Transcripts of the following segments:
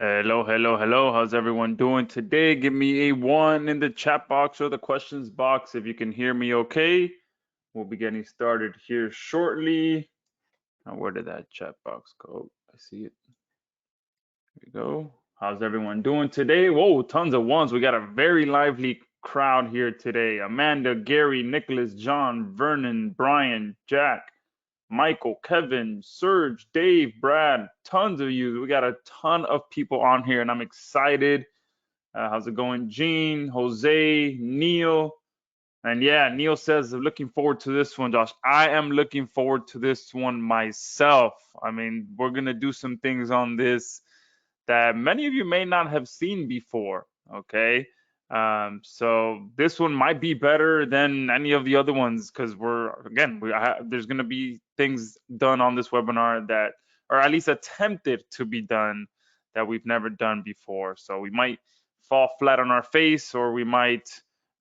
Hello, hello, hello. How's everyone doing today? Give me a one in the chat box or the questions box if you can hear me okay. We'll be getting started here shortly. Now, where did that chat box go? I see it. Here we go. How's everyone doing today? Whoa, tons of ones. We got a very lively crowd here today. Amanda, Gary, Nicholas, John, Vernon, Brian, Jack, Michael, Kevin, Serge, Dave, Brad, tons of you. We got a ton of people on here, and I'm excited. How's it going, Gene, Jose, Neil? And yeah, Neil says, looking forward to this one, Josh. I am looking forward to this one myself. I mean, we're going to do some things on this that many of you may not have seen before. Okay. So this one might be better than any of the other ones because there's going to be things done on this webinar that, or at least attempted to be done that we've never done before. So we might fall flat on our face or we might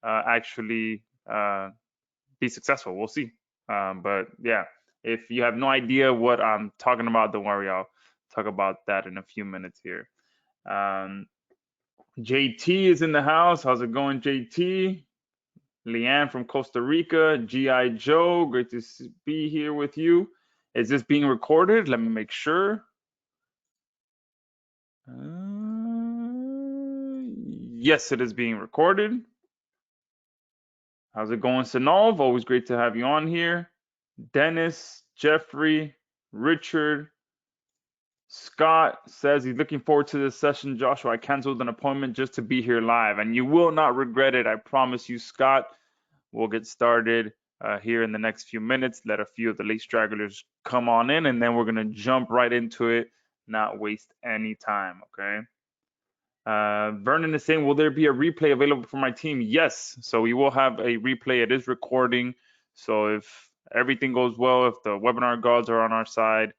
actually be successful. We'll see. But yeah, if you have no idea what I'm talking about, don't worry. I'll talk about that in a few minutes here. Um, JT is in the house. How's it going, JT? Leanne from Costa Rica. GI Joe, great to be here with you. Is this being recorded? Let me make sure. Yes, it is being recorded. How's it going, Sanov? Always great to have you on here. Dennis, Jeffrey, Richard, Scott says he's looking forward to this session. Joshua, I canceled an appointment just to be here live, and you will not regret it. I promise you, Scott. We'll get started here in the next few minutes. Let a few of the late stragglers come on in, and then we're going to jump right into it, not waste any time, okay? Vernon is saying, will there be a replay available for my team? Yes. So we will have a replay. It is recording. So if everything goes well, if the webinar gods are on our side,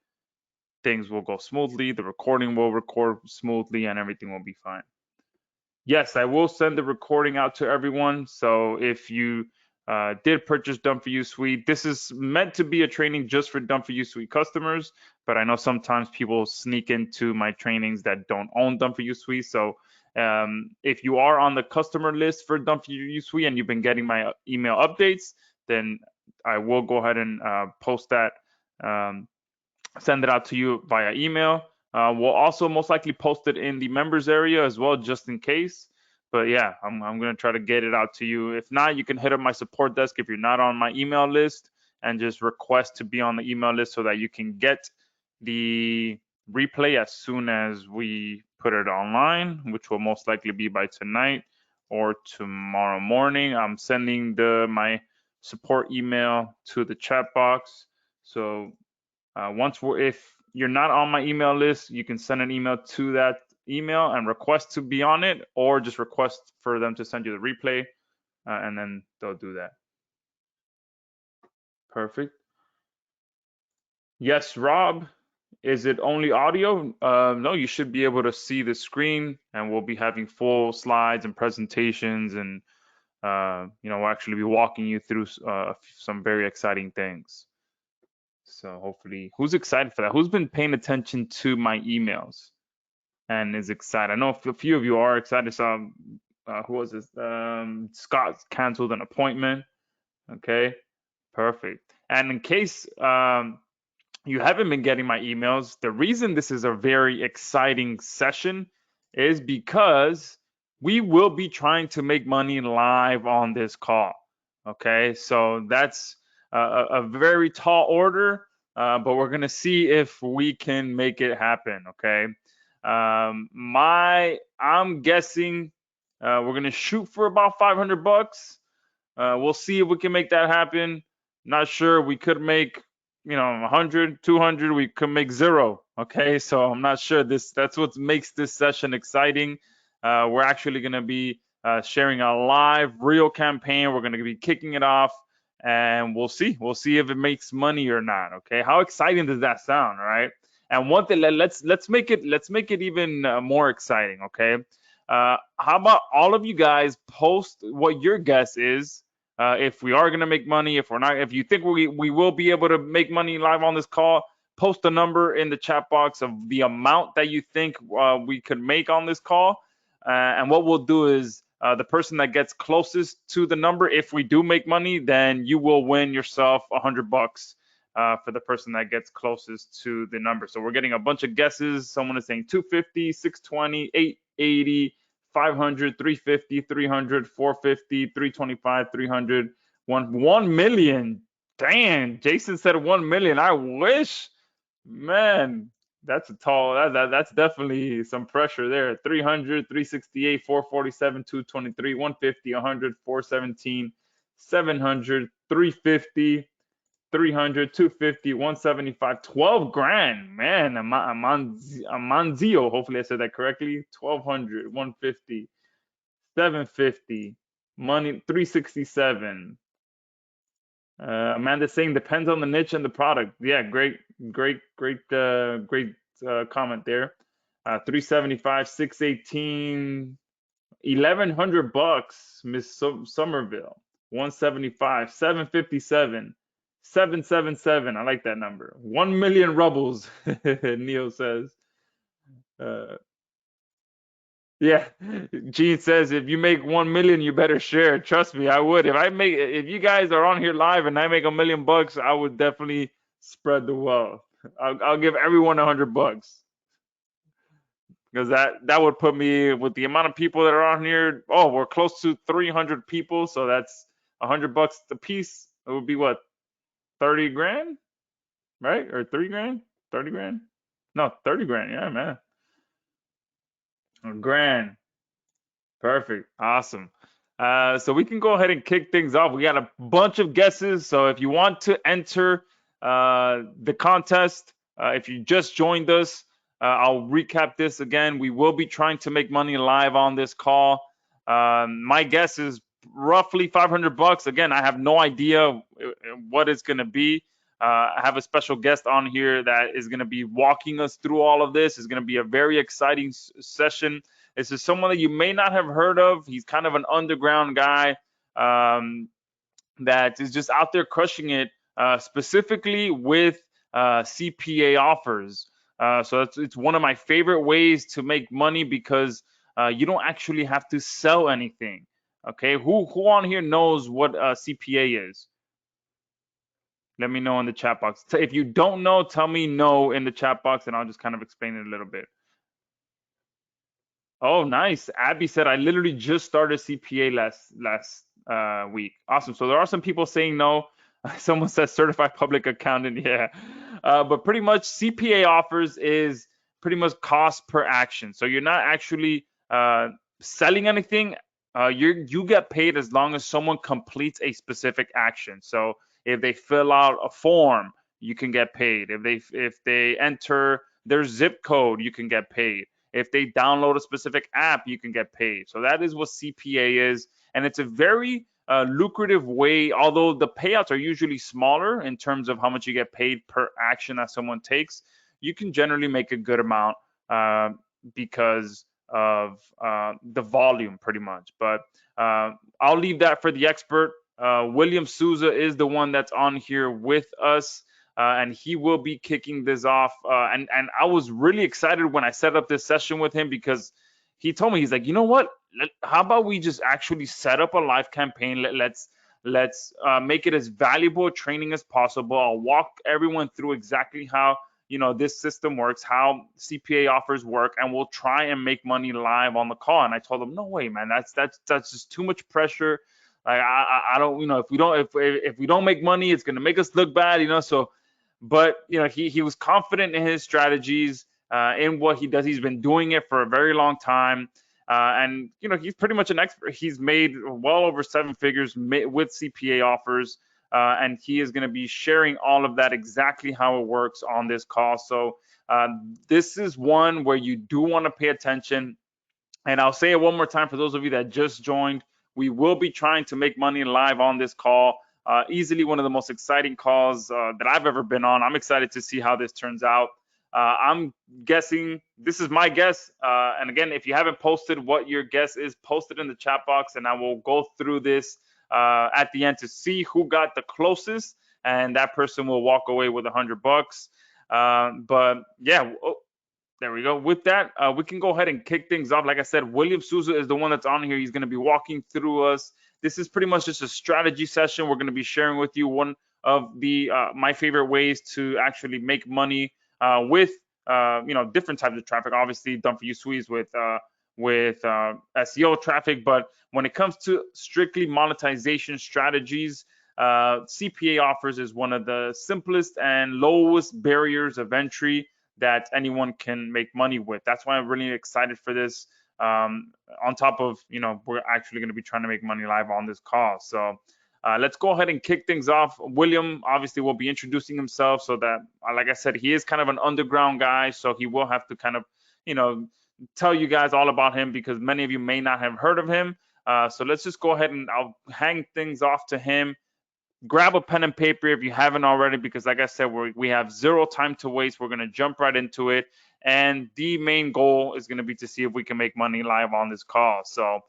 things will go smoothly. The recording will record smoothly and everything will be fine. Yes, I will send the recording out to everyone. So if you did purchase Done For You Suite, this is meant to be a training just for Done For You Suite customers. But I know sometimes people sneak into my trainings that don't own Done For You Suite. So if you are on the customer list for Done For You Suite and you've been getting my email updates, then I will go ahead and post that, send it out to you via email. We'll also most likely post it in the members area as well, just in case. But yeah, I'm going to try to get it out to you. If not, you can hit up my support desk if you're not on my email list and just request to be on the email list so that you can get the replay as soon as we put it online, which will most likely be by tonight or tomorrow morning. I'm sending my support email to the chat box. So if you're not on my email list, you can send an email to that email and request to be on it, or just request for them to send you the replay, and then they'll do that. Perfect. Yes, Rob. Is it only audio? No, you should be able to see the screen, and we'll be having full slides and presentations, and we'll actually be walking you through some very exciting things. So hopefully, who's excited for that? Who's been paying attention to my emails and is excited? I know a few of you are excited. So, who was this? Scott canceled an appointment. Okay, perfect. And in case you haven't been getting my emails, the reason this is a very exciting session is because we will be trying to make money live on this call. Okay, so that's a very tall order, but we're gonna see if we can make it happen. Okay, I'm guessing we're gonna shoot for about 500 bucks. We'll see if we can make that happen. Not sure. We could make 100, 200. We could make zero. Okay, so I'm not sure. That's what makes this session exciting. We're actually gonna be sharing a live, real campaign. We're gonna be kicking it off, and we'll see. We'll see if it makes money or not. Okay, how exciting does that sound? Right? And one thing, let's make it even more exciting. Okay. How about all of you guys post what your guess is, if we are going to make money, if we're not, if you think we will be able to make money live on this call, post a number in the chat box of the amount that you think we could make on this call. And what we'll do is the person that gets closest to the number, if we do make money, then you will win yourself $100 for the person that gets closest to the number. So we're getting a bunch of guesses. Someone is saying 250, 620, 880, 500, 350, 300, 450, 325, 300, 1 million. Dang, Jason said 1 million. I wish, man. That's a tall. That's definitely some pressure there. 300, 368, 447, 223, 150, 100, 417, 700, 350, 300, 250, 175, 12 grand. Man, Amanzio. Hopefully I said that correctly. 1200, 150, 750. Money 367. Amanda saying depends on the niche and the product. Yeah, great comment there. 375, 618, $1,100, Miss Somerville. 175, 757, 777. I like that number. 1 million rubles, Neil says. Yeah, Gene says if you make 1 million, you better share. Trust me, I would. If you guys are on here live and I make $1 million, I would definitely spread the wealth. I'll give everyone $100 because that would put me with the amount of people that are on here. Oh, we're close to 300 people, so that's $100 a piece. It would be what, 30 grand, right? Or 3 grand, 30 grand? No, 30 grand. Yeah, man. A grand. Perfect. Awesome. So we can go ahead and kick things off. We got a bunch of guesses. So if you want to enter the contest, if you just joined us, I'll recap this again. We will be trying to make money live on this call. My guess is roughly $500. Again, I have no idea what it's going to be. I have a special guest on here that is going to be walking us through all of this. It's going to be a very exciting session. This is someone that you may not have heard of. He's kind of an underground guy that is just out there crushing it, specifically with CPA offers. So it's one of my favorite ways to make money because you don't actually have to sell anything. Okay, who on here knows what CPA is? Let me know in the chat box. If you don't know, tell me no in the chat box, and I'll just kind of explain it a little bit. Oh, nice. Abby said, I literally just started CPA last week. Awesome. So there are some people saying no. Someone says certified public accountant. Yeah. But pretty much CPA offers is pretty much cost per action. So you're not actually selling anything. You get paid as long as someone completes a specific action. So if they fill out a form, you can get paid. If they enter their zip code, you can get paid. If they download a specific app, you can get paid. So that is what CPA is. And it's a very lucrative way, although the payouts are usually smaller in terms of how much you get paid per action that someone takes. You can generally make a good amount because of the volume pretty much. But I'll leave that for the expert. William Souza is the one that's on here with us. And he will be kicking this off. And I was really excited when I set up this session with him because he told me, he's like, you know what? How about we just actually set up a live campaign? Let's make it as valuable training as possible. I'll walk everyone through exactly how this system works, how CPA offers work, and we'll try and make money live on the call. And I told him, no way, man, that's just too much pressure. Like I don't, if we don't make money, it's gonna make us look bad, So, but he was confident in his strategies, in what he does. He's been doing it for a very long time, and he's pretty much an expert. He's made well over 7 figures with CPA offers, and he is going to be sharing all of that, exactly how it works on this call. So this is one where you do want to pay attention. And I'll say it one more time for those of you that just joined. We will be trying to make money live on this call. Easily one of the most exciting calls that I've ever been on. I'm excited to see how this turns out. I'm guessing, this is my guess. And again, if you haven't posted what your guess is, post it in the chat box and I will go through this at the end to see who got the closest. And that person will walk away with $100. But yeah, there we go. With that, we can go ahead and kick things off. Like I said, William Souza is the one that's on here. He's going to be walking through us. This is pretty much just a strategy session. We're going to be sharing with you one of the my favorite ways to actually make money with different types of traffic. Obviously, done for you Swedes with SEO traffic, but when it comes to strictly monetization strategies, CPA offers is one of the simplest and lowest barriers of entry that anyone can make money with. That's why I'm really excited for this. On top of, we're actually going to be trying to make money live on this call. So let's go ahead and kick things off. William obviously will be introducing himself so that, like I said, he is kind of an underground guy. So he will have to kind of, tell you guys all about him because many of you may not have heard of him. So let's just go ahead and I'll hang things off to him. Grab a pen and paper if you haven't already, because like I said, we have zero time to waste. We're going to jump right into it. And the main goal is going to be to see if we can make money live on this call. So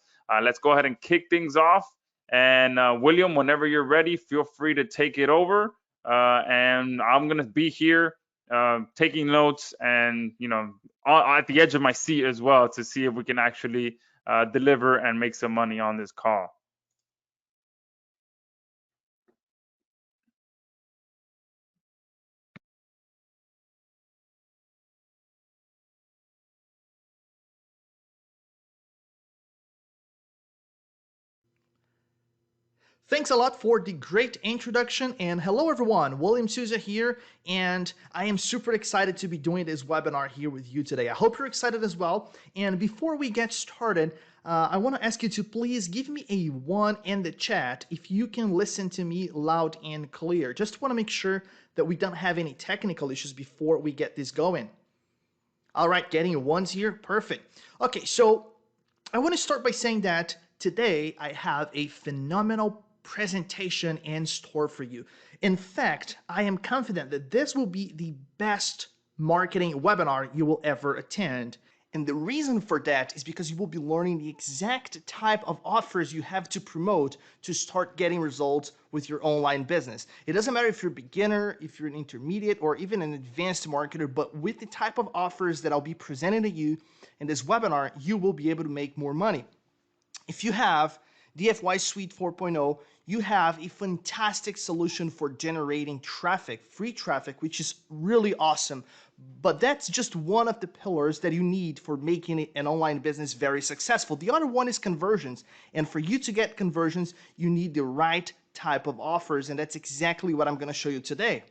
let's go ahead and kick things off. And William, whenever you're ready, feel free to take it over. And I'm going to be here taking notes and, at the edge of my seat as well to see if we can actually deliver and make some money on this call. Thanks a lot for the great introduction, and hello everyone, William Souza here, and I am super excited to be doing this webinar here with you today. I hope you're excited as well, and before we get started, I want to ask you to please give me a 1 in the chat if you can listen to me loud and clear. Just want to make sure that we don't have any technical issues before we get this going. All right, getting ones here, perfect. Okay, so I want to start by saying that today I have a phenomenal presentation in store for you. In fact, I am confident that this will be the best marketing webinar you will ever attend. And the reason for that is because you will be learning the exact type of offers you have to promote to start getting results with your online business. It doesn't matter if you're a beginner, if you're an intermediate, or even an advanced marketer, but with the type of offers that I'll be presenting to you in this webinar, you will be able to make more money. If you have DFY Suite 4.0, you have a fantastic solution for generating traffic, free traffic, which is really awesome. But that's just one of the pillars that you need for making an online business very successful. The other one is conversions. And for you to get conversions, you need the right type of offers. And that's exactly what I'm going to show you today.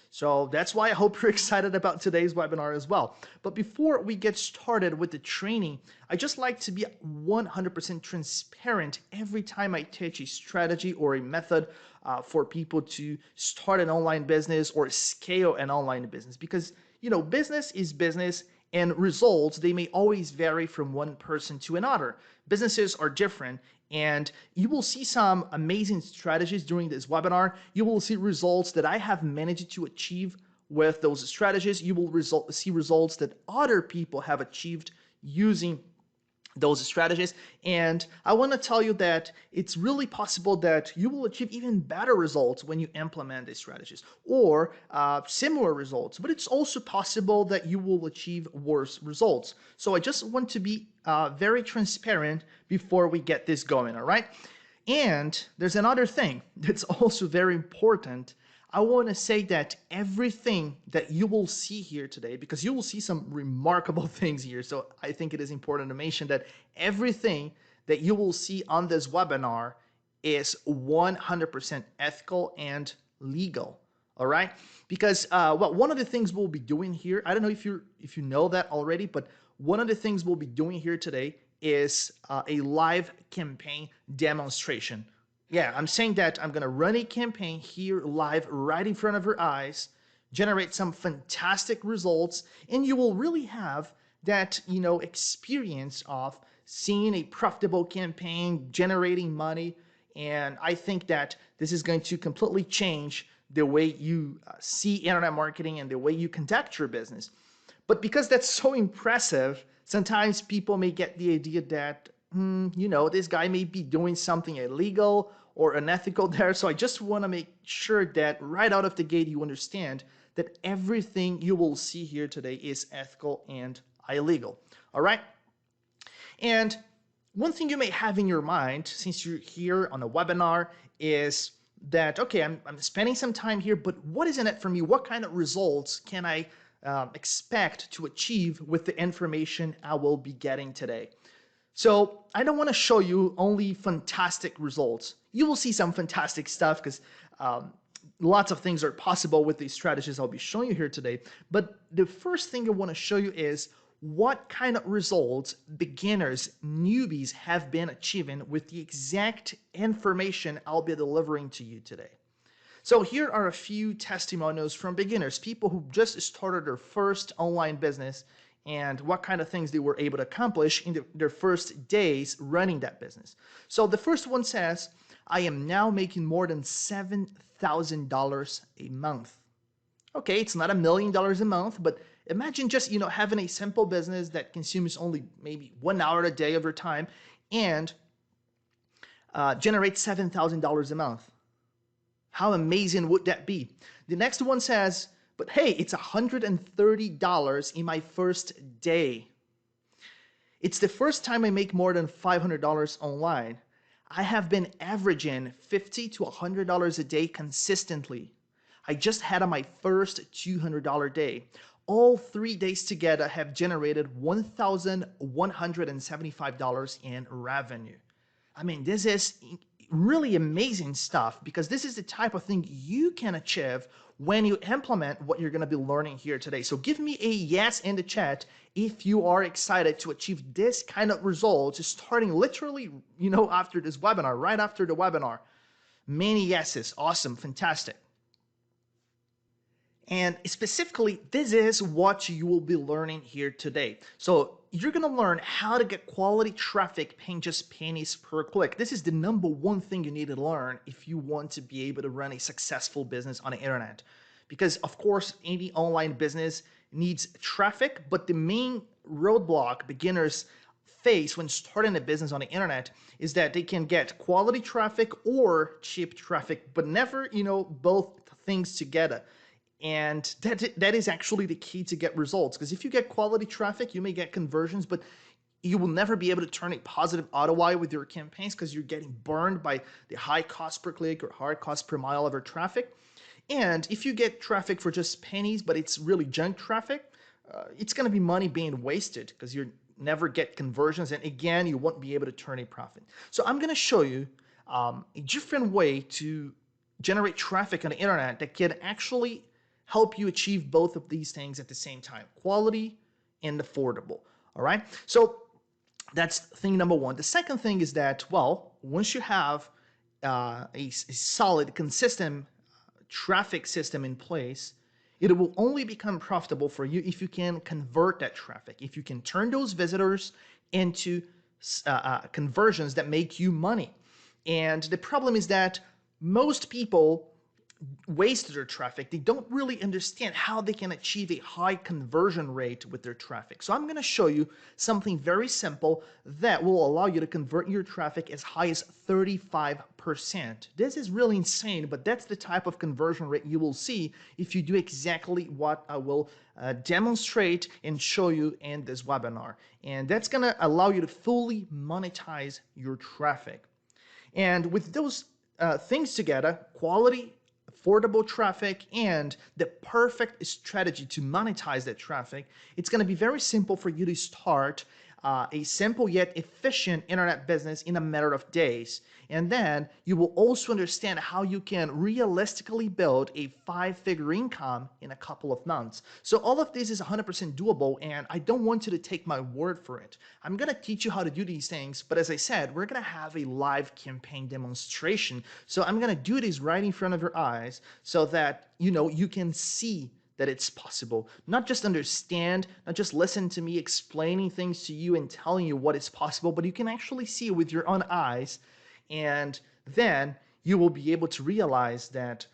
So that's why I hope you're excited about today's webinar as well. But before we get started with the training, I just like to be 100% transparent every time I teach a strategy or a method for people to start an online business or scale an online business. Because, business is business, and results, they may always vary from one person to another. Businesses are different, and you will see some amazing strategies during this webinar. You will see results that I have managed to achieve with those strategies. You will see results that other people have achieved using those strategies. And I want to tell you that it's really possible that you will achieve even better results when you implement these strategies, or similar results, but it's also possible that you will achieve worse results. So I just want to be very transparent before we get this going, all right? And there's another thing that's also very important. I want to say that everything that you will see here today, because you will see some remarkable things here, so I think it is important to mention that everything that you will see on this webinar is 100% ethical and legal, all right? Because, one of the things we'll be doing here, I don't know if you know that already, but one of the things we'll be doing here today is a live campaign demonstration. Yeah, I'm saying that I'm going to run a campaign here live right in front of your eyes, generate some fantastic results, and you will really have that, experience of seeing a profitable campaign, generating money. And I think that this is going to completely change the way you see internet marketing and the way you conduct your business. But because that's so impressive, sometimes people may get the idea that, this guy may be doing something illegal or unethical there. So I just want to make sure that right out of the gate you understand that everything you will see here today is ethical and illegal. All right? And one thing you may have in your mind since you're here on a webinar is that, okay, I'm spending some time here, but what is in it for me? What kind of results can I expect to achieve with the information I will be getting today? So I don't want to show you only fantastic results. You will see some fantastic stuff because lots of things are possible with these strategies I'll be showing you here today. But the first thing I want to show you is what kind of results beginners, newbies have been achieving with the exact information I'll be delivering to you today. So here are a few testimonials from beginners, people who just started their first online business and what kind of things they were able to accomplish in their first days running that business. So the first one says, I am now making more than $7,000 a month. Okay, it's not $1 million a month, but imagine just, having a simple business that consumes only maybe 1 hour a day of your time and generates $7,000 a month. How amazing would that be? The next one says, but hey, it's $130 in my first day. It's the first time I make more than $500 online. I have been averaging $50 to $100 a day consistently. I just had on my first $200 day. All 3 days together have generated $1,175 in revenue. I mean, this is really amazing stuff because this is the type of thing you can achieve when you implement what you're going to be learning here today. So give me a yes in the chat if you are excited to achieve this kind of results starting literally, after this webinar, right after the webinar. Many yeses. Awesome. Fantastic. And specifically, this is what you will be learning here today. So you're going to learn how to get quality traffic paying just pennies per click. This is the number one thing you need to learn if you want to be able to run a successful business on the internet. Because of course, any online business needs traffic, but the main roadblock beginners face when starting a business on the internet is that they can get quality traffic or cheap traffic, but never, both things together. And that is actually the key to get results, because if you get quality traffic, you may get conversions, but you will never be able to turn a positive ROI with your campaigns because you're getting burned by the high cost per click or high cost per mile of your traffic. And if you get traffic for just pennies, but it's really junk traffic, it's going to be money being wasted because you never get conversions. And again, you won't be able to turn a profit. So I'm going to show you a different way to generate traffic on the internet that can actually help you achieve both of these things at the same time, quality and affordable. All right. So that's thing number one. The second thing is that, well, once you have a solid, consistent traffic system in place, it will only become profitable for you if you can convert that traffic, if you can turn those visitors into conversions that make you money. And the problem is that most people waste their traffic. They don't really understand how they can achieve a high conversion rate with their traffic. So I'm going to show you something very simple that will allow you to convert your traffic as high as 35%. This is really insane, but that's the type of conversion rate you will see if you do exactly what I will demonstrate and show you in this webinar. And that's going to allow you to fully monetize your traffic. And with those things together, quality, affordable traffic, and the perfect strategy to monetize that traffic, it's going to be very simple for you to start a simple yet efficient internet business in a matter of days. And then you will also understand how you can realistically build a 5-figure income in a couple of months. So all of this is 100% doable, and I don't want you to take my word for it. I'm going to teach you how to do these things, but as I said, we're going to have a live campaign demonstration. So I'm going to do this right in front of your eyes so that you can see that it's possible. Not just understand, not just listen to me explaining things to you and telling you what is possible, but you can actually see it with your own eyes. And then you will be able to realize that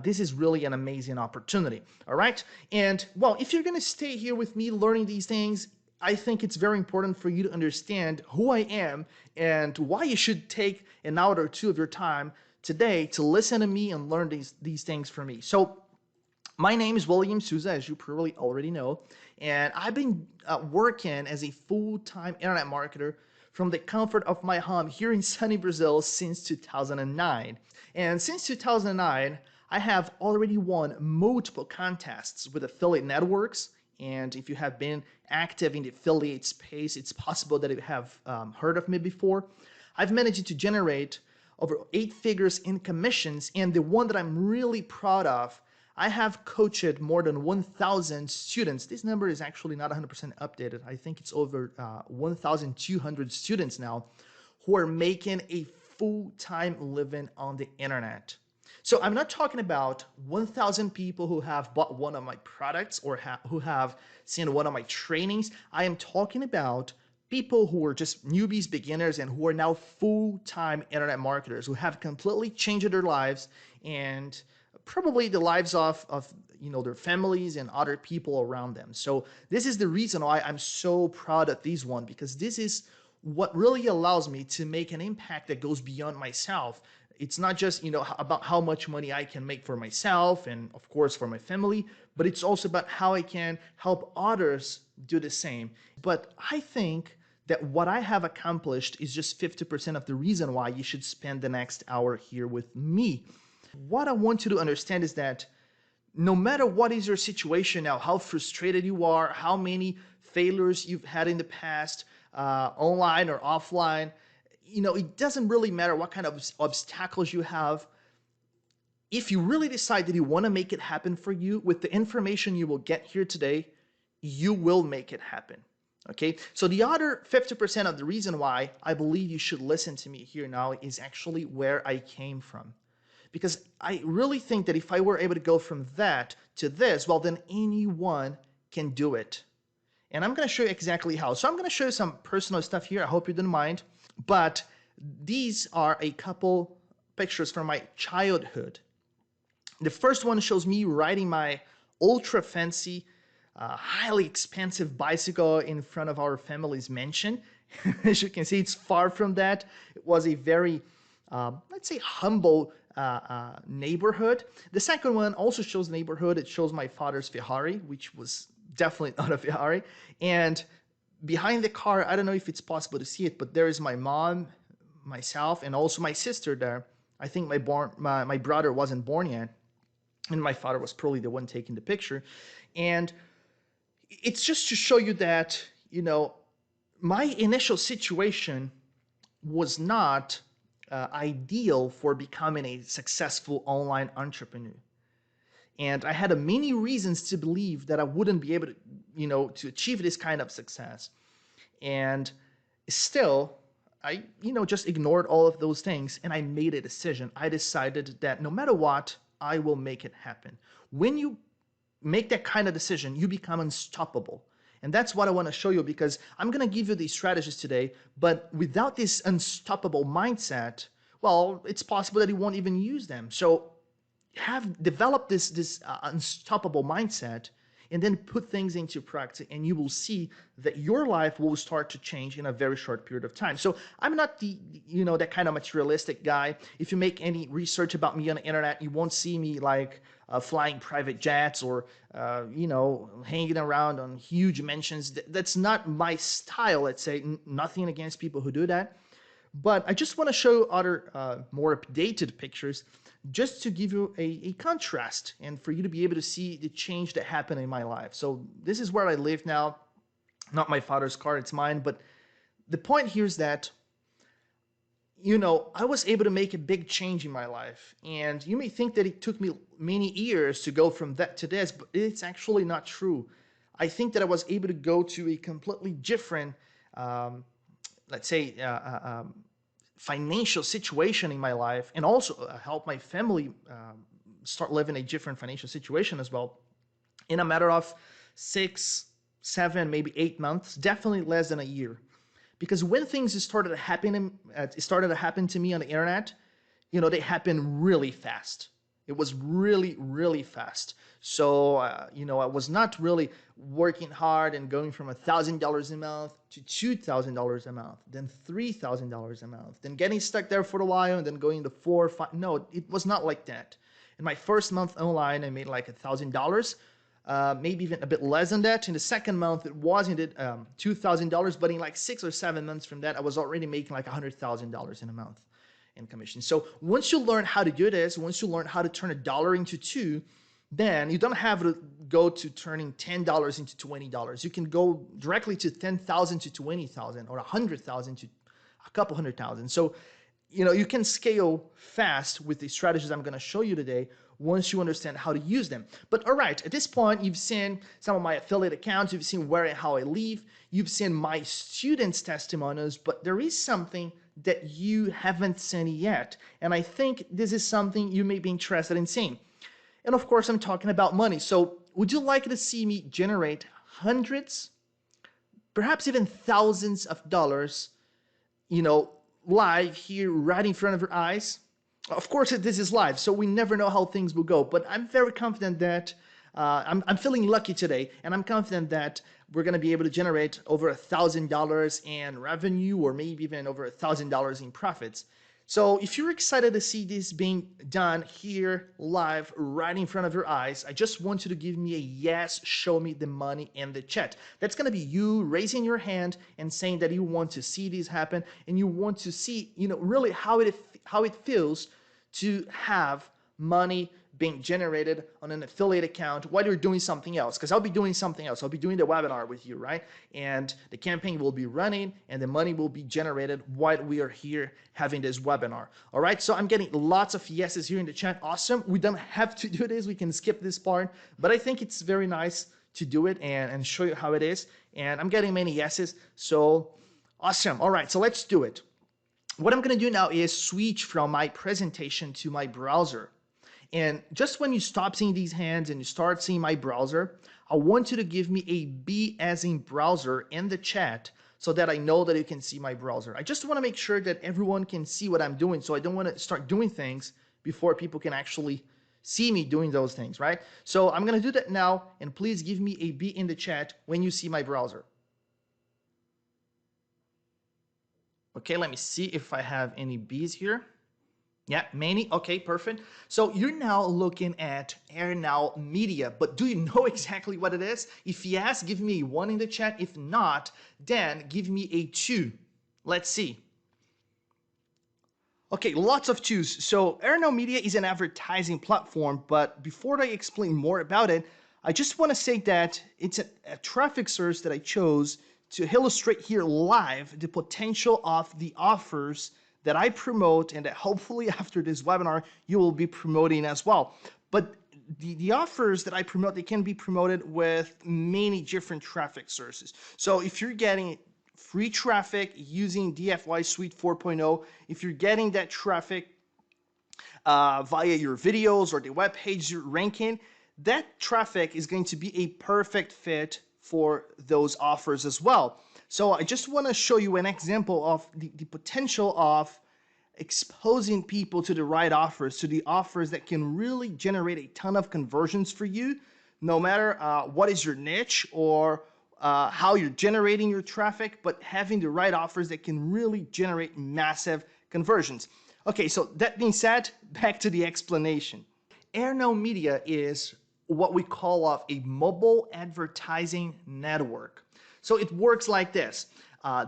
this is really an amazing opportunity. All right. And well, if you're going to stay here with me learning these things, I think it's very important for you to understand who I am and why you should take an hour or two of your time today to listen to me and learn these things from me. So My name is William Souza, as you probably already know, and I've been working as a full-time internet marketer from the comfort of my home here in sunny Brazil since 2009. And since 2009, I have already won multiple contests with affiliate networks. And if you have been active in the affiliate space, it's possible that you have heard of me before. I've managed to generate over 8 figures in commissions, and the one that I'm really proud of, I have coached more than 1,000 students. This number is actually not 100% updated. I think it's over 1,200 students now who are making a full-time living on the internet. So I'm not talking about 1,000 people who have bought one of my products or who have seen one of my trainings. I am talking about people who are just newbies, beginners, and who are now full-time internet marketers who have completely changed their lives and probably the lives of their families and other people around them. So this is the reason why I'm so proud of this one, because this is what really allows me to make an impact that goes beyond myself. It's not just about how much money I can make for myself and of course for my family, but it's also about how I can help others do the same. But I think that what I have accomplished is just 50% of the reason why you should spend the next hour here with me. What I want you to understand is that no matter what is your situation now, how frustrated you are, how many failures you've had in the past, online or offline, it doesn't really matter what kind of obstacles you have. If you really decide that you want to make it happen for you, with the information you will get here today, you will make it happen. Okay, so the other 50% of the reason why I believe you should listen to me here now is actually where I came from. Because I really think that if I were able to go from that to this, well, then anyone can do it. And I'm going to show you exactly how. So I'm going to show you some personal stuff here. I hope you didn't mind. But these are a couple pictures from my childhood. The first one shows me riding my ultra fancy, highly expensive bicycle in front of our family's mansion. As you can see, it's far from that. It was a very, let's say, humble neighborhood. The second one also shows neighborhood. It shows my father's Ferrari, which was definitely not a Ferrari. And behind the car, I don't know if it's possible to see it, but there is my mom, myself, and also my sister there. I think my brother wasn't born yet, and my father was probably the one taking the picture. And it's just to show you that, my initial situation was not ideal for becoming a successful online entrepreneur. And I had many reasons to believe that I wouldn't be able to, to achieve this kind of success. And still, I, just ignored all of those things and I made a decision. I decided that no matter what, I will make it happen. When you make that kind of decision, you become unstoppable. And that's what I want to show you, because I'm going to give you these strategies today, but without this unstoppable mindset, well, it's possible that you won't even use them. So have developed this unstoppable mindset and then put things into practice, and you will see that your life will start to change in a very short period of time. So I'm not that kind of materialistic guy. If you make any research about me on the internet, you won't see me like flying private jets or hanging around on huge mansions. That's not my style, let's say. Nothing against people who do that. But I just want to show other more updated pictures just to give you a contrast and for you to be able to see the change that happened in my life. So this is where I live now. Not my father's car, it's mine. But the point here is that, I was able to make a big change in my life. And you may think that it took me many years to go from that to this, but it's actually not true. I think that I was able to go to a completely different, let's say, financial situation in my life, and also help my family start living a different financial situation as well, in a matter of 6, 7, maybe 8 months, definitely less than a year. Because when things started to happen to me on the internet, they happened really fast. It was really, really fast. So, I was not really working hard and going from $1,000 a month to $2,000 a month, then $3,000 a month, then getting stuck there for a while and then going to 4 or 5. No, it was not like that. In my first month online, I made like $1,000, maybe even a bit less than that. In the second month, it wasn't $2,000, but in like 6 or 7 months from that, I was already making like $100,000 in a month in commission. So once you learn how to do this, once you learn how to turn a dollar into two, then you don't have to go to turning $10 into $20. You can go directly to 10,000 to 20,000 or 100,000 to a couple 100,000. So, you can scale fast with the strategies I'm going to show you today once you understand how to use them. But all right, at this point, you've seen some of my affiliate accounts, you've seen where and how I live, you've seen my students' testimonials, but there is something that you haven't seen yet. And I think this is something you may be interested in seeing. And of course, I'm talking about money. So would you like to see me generate hundreds, perhaps even thousands of dollars, live here right in front of your eyes? Of course, this is live, so we never know how things will go. But I'm very confident that I'm feeling lucky today, and I'm confident that we're going to be able to generate over $1,000 in revenue, or maybe even over $1,000 in profits. So if you're excited to see this being done here live right in front of your eyes, I just want you to give me a yes, show me the money in the chat. That's going to be you raising your hand and saying that you want to see this happen, and you want to see, really how it feels to have money being generated on an affiliate account while you're doing something else. Because I'll be doing something else. I'll be doing the webinar with you, right? And the campaign will be running and the money will be generated while we are here having this webinar. All right, so I'm getting lots of yeses here in the chat. Awesome. We don't have to do this. We can skip this part, but I think it's very nice to do it and show you how it is. And I'm getting many yeses, so awesome. All right, so let's do it. What I'm going to do now is switch from my presentation to my browser. And just when you stop seeing these hands and you start seeing my browser, I want you to give me a B as in browser in the chat so that I know that you can see my browser. I just want to make sure that everyone can see what I'm doing, so I don't want to start doing things before people can actually see me doing those things, right? So I'm going to do that now, and please give me a B in the chat when you see my browser. Okay, let me see if I have any B's here. Yeah, many. Okay, perfect. So you're now looking at AirNow Media, but do you know exactly what it is? If yes, give me a 1 in the chat. If not, then give me a 2. Let's see. Okay, lots of 2s. So AirNow Media is an advertising platform, but before I explain more about it, I just want to say that it's a traffic source that I chose to illustrate here live the potential of the offers that I promote, and that hopefully after this webinar you will be promoting as well. But the offers that I promote, they can be promoted with many different traffic sources. So if you're getting free traffic using DFY Suite 4.0, if you're getting that traffic via your videos or the web page you're ranking, that traffic is going to be a perfect fit for those offers as well. So I just want to show you an example of the potential of exposing people to the right offers, to the offers that can really generate a ton of conversions for you, no matter what is your niche or how you're generating your traffic, but having the right offers that can really generate massive conversions. Okay, so that being said, back to the explanation. AirNow Media is what we call a mobile advertising network. So it works like this.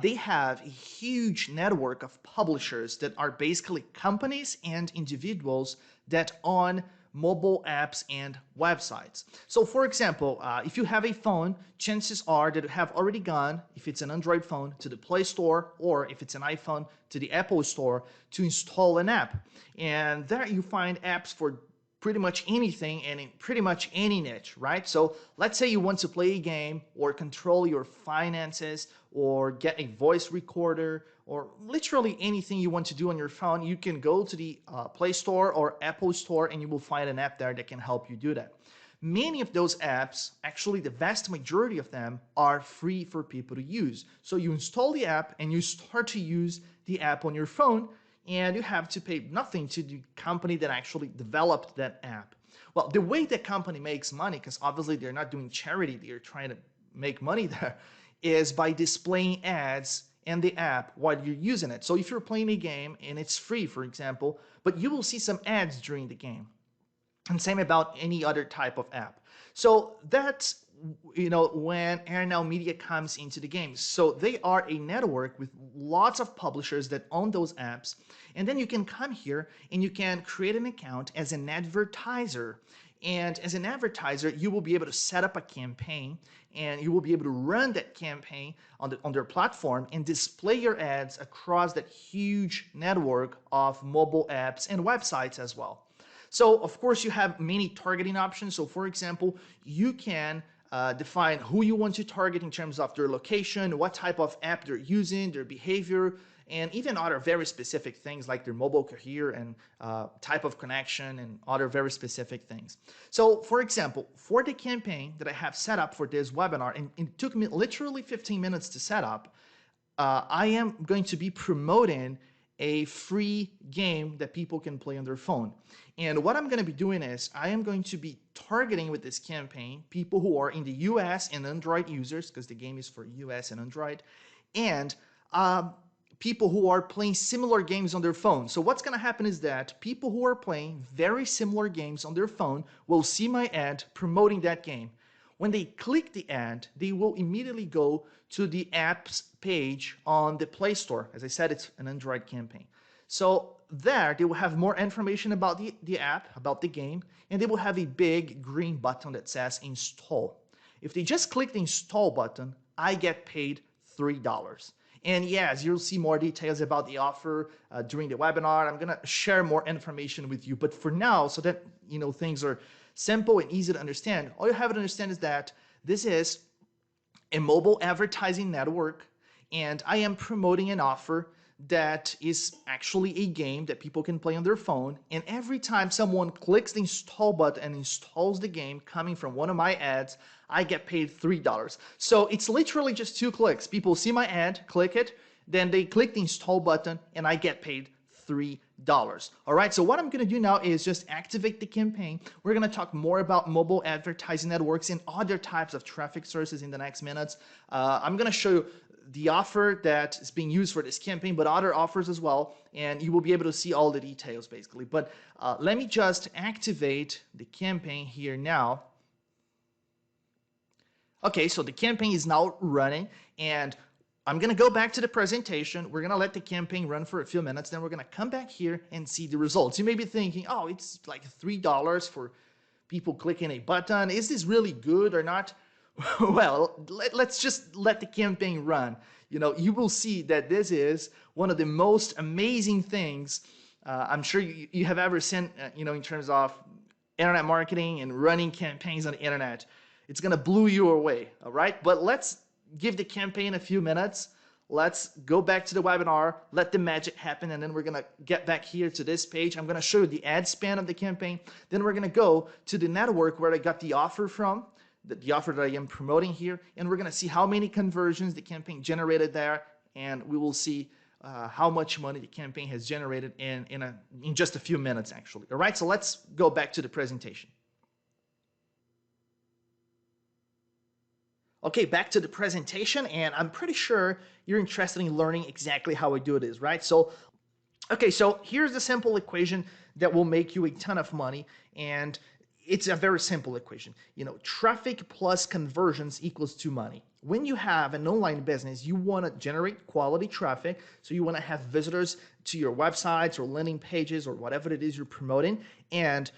They have a huge network of publishers that are basically companies and individuals that own mobile apps and websites. So for example, if you have a phone, chances are that you have already gone, if it's an Android phone, to the Play Store, or if it's an iPhone, to the Apple Store to install an app. And there you find apps for pretty much anything and in pretty much any niche, right? So let's say you want to play a game or control your finances or get a voice recorder or literally anything you want to do on your phone, you can go to the Play Store or Apple Store and you will find an app there that can help you do that. Many of those apps, actually the vast majority of them, are free for people to use. So you install the app and you start to use the app on your phone, and you have to pay nothing to the company that actually developed that app. Well, the way that company makes money, because obviously they're not doing charity, they're trying to make money there, is by displaying ads in the app while you're using it. So if you're playing a game and it's free, for example, but you will see some ads during the game. and same about any other type of app. So that's when Airnow Media comes into the game. So they are a network with lots of publishers that own those apps, and then you can come here and you can create an account as an advertiser. And as an advertiser, you will be able to set up a campaign, and you will be able to run that campaign on their platform and display your ads across that huge network of mobile apps and websites as well. So of course you have many targeting options. So for example, you can define who you want to target in terms of their location, what type of app they're using, their behavior, and even other very specific things like their mobile carrier and type of connection and other very specific things. So for example, for the campaign that I have set up for this webinar, and it took me literally 15 minutes to set up, I am going to be promoting a free game that people can play on their phone. And what I'm going to be doing is I am going to be targeting with this campaign people who are in the US and Android users, because the game is for US and Android, and people who are playing similar games on their phone. So what's going to happen is that people who are playing very similar games on their phone will see my ad promoting that game. When they click the ad, they will immediately go to the apps page on the Play Store. As I said, it's an Android campaign. So there, they will have more information about the app, about the game, and they will have a big green button that says install. If they just click the install button, I get paid $3. And yes, you'll see more details about the offer during the webinar. I'm going to share more information with you. But for now, so that things are simple and easy to understand, all you have to understand is that this is a mobile advertising network, and I am promoting an offer that is actually a game that people can play on their phone. And every time someone clicks the install button and installs the game coming from one of my ads, I get paid $3. So it's literally just 2 clicks. People see my ad, click it, then they click the install button, and I get paid $3. All right, so what I'm going to do now is just activate the campaign. We're going to talk more about mobile advertising networks and other types of traffic sources in the next minutes. I'm going to show you the offer that is being used for this campaign, but other offers as well, and you will be able to see all the details basically. But let me just activate the campaign here now. Okay, so the campaign is now running, and I'm going to go back to the presentation. We're going to let the campaign run for a few minutes. Then we're going to come back here and see the results. You may be thinking, oh, it's like $3 for people clicking a button. Is this really good or not? Well, let's just let the campaign run. You will see that this is one of the most amazing things I'm sure you have ever seen, in terms of internet marketing and running campaigns on the internet. It's going to blow you away, all right? But let's give the campaign a few minutes. Let's go back to the webinar, let the magic happen, and then we're going to get back here to this page. I'm going to show you the ad span of the campaign. Then we're going to go to the network where I got the offer from, the offer that I am promoting here, and we're going to see how many conversions the campaign generated there, and we will see how much money the campaign has generated in just a few minutes, actually. All right, so let's go back to the presentation. Okay, back to the presentation, and I'm pretty sure you're interested in learning exactly how I do this, right? So, okay, so here's the simple equation that will make you a ton of money, and it's a very simple equation. Traffic plus conversions equals to money. When you have an online business, you want to generate quality traffic, so you want to have visitors to your websites or landing pages or whatever it is you're promoting, and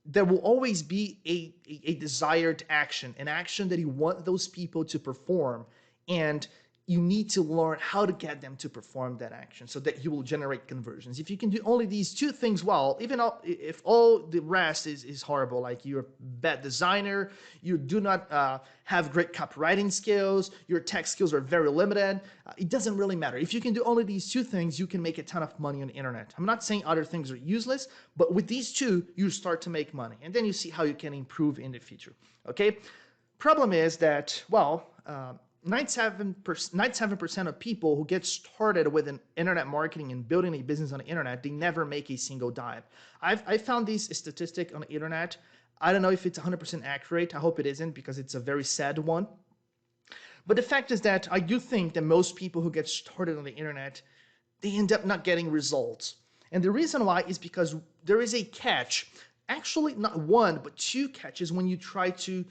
there will always be a desired action, an action that you want those people to perform, and you need to learn how to get them to perform that action so that you will generate conversions. If you can do only these 2 things well, even if all the rest is horrible, like you're a bad designer, you do not have great copywriting skills, your tech skills are very limited, it doesn't really matter. If you can do only these 2 things, you can make a ton of money on the internet. I'm not saying other things are useless, but with these 2, you start to make money, and then you see how you can improve in the future, okay? Problem is that, 97% of people who get started with an internet marketing and building a business on the internet, they never make a single dime. I found this statistic on the internet. I don't know if it's 100% accurate. I hope it isn't, because it's a very sad one. But the fact is that I do think that most people who get started on the internet, they end up not getting results. And the reason why is because there is a catch. actually not one, but two catches when you try to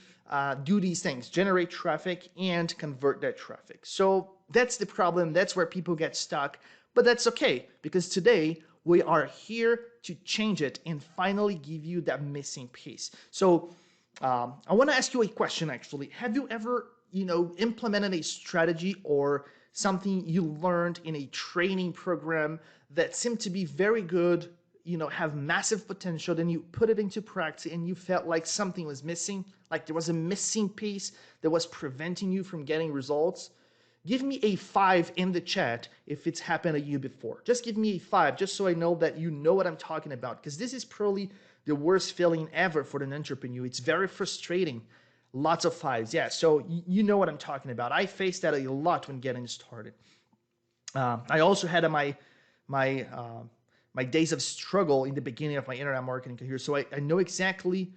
do these things, generate traffic and convert that traffic. So that's the problem. That's where people get stuck. But that's okay, because today we are here to change it and finally give you that missing piece. So I want to ask you a question, actually. Have you ever, implemented a strategy or something you learned in a training program that seemed to be very good, have massive potential, then you put it into practice and you felt like something was missing, like there was a missing piece that was preventing you from getting results? Give me a 5 in the chat if it's happened to you before. Just give me a 5, just so I know that you know what I'm talking about, because this is probably the worst feeling ever for an entrepreneur. It's very frustrating. Lots of 5s. Yeah, so you know what I'm talking about. I faced that a lot when getting started. I also had my days of struggle in the beginning of my internet marketing career, so I know exactly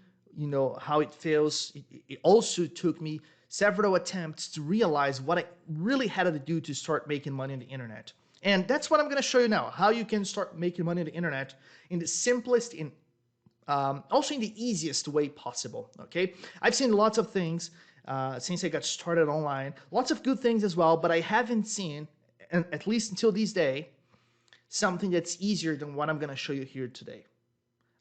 how it feels. It also took me several attempts to realize what I really had to do to start making money on the internet. And that's what I'm going to show you now, how you can start making money on the internet in the simplest and also in the easiest way possible, okay? I've seen lots of things since I got started online, lots of good things as well, but I haven't seen, at least until this day, something that's easier than what I'm going to show you here today.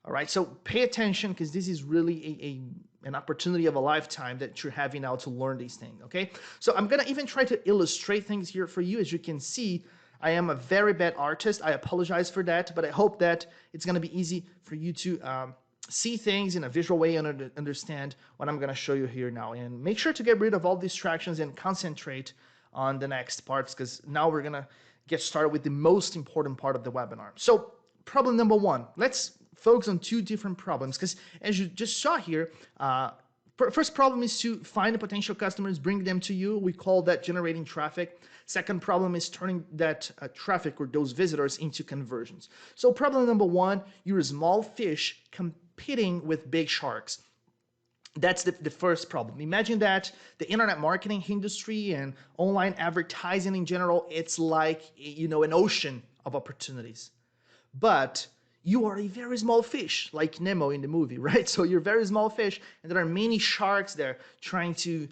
All right, so pay attention, because this is really an opportunity of a lifetime that you're having now to learn these things, okay? So I'm going to even try to illustrate things here for you. As you can see, I am a very bad artist. I apologize for that, but I hope that it's going to be easy for you to see things in a visual way and understand what I'm going to show you here now. And make sure to get rid of all distractions and concentrate on the next parts, because now we're going to get started with the most important part of the webinar. So problem number 1, let's focus on 2 different problems, because as you just saw here, first problem is to find the potential customers, bring them to you. We call that generating traffic. Second problem is turning that traffic or those visitors into conversions. So problem number 1, you're a small fish competing with big sharks. That's the first problem. Imagine that the internet marketing industry and online advertising in general, it's like, an ocean of opportunities. But you are a very small fish, like Nemo in the movie, right? So you're a very small fish, and there are many sharks there trying to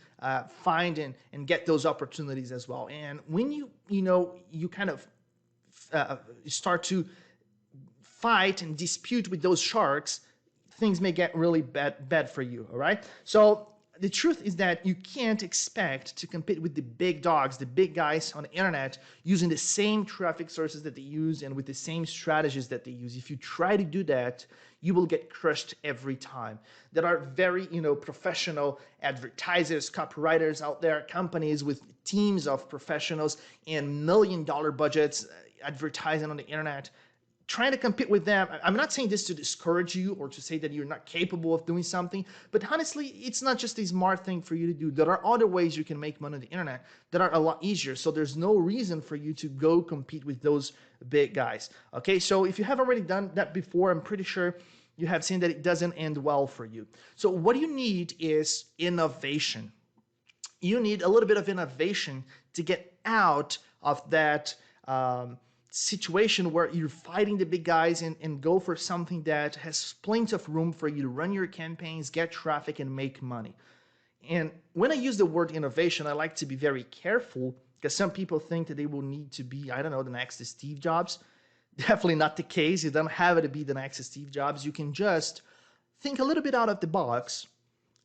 find and get those opportunities as well. And when you kind of start to fight and dispute with those sharks, things may get really bad for you, all right? So the truth is that you can't expect to compete with the big dogs, the big guys on the internet, using the same traffic sources that they use and with the same strategies that they use. If you try to do that, you will get crushed every time. There are very, professional advertisers, copywriters out there, companies with teams of professionals and $1 million budgets advertising on the internet. Trying to compete with them, I'm not saying this to discourage you or to say that you're not capable of doing something, but honestly, it's not just a smart thing for you to do. There are other ways you can make money on the internet that are a lot easier, so there's no reason for you to go compete with those big guys, okay? So if you have already done that before, I'm pretty sure you have seen that it doesn't end well for you. So what you need is innovation. You need a little bit of innovation to get out of that situation where you're fighting the big guys and go for something that has plenty of room for you to run your campaigns, get traffic, and make money. And when I use the word innovation, I like to be very careful, because some people think that they will need to be, I don't know, the next Steve Jobs. Definitely not the case. You don't have to be the next Steve Jobs. You can just think a little bit out of the box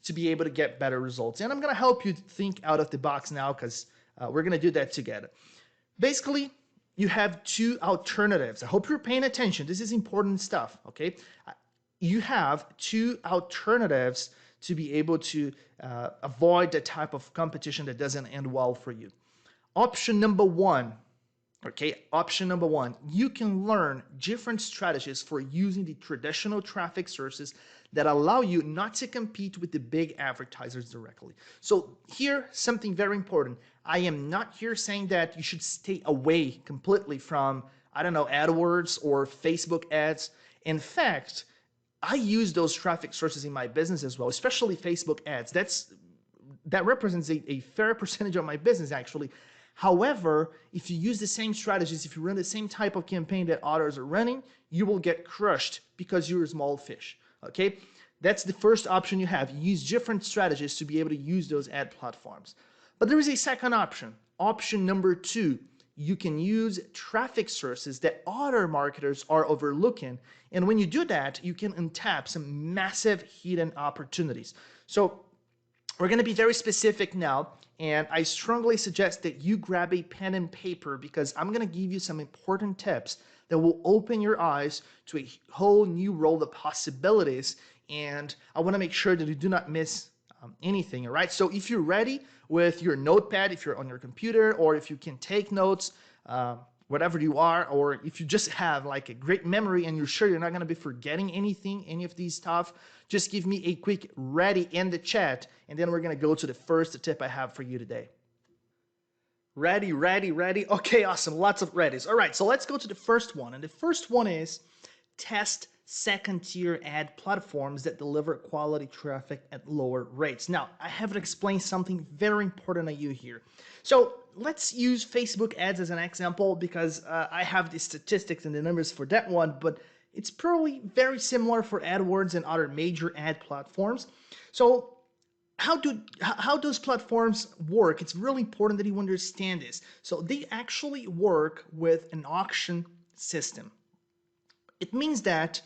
to be able to get better results. And I'm going to help you think out of the box now, because we're going to do that together. Basically, you have 2 alternatives. I hope you're paying attention. This is important stuff, okay? You have 2 alternatives to be able to avoid the type of competition that doesn't end well for you. Option number 1, okay? Option number 1, you can learn different strategies for using the traditional traffic sources that allow you not to compete with the big advertisers directly. So here, something very important. I am not here saying that you should stay away completely from, I don't know, AdWords or Facebook ads. In fact, I use those traffic sources in my business as well, especially Facebook ads. That represents a fair percentage of my business, actually. However, if you use the same strategies, if you run the same type of campaign that others are running, you will get crushed because you're a small fish. Okay, that's the first option you have. You use different strategies to be able to use those ad platforms. But there is a second option. Option number two, you can use traffic sources that other marketers are overlooking. And when you do that, you can untap some massive hidden opportunities. So we're going to be very specific now, and I strongly suggest that you grab a pen and paper because I'm going to give you some important tips that will open your eyes to a whole new world of possibilities, and I want to make sure that you do not miss anything, all right? So if you're ready with your notepad, if you're on your computer, or if you can take notes, whatever you are, or if you just have like a great memory and you're sure you're not going to be forgetting anything, any of these stuff, just give me a quick ready in the chat, and then we're going to go to the first tip I have for you today. Ready, ready, ready. Okay, awesome. Lots of readies. All right, so let's go to the first one. And the first one is test second-tier ad platforms that deliver quality traffic at lower rates. Now, I have to explain something very important to you here. So let's use Facebook ads as an example because I have the statistics and the numbers for that one, but it's probably very similar for AdWords and other major ad platforms. So how those platforms work, it's really important that you understand this. So they actually work with an auction system. It means that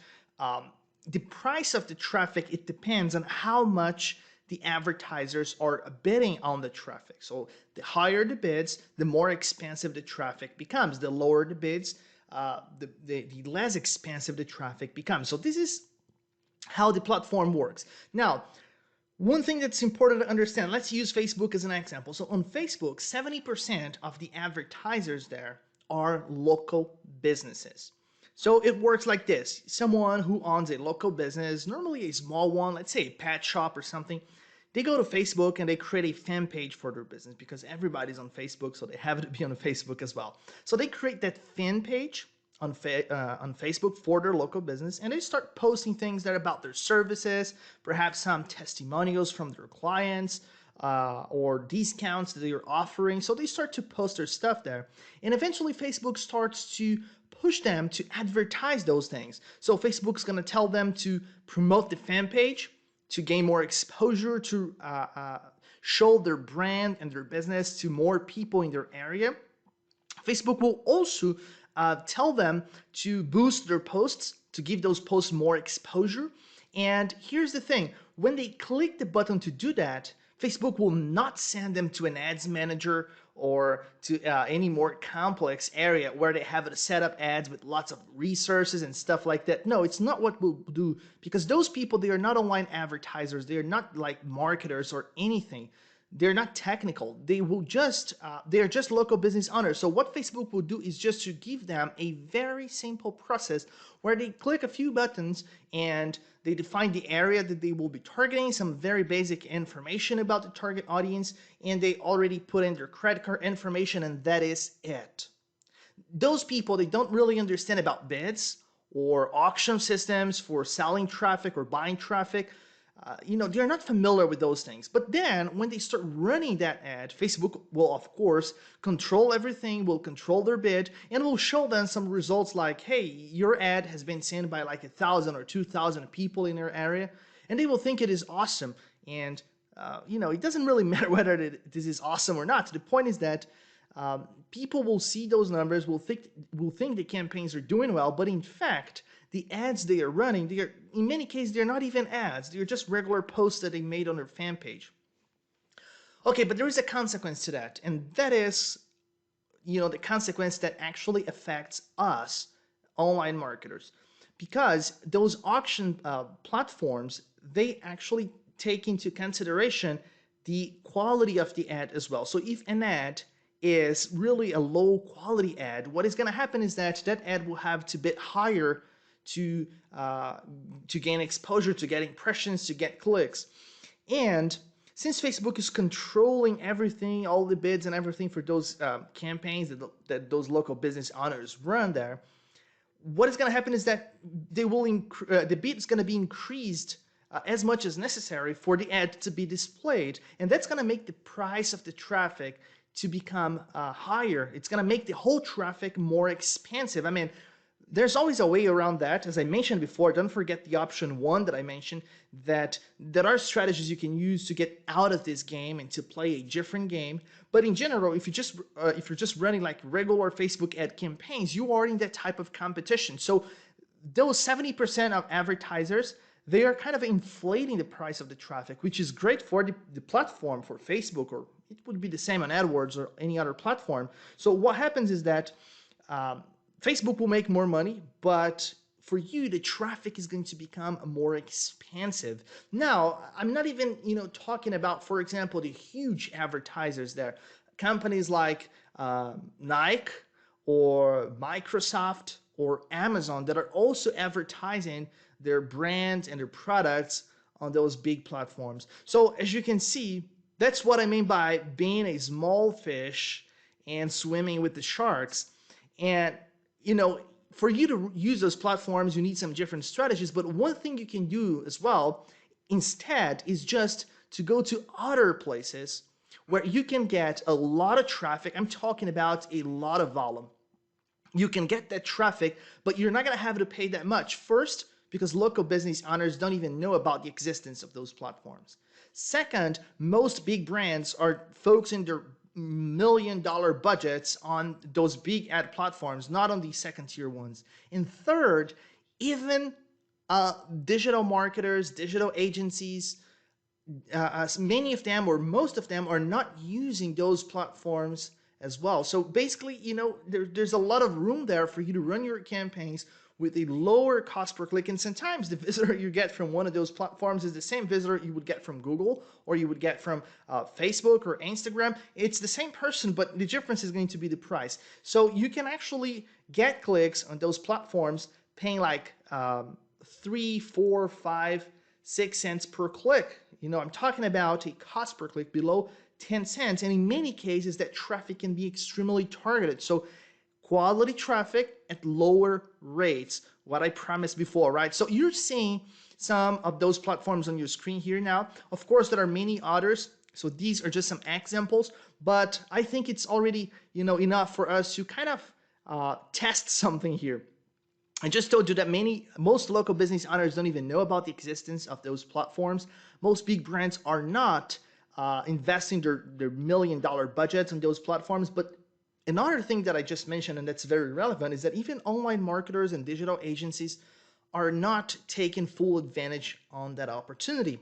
the price of the traffic, it depends on how much the advertisers are bidding on the traffic. So the higher the bids, the more expensive the traffic becomes. The lower the bids, the less expensive the traffic becomes. So this is how the platform works. Now, one thing that's important to understand, let's use Facebook as an example. So on Facebook, 70% of the advertisers there are local businesses. So it works like this. Someone who owns a local business, normally a small one, let's say a pet shop or something, they go to Facebook and they create a fan page for their business because everybody's on Facebook, so they have to be on Facebook as well. So they create that fan page on Facebook for their local business, and they start posting things that are about their services, perhaps some testimonials from their clients, or discounts that they're offering. So they start to post their stuff there, and eventually Facebook starts to push them to advertise those things. So Facebook's going to tell them to promote the fan page, to gain more exposure, to show their brand and their business to more people in their area. Facebook will also tell them to boost their posts, to give those posts more exposure. And here's the thing, when they click the button to do that, Facebook will not send them to an ads manager or to any more complex area where they have to set up ads with lots of resources and stuff like that. No, it's not what we'll do, because those people, they are not online advertisers. They are not like marketers or anything. They're not technical. They will just, they're just local business owners. So what Facebook will do is just to give them a very simple process where they click a few buttons and they define the area that they will be targeting, some very basic information about the target audience, and they already put in their credit card information, and that is it. Those people, they don't really understand about bids or auction systems for selling traffic or buying traffic. They're not familiar with those things. But then when they start running that ad, Facebook will, of course, control everything, will control their bid, and will show them some results like, hey, your ad has been seen by like 1,000 or 2,000 people in your area, and they will think it is awesome. And, it doesn't really matter whether this is awesome or not. The point is that people will see those numbers, will think the campaigns are doing well, but in fact, the ads they are running, in many cases, they're not even ads. They're just regular posts that they made on their fan page. Okay, but there is a consequence to that, and that is, the consequence that actually affects us, online marketers. Because those auction platforms, they actually take into consideration the quality of the ad as well. So if an ad is really a low quality ad, what is going to happen is that ad will have to bid higher to gain exposure, to get impressions, to get clicks. And since Facebook is controlling everything, all the bids and everything for those campaigns that those local business owners run there, what is going to happen is that the bid is going to be increased as much as necessary for the ad to be displayed, and that's going to make the price of the traffic to become higher. It's going to make the whole traffic more expensive. I mean, there's always a way around that. As I mentioned before, don't forget the option one that I mentioned, that there are strategies you can use to get out of this game and to play a different game. But in general, if you're just running like regular Facebook ad campaigns, you are in that type of competition. So those 70% of advertisers, they are kind of inflating the price of the traffic, which is great for the platform, for Facebook, or it would be the same on AdWords or any other platform. So what happens is that um, Facebook will make more money, but for you, the traffic is going to become more expensive. Now, I'm not even, talking about, for example, the huge advertisers there, companies like Nike or Microsoft or Amazon that are also advertising their brands and their products on those big platforms. So as you can see, that's what I mean by being a small fish and swimming with the sharks. And for you to use those platforms, you need some different strategies. But one thing you can do as well, instead, is just to go to other places where you can get a lot of traffic. I'm talking about a lot of volume. You can get that traffic, but you're not going to have to pay that much. First, because local business owners don't even know about the existence of those platforms. Second, most big brands are focusing their $1 million budgets on those big ad platforms, not on the second tier ones. And third, even digital marketers, digital agencies, many of them or most of them are not using those platforms as well. So basically, there's a lot of room there for you to run your campaigns with a lower cost per click. And sometimes the visitor you get from one of those platforms is the same visitor you would get from Google or you would get from Facebook or Instagram. It's the same person, but the difference is going to be the price. So you can actually get clicks on those platforms paying like 3, 4, 5, 6 cents per click. I'm talking about a cost per click below 10 cents. And in many cases, that traffic can be extremely targeted. So quality traffic at lower rates, what I promised before, right? So you're seeing some of those platforms on your screen here now. Of course, there are many others. So these are just some examples, but I think it's already, enough for us to kind of test something here. I just told you that most local business owners don't even know about the existence of those platforms. Most big brands are not investing their $1 million budgets on those platforms. But another thing that I just mentioned, and that's very relevant, is that even online marketers and digital agencies are not taking full advantage on that opportunity.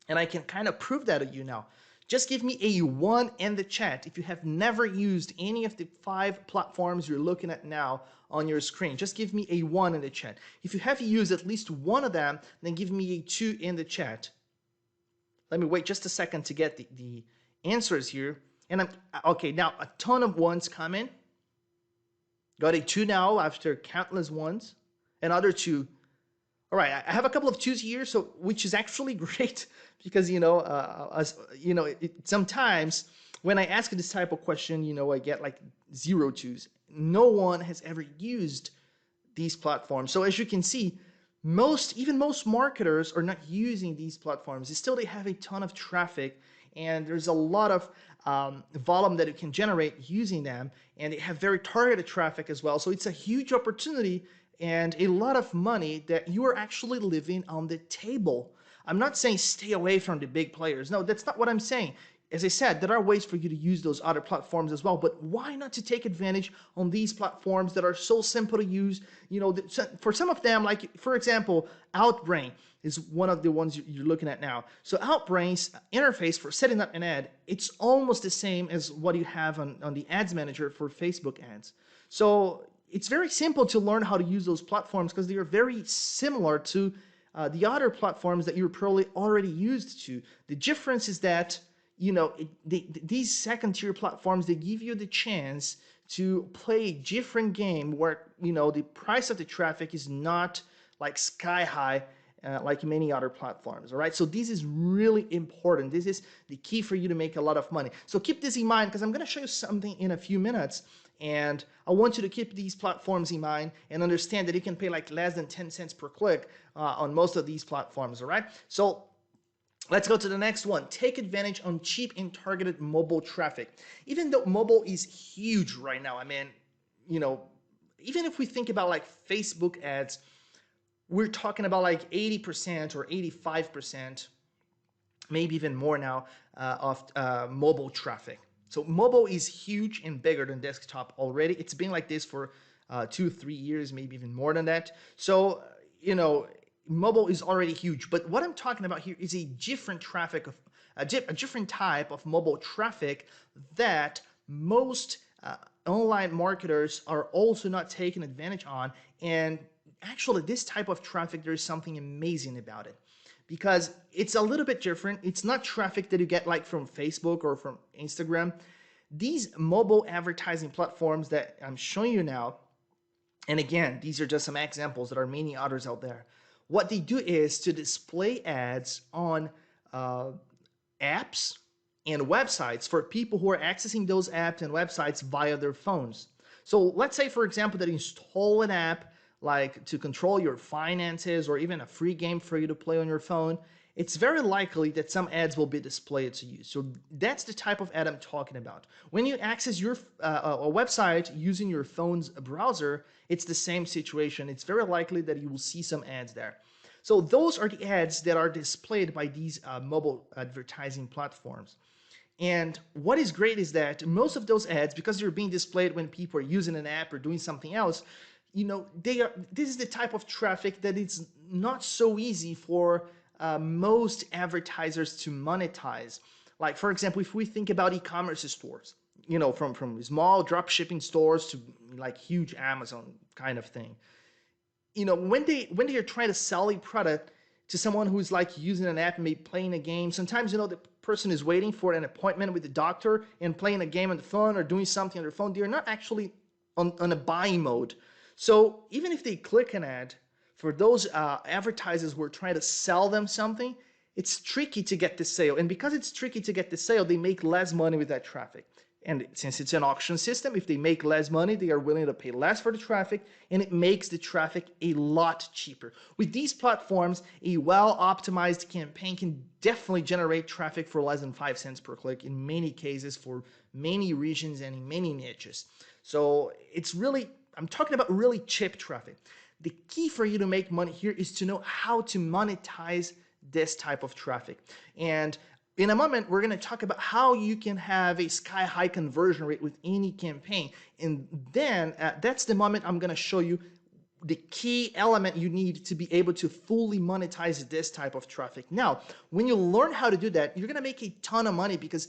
And I can kind of prove that to you now. Just give me a 1 in the chat if you have never used any of the 5 platforms you're looking at now on your screen. Just give me a 1 in the chat. If you have used at least one of them, then give me a 2 in the chat. Let me wait just a second to get the answers here. And okay, now a ton of ones come in. Got a 2 now after countless ones. Another 2. All right, I have a couple of 2s here, so which is actually great because sometimes when I ask this type of question, I get like 0 2s. No one has ever used these platforms. So as you can see, even most marketers are not using these platforms. Still, they have a ton of traffic, and there's a lot of volume that you can generate using them, and they have very targeted traffic as well. So it's a huge opportunity and a lot of money that you are actually leaving on the table. I'm not saying stay away from the big players. No, that's not what I'm saying. As I said, there are ways for you to use those other platforms as well, but why not to take advantage on these platforms that are so simple to use? For some of them, like for example, Outbrain is one of the ones you're looking at now. So Outbrain's interface for setting up an ad, it's almost the same as what you have on the ads manager for Facebook ads. So it's very simple to learn how to use those platforms because they are very similar to the other platforms that you're probably already used to. The difference is that these second-tier platforms, they give you the chance to play a different game where the price of the traffic is not like sky high like many other platforms. All right, so this is really important. This is the key for you to make a lot of money. So keep this in mind because I'm going to show you something in a few minutes. And I want you to keep these platforms in mind and understand that you can pay like less than 10 cents per click on most of these platforms, all right? So let's go to the next one. Take advantage on cheap and targeted mobile traffic. Even though mobile is huge right now, I mean, even if we think about like Facebook ads, we're talking about like 80% or 85%, maybe even more now, of mobile traffic. So mobile is huge and bigger than desktop already. It's been like this for 2 3 years, maybe even more than that. So mobile is already huge. But what I'm talking about here is a different traffic of a different type of mobile traffic that most online marketers are also not taking advantage on. And actually, this type of traffic, there is something amazing about it because it's a little bit different. It's not traffic that you get like from Facebook or from Instagram. These mobile advertising platforms that I'm showing you now, and again, these are just some examples, there are many others out there. What they do is to display ads on apps and websites for people who are accessing those apps and websites via their phones. So let's say, for example, that you install an app like to control your finances or even a free game for you to play on your phone. It's very likely that some ads will be displayed to you. So that's the type of ad I'm talking about. When you access your a website using your phone's browser, it's the same situation. It's very likely that you will see some ads there. So those are the ads that are displayed by these mobile advertising platforms. And what is great is that most of those ads, because they're being displayed when people are using an app or doing something else, this is the type of traffic that it's not so easy for most advertisers to monetize. Like, for example, if we think about e-commerce stores, from small drop shipping stores to like huge Amazon kind of thing. When they are trying to sell a product to someone who's like using an app and maybe playing a game, sometimes the person is waiting for an appointment with the doctor and playing a game on the phone or doing something on their phone. They're not actually on a buying mode. So even if they click an ad, for those advertisers who are trying to sell them something, it's tricky to get the sale. And because it's tricky to get the sale, they make less money with that traffic. And since it's an auction system, if they make less money, they are willing to pay less for the traffic, and it makes the traffic a lot cheaper. With these platforms, a well-optimized campaign can definitely generate traffic for less than 5 cents per click in many cases for many regions and in many niches. So I'm talking about really cheap traffic. The key for you to make money here is to know how to monetize this type of traffic. And in a moment, we're going to talk about how you can have a sky-high conversion rate with any campaign. And then that's the moment I'm going to show you the key element you need to be able to fully monetize this type of traffic. Now, when you learn how to do that, you're going to make a ton of money because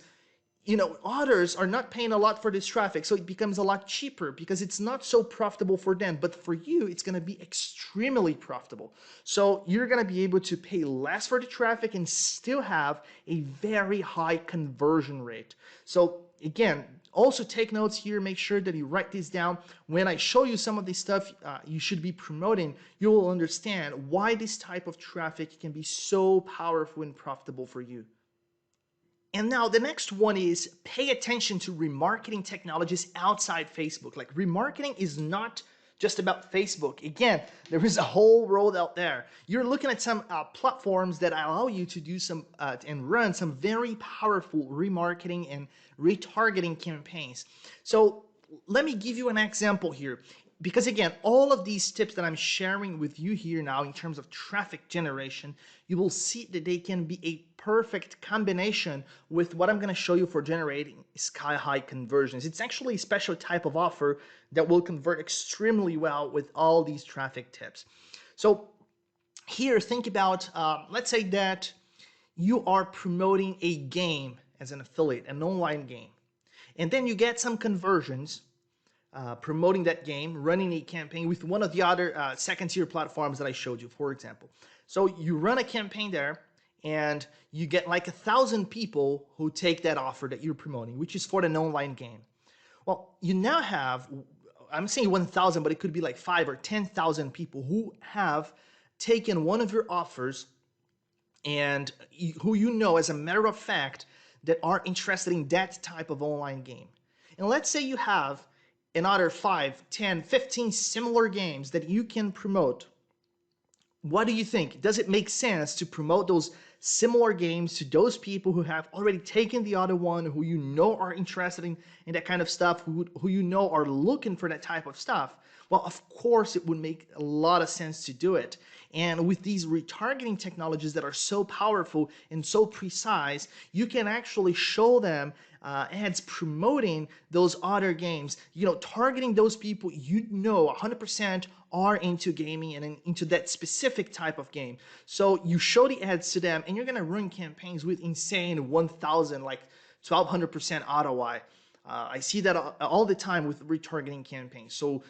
others are not paying a lot for this traffic, so it becomes a lot cheaper because it's not so profitable for them. But for you, it's going to be extremely profitable. So you're going to be able to pay less for the traffic and still have a very high conversion rate. So again, also take notes here. Make sure that you write this down. When I show you some of this stuff you should be promoting, you will understand why this type of traffic can be so powerful and profitable for you. And now the next one is pay attention to remarketing technologies outside Facebook. Like, remarketing is not just about Facebook. Again, there is a whole world out there. You're looking at some platforms that allow you to do some and run some very powerful remarketing and retargeting campaigns. So let me give you an example here. Because again, all of these tips that I'm sharing with you here now in terms of traffic generation, you will see that they can be a perfect combination with what I'm going to show you for generating sky-high conversions. It's actually a special type of offer that will convert extremely well with all these traffic tips. So here, think about, let's say that you are promoting a game as an affiliate, an online game, and then you get some conversions promoting that game, running a campaign with one of the other second-tier platforms that I showed you, for example. So you run a campaign there, and you get like 1,000 people who take that offer that you're promoting, which is for an online game. Well, you now have, I'm saying 1,000, but it could be like 5 or 10,000 people who have taken one of your offers and who as a matter of fact, that are interested in that type of online game. And let's say you have another 5, 10, 15 similar games that you can promote What do you think? Does it make sense to promote those similar games to those people who have already taken the other one, who you know are interested in that kind of stuff, who you know are looking for that type of stuff? Well, of course, it would make a lot of sense to do it. And with these retargeting technologies that are so powerful and so precise, you can actually show them ads promoting those other games, targeting those people 100% are into gaming and into that specific type of game. So you show the ads to them and you're going to run campaigns with insane 1,000, like 1,200% ROI. I see that all the time with retargeting campaigns. So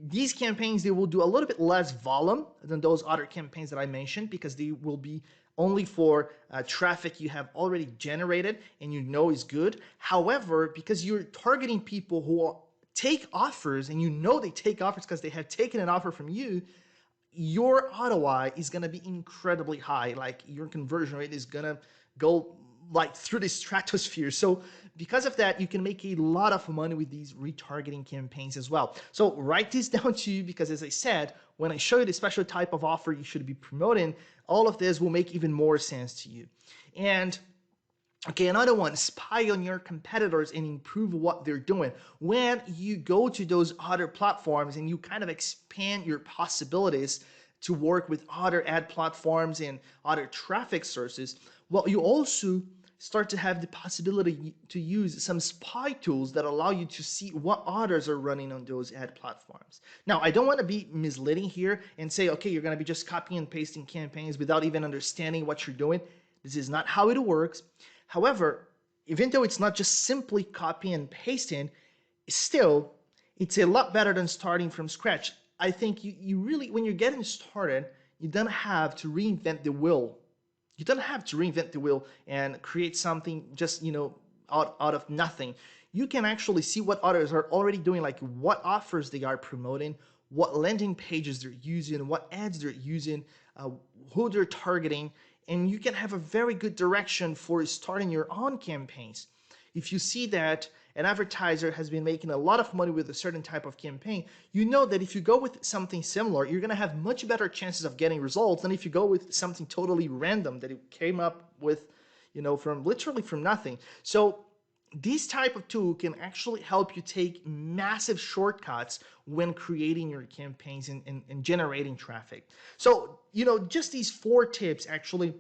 these campaigns, they will do a little bit less volume than those other campaigns that I mentioned, because they will be only for traffic you have already generated and you know is good. However, because you're targeting people who take offers and you know they take offers because they have taken an offer from you, your ROI is going to be incredibly high. Like your conversion rate is going to go like through the stratosphere. So because of that, you can make a lot of money with these retargeting campaigns as well. So write this down to you, because as I said, when I show you the special type of offer you should be promoting, all of this will make even more sense to you. And okay, another one, spy on your competitors and improve what they're doing. When you go to those other platforms and you kind of expand your possibilities to work with other ad platforms and other traffic sources, well, you also start to have the possibility to use some spy tools that allow you to see what others are running on those ad platforms. Now, I don't want to be misleading here and say, okay, you're going to be just copying and pasting campaigns without even understanding what you're doing. This is not how it works. However, even though it's not just simply copy and pasting, still, it's a lot better than starting from scratch. I think you really, when you're getting started, you don't have to reinvent the wheel. You don't have to reinvent the wheel and create something just, out of nothing. You can actually see what others are already doing, like what offers they are promoting, what landing pages they're using, what ads they're using, who they're targeting, and you can have a very good direction for starting your own campaigns. If you see that an advertiser has been making a lot of money with a certain type of campaign, you know that if you go with something similar, you're going to have much better chances of getting results than if you go with something totally random that it came up with, from nothing. So this type of tool can actually help you take massive shortcuts when creating your campaigns and generating traffic. So, just these 4 tips, actually,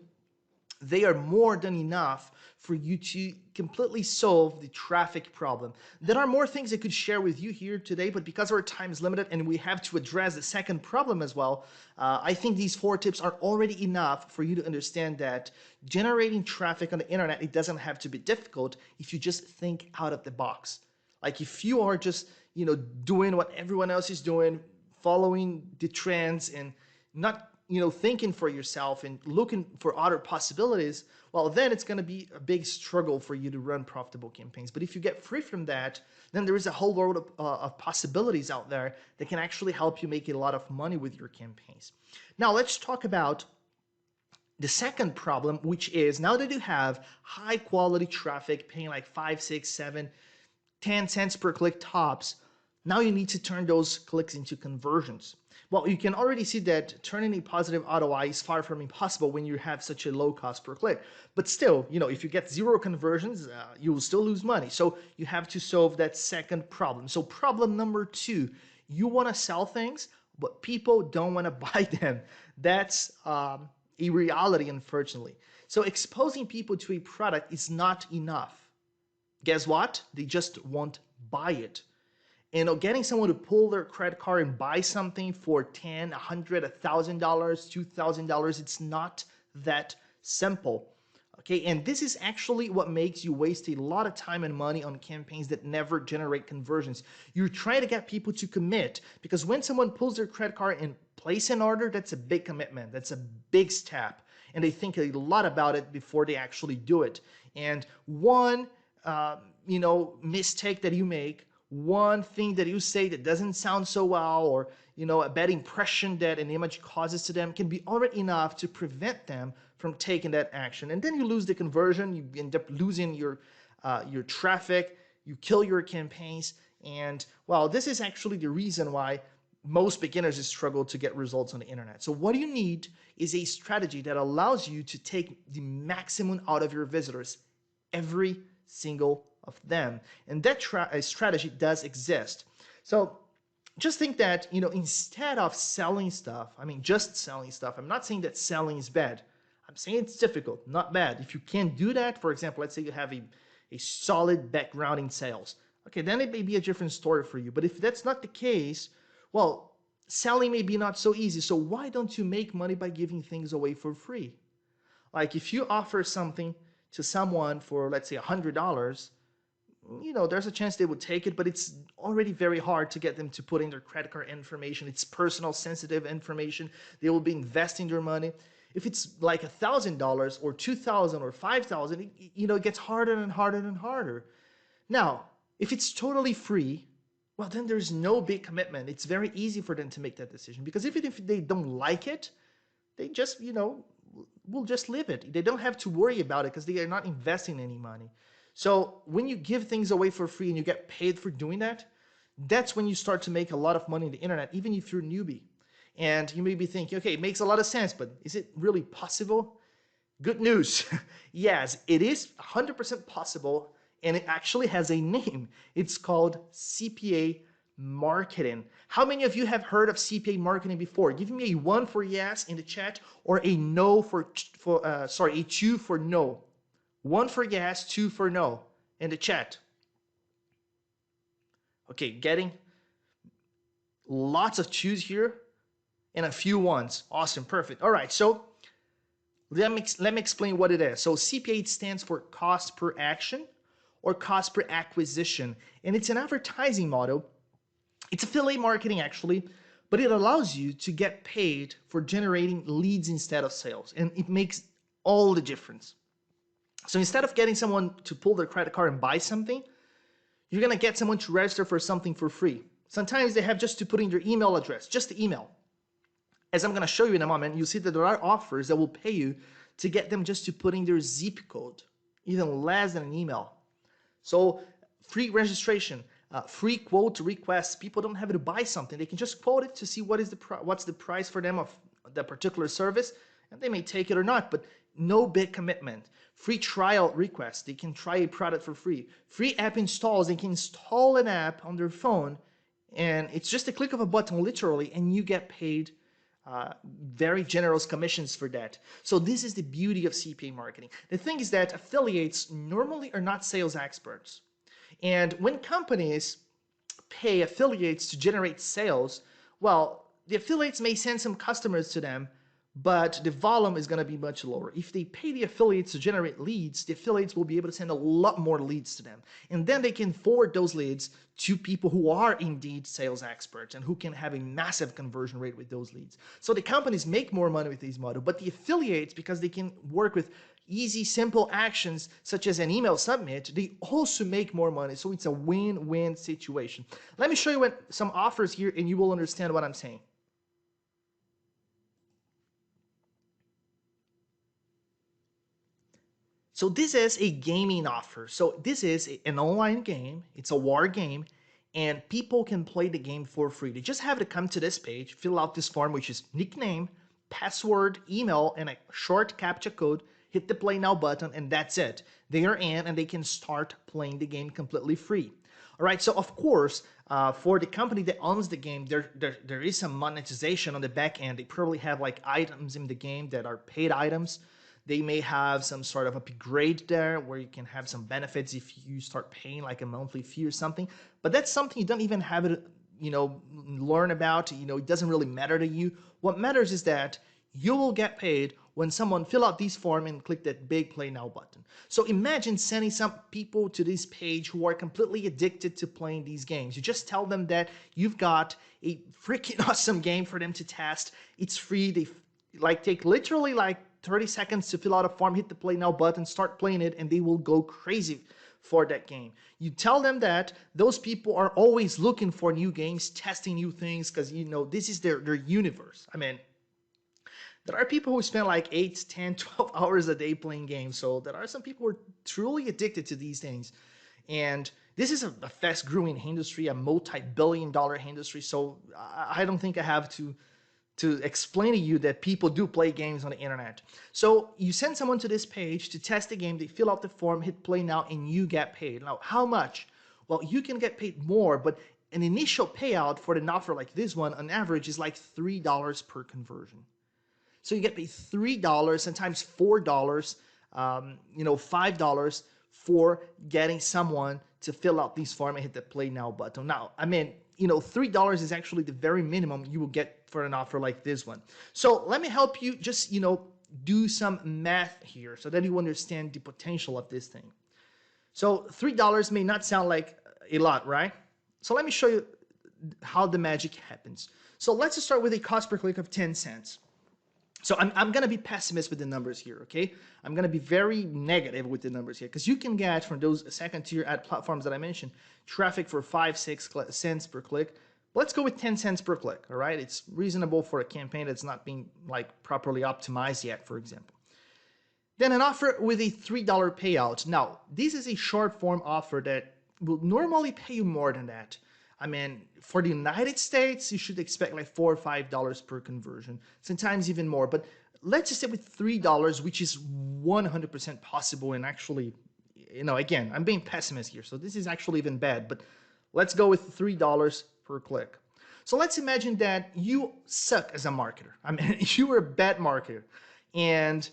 they are more than enough for you to completely solve the traffic problem. There are more things I could share with you here today, but because our time is limited and we have to address the second problem as well, I think these 4 tips are already enough for you to understand that generating traffic on the internet, it doesn't have to be difficult if you just think out of the box. Like if you are just, doing what everyone else is doing, following the trends and not thinking for yourself and looking for other possibilities, well, then it's going to be a big struggle for you to run profitable campaigns. But if you get free from that, then there is a whole world of possibilities out there that can actually help you make a lot of money with your campaigns. Now, let's talk about the second problem, which is now that you have high quality traffic paying like 5, 6, 7, 10 cents per click tops, now you need to turn those clicks into conversions. Well, you can already see that turning a positive ROI is far from impossible when you have such a low cost per click. But still, if you get 0 conversions, you will still lose money. So you have to solve that second problem. So problem number 2, you want to sell things, but people don't want to buy them. That's a reality, unfortunately. So exposing people to a product is not enough. Guess what? They just won't buy it. Getting someone to pull their credit card and buy something for $10, $100, $1,000, $2,000, it's not that simple. Okay, and this is actually what makes you waste a lot of time and money on campaigns that never generate conversions. You're trying to get people to commit, because when someone pulls their credit card and place an order, that's a big commitment. That's a big step. And they think a lot about it before they actually do it. And one, mistake that you make, one thing that you say that doesn't sound so well, or a bad impression that an image causes to them, can be already enough to prevent them from taking that action. And then you lose the conversion, you end up losing your traffic, you kill your campaigns. And well, this is actually the reason why most beginners struggle to get results on the internet. So what you need is a strategy that allows you to take the maximum out of your visitors, every single of them. And that strategy does exist. So just think that, instead of selling stuff, just selling stuff, I'm not saying that selling is bad. I'm saying it's difficult, not bad. If you can't do that, for example, let's say you have a solid background in sales. Okay, then it may be a different story for you. But if that's not the case, well, selling may be not so easy. So why don't you make money by giving things away for free? Like if you offer something to someone for, let's say, $100, there's a chance they would take it, but it's already very hard to get them to put in their credit card information. It's personal, sensitive information. They will be investing their money. If it's like $1,000 or $2,000 or $5,000, it gets harder and harder and harder. Now, if it's totally free, well, then there's no big commitment. It's very easy for them to make that decision, because even if they don't like it, they just, will just live it. They don't have to worry about it because they are not investing any money. So when you give things away for free and you get paid for doing that, that's when you start to make a lot of money on the internet, even if you're a newbie. And you may be thinking, okay, it makes a lot of sense, but is it really possible? Good news. Yes, it is 100% possible, and it actually has a name. It's called CPA marketing. How many of you have heard of CPA marketing before? Give me a 1 for yes in the chat, or a no a 2 for no. 1 for yes, 2 for no in the chat. Okay, getting lots of twos here and a few ones. Awesome, perfect. All right, so let me explain what it is. So CPA stands for cost per action or cost per acquisition, and it's an advertising model. It's affiliate marketing actually, but it allows you to get paid for generating leads instead of sales, and it makes all the difference. So instead of getting someone to pull their credit card and buy something, you're going to get someone to register for something for free. Sometimes they have just to put in their email address, just the email. As I'm going to show you in a moment, you'll see that there are offers that will pay you to get them just to put in their zip code, even less than an email. So free registration, free quote requests. People don't have to buy something. They can just quote it to see what's the price for them of that particular service, and they may take it or not, but no big commitment. Free trial requests. They can try a product for free. Free app installs. They can install an app on their phone, and it's just a click of a button, literally, and you get paid very generous commissions for that. So this is the beauty of CPA marketing. The thing is that affiliates normally are not sales experts. And when companies pay affiliates to generate sales, well, the affiliates may send some customers to them, but the volume is going to be much lower. If they pay the affiliates to generate leads, the affiliates will be able to send a lot more leads to them. And then they can forward those leads to people who are indeed sales experts and who can have a massive conversion rate with those leads. So the companies make more money with these models, but the affiliates, because they can work with easy, simple actions such as an email submit, they also make more money. So it's a win-win situation. Let me show you some offers here and you will understand what I'm saying. So this is a gaming offer. So this is an online game. It's a war game, and people can play the game for free. They just have to come to this page, fill out this form, which is nickname, password, email, and a short CAPTCHA code. Hit the play now button, and that's it. They are in, and they can start playing the game completely free. All right, so of course, for the company that owns the game, there is some monetization on the back end. They probably have like items in the game that are paid items. They may have some sort of upgrade there where you can have some benefits if you start paying like a monthly fee or something. But that's something you don't even have to, learn about. It doesn't really matter to you. What matters is that you will get paid when someone fill out this form and click that big play now button. So imagine sending some people to this page who are completely addicted to playing these games. You just tell them that you've got a freaking awesome game for them to test. It's free. They take literally 30 seconds to fill out a form, hit the play now button, start playing it, and they will go crazy for that game. You tell them that those people are always looking for new games, testing new things, because this is their universe. There are people who spend 8, 10, 12 hours a day playing games. So there are some people who are truly addicted to these things. And This is a fast-growing industry, a multi-billion-dollar industry. So I don't think I have to explain to you that people do play games on the internet. So you send someone to this page to test the game, they fill out the form, hit play now, and you get paid. Now, how much? Well, you can get paid more, but an initial payout for an offer like this one, on average, is like $3 per conversion. So you get paid $3, sometimes $4, $5 for getting someone to fill out this form and hit the play now button. Now, I mean, $3 is actually the very minimum you will get for an offer like this one. So let me help you just, do some math here so that you understand the potential of this thing. So $3 may not sound like a lot, right? So let me show you how the magic happens. So let's start with a cost per click of 10 cents. So I'm going to be pessimist with the numbers here, okay? I'm going to be very negative with the numbers here because you can get from those second-tier ad platforms that I mentioned traffic for 5-6 cents per click. Let's go with 10 cents per click, all right? It's reasonable for a campaign that's not being properly optimized yet, for example. Then an offer with a $3 payout. Now, this is a short-form offer that will normally pay you more than that. I mean, for the United States, you should expect like $4 or $5 per conversion, sometimes even more. But let's just say with $3, which is 100% possible. And actually, again, I'm being pessimist here, so this is actually even bad. But let's go with $3 per click. So let's imagine that you suck as a marketer. I mean, you are a bad marketer. And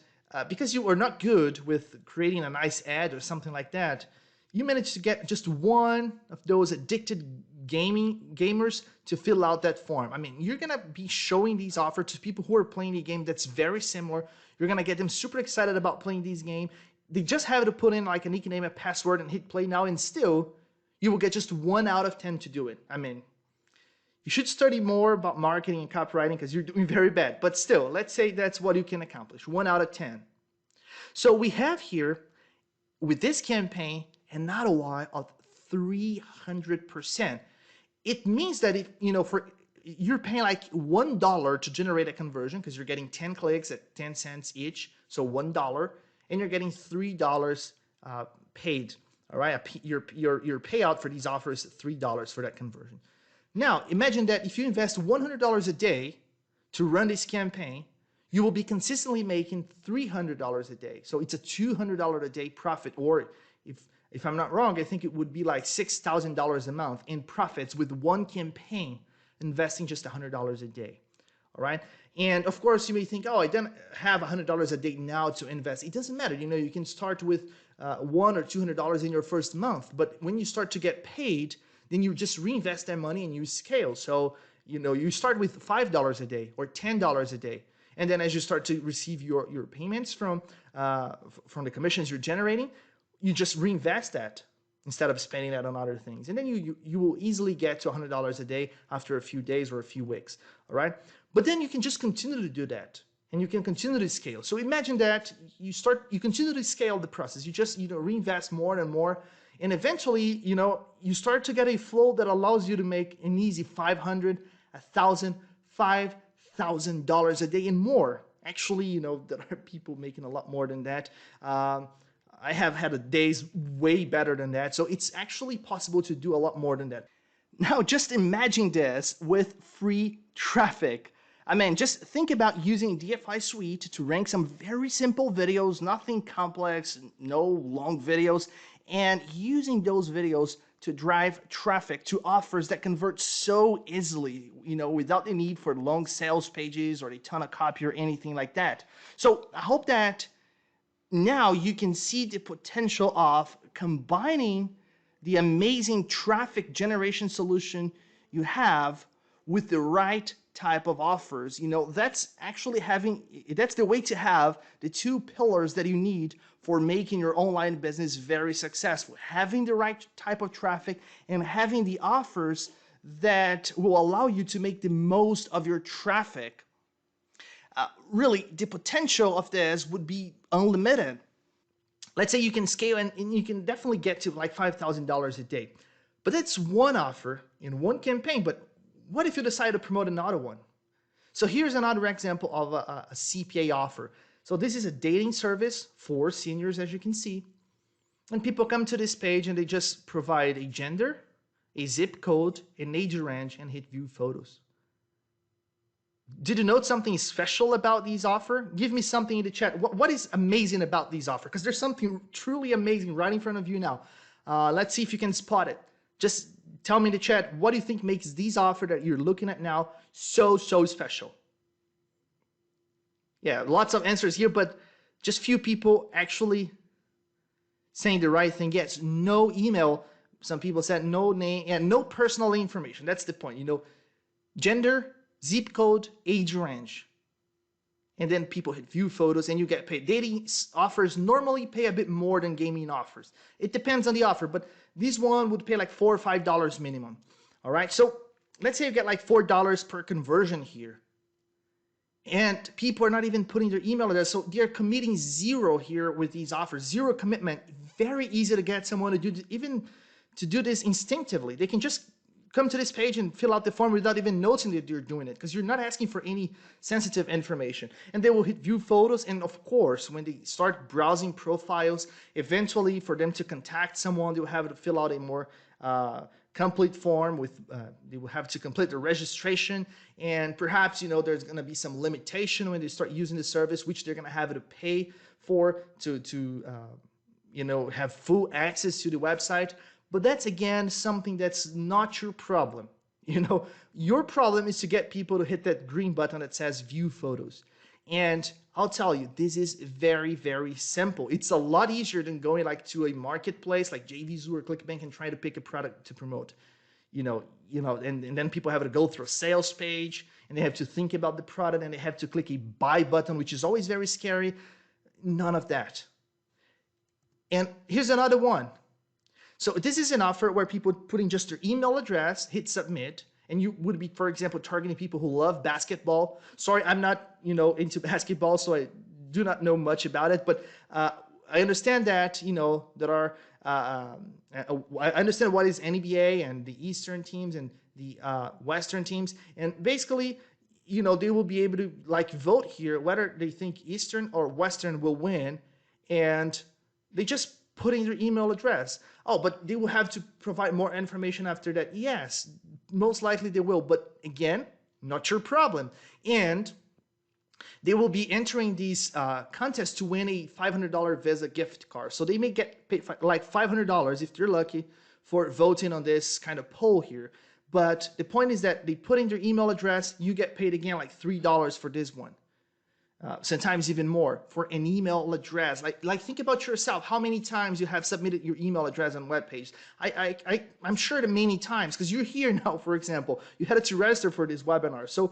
because you are not good with creating a nice ad or something like that, you managed to get just one of those addicted gamers to fill out that form. I mean, you're going to be showing these offers to people who are playing a game that's very similar. You're going to get them super excited about playing this game. They just have to put in like a nickname, a password, and hit play now, and still, you will get just 1 out of 10 to do it. I mean, you should study more about marketing and copywriting because you're doing very bad. But still, let's say that's what you can accomplish, 1 out of 10. So we have here, with this campaign, an ROI of 300%. It means that if you're paying like $1 to generate a conversion because you're getting 10 clicks at 10 cents each, so $1, and you're getting $3 paid. All right, your payout for these offers is $3 for that conversion. Now imagine that if you invest $100 a day to run this campaign, you will be consistently making $300 a day. So it's a $200 a day profit, or if I'm not wrong, I think it would be like $6,000 a month in profits with one campaign, investing just $100 a day. All right. And of course, you may think, oh, I don't have $100 a day now to invest. It doesn't matter. You can start with $100 or $200 in your first month. But when you start to get paid, then you just reinvest that money and you scale. So, you start with $5 a day or $10 a day. And then as you start to receive your payments from the commissions you're generating, you just reinvest that instead of spending that on other things. And then you will easily get to $100 a day after a few days or a few weeks, all right? But then you can just continue to do that, and you can continue to scale. So imagine that you continue to scale the process. You just, reinvest more and more, and eventually, you start to get a flow that allows you to make an easy $500, $1,000, $5,000 a day and more. Actually, there are people making a lot more than that. I have had days way better than that. So it's actually possible to do a lot more than that. Now, just imagine this with free traffic. I mean, just think about using DFI Suite to rank some very simple videos, nothing complex, no long videos, and using those videos to drive traffic to offers that convert so easily, without the need for long sales pages or a ton of copy or anything like that. So I hope that now you can see the potential of combining the amazing traffic generation solution you have with the right type of offers. That's the way to have the two pillars that you need for making your online business very successful. Having the right type of traffic and having the offers that will allow you to make the most of your traffic. Really, the potential of this would be unlimited. Let's say you can scale and you can definitely get to like $5,000 a day. But that's one offer in one campaign. But what if you decide to promote another one? So here's another example of a CPA offer. So this is a dating service for seniors, as you can see. And people come to this page and they just provide a gender, a zip code, an age range, and hit view photos. Did you note something special about these offer? Give me something in the chat. What is amazing about these offer? Because there's something truly amazing right in front of you now. Let's see if you can spot it. Just tell me in the chat, what do you think makes these offer that you're looking at now so special? Yeah, lots of answers here, but just few people actually saying the right thing. Yes, no email. Some people said no name and no personal information. That's the point. Gender, zip code, age range. And then people hit view photos and you get paid. Dating offers normally pay a bit more than gaming offers. It depends on the offer, but this one would pay like $4 or $5 minimum. All right, so let's say you get like $4 per conversion here. And people are not even putting their email address, so they're committing zero here with these offers. Zero commitment. Very easy to get someone to do, even to do this instinctively. They can just come to this page and fill out the form without even noticing that you're doing it, because you're not asking for any sensitive information. And they will hit view photos, and of course, when they start browsing profiles, eventually for them to contact someone, they'll have to fill out a more complete form with they will have to complete the registration, and perhaps there's going to be some limitation when they start using the service, which they're going to have to pay for to have full access to the website. But that's again something that's not your problem. Your problem is to get people to hit that green button that says view photos. And I'll tell you, this is very, very simple. It's a lot easier than going like to a marketplace like JVZoo or ClickBank and trying to pick a product to promote. And then people have to go through a sales page and they have to think about the product and they have to click a buy button, which is always very scary. None of that. And here's another one. So this is an offer where people put in just their email address, hit submit, and you would be, for example, targeting people who love basketball. Sorry, I'm not, into basketball, so I do not know much about it. But I understand that, there are, I understand what is NBA and the Eastern teams and the Western teams. And basically, they will be able to vote here whether they think Eastern or Western will win. And they just put in their email address. Oh, but they will have to provide more information after that. Yes, most likely they will. But again, not your problem. And they will be entering these contests to win a $500 Visa gift card. So they may get paid like $500 if they're lucky for voting on this kind of poll here. But the point is that they put in their email address. You get paid again like $3 for this one. Sometimes even more for an email address. Like think about yourself. How many times you have submitted your email address on web page? I'm sure that many times, because you're here now, for example. You had to register for this webinar. So,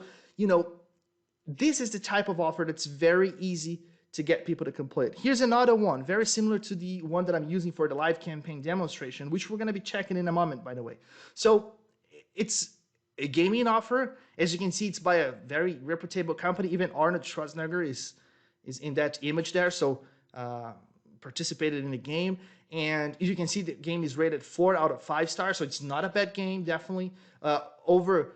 this is the type of offer that's very easy to get people to complete. Here's another one, very similar to the one that I'm using for the live campaign demonstration, which we're going to be checking in a moment, by the way. So it's a gaming offer. As you can see, it's by a very reputable company. Even Arnold Schwarzenegger is in that image there. So participated in the game. And as you can see, the game is rated 4 out of 5 stars. So it's not a bad game, definitely. Over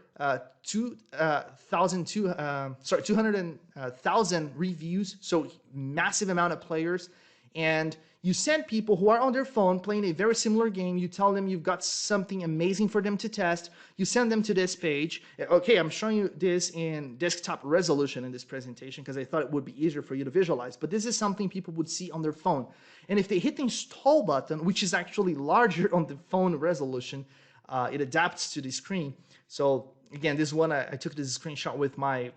200,000 reviews. So massive amount of players. And you send people who are on their phone playing a very similar game. You tell them you've got something amazing for them to test. You send them to this page. Okay, I'm showing you this in desktop resolution in this presentation because I thought it would be easier for you to visualize. But this is something people would see on their phone. And if they hit the install button, which is actually larger on the phone resolution, it adapts to the screen. So again, this one, I took this screenshot with my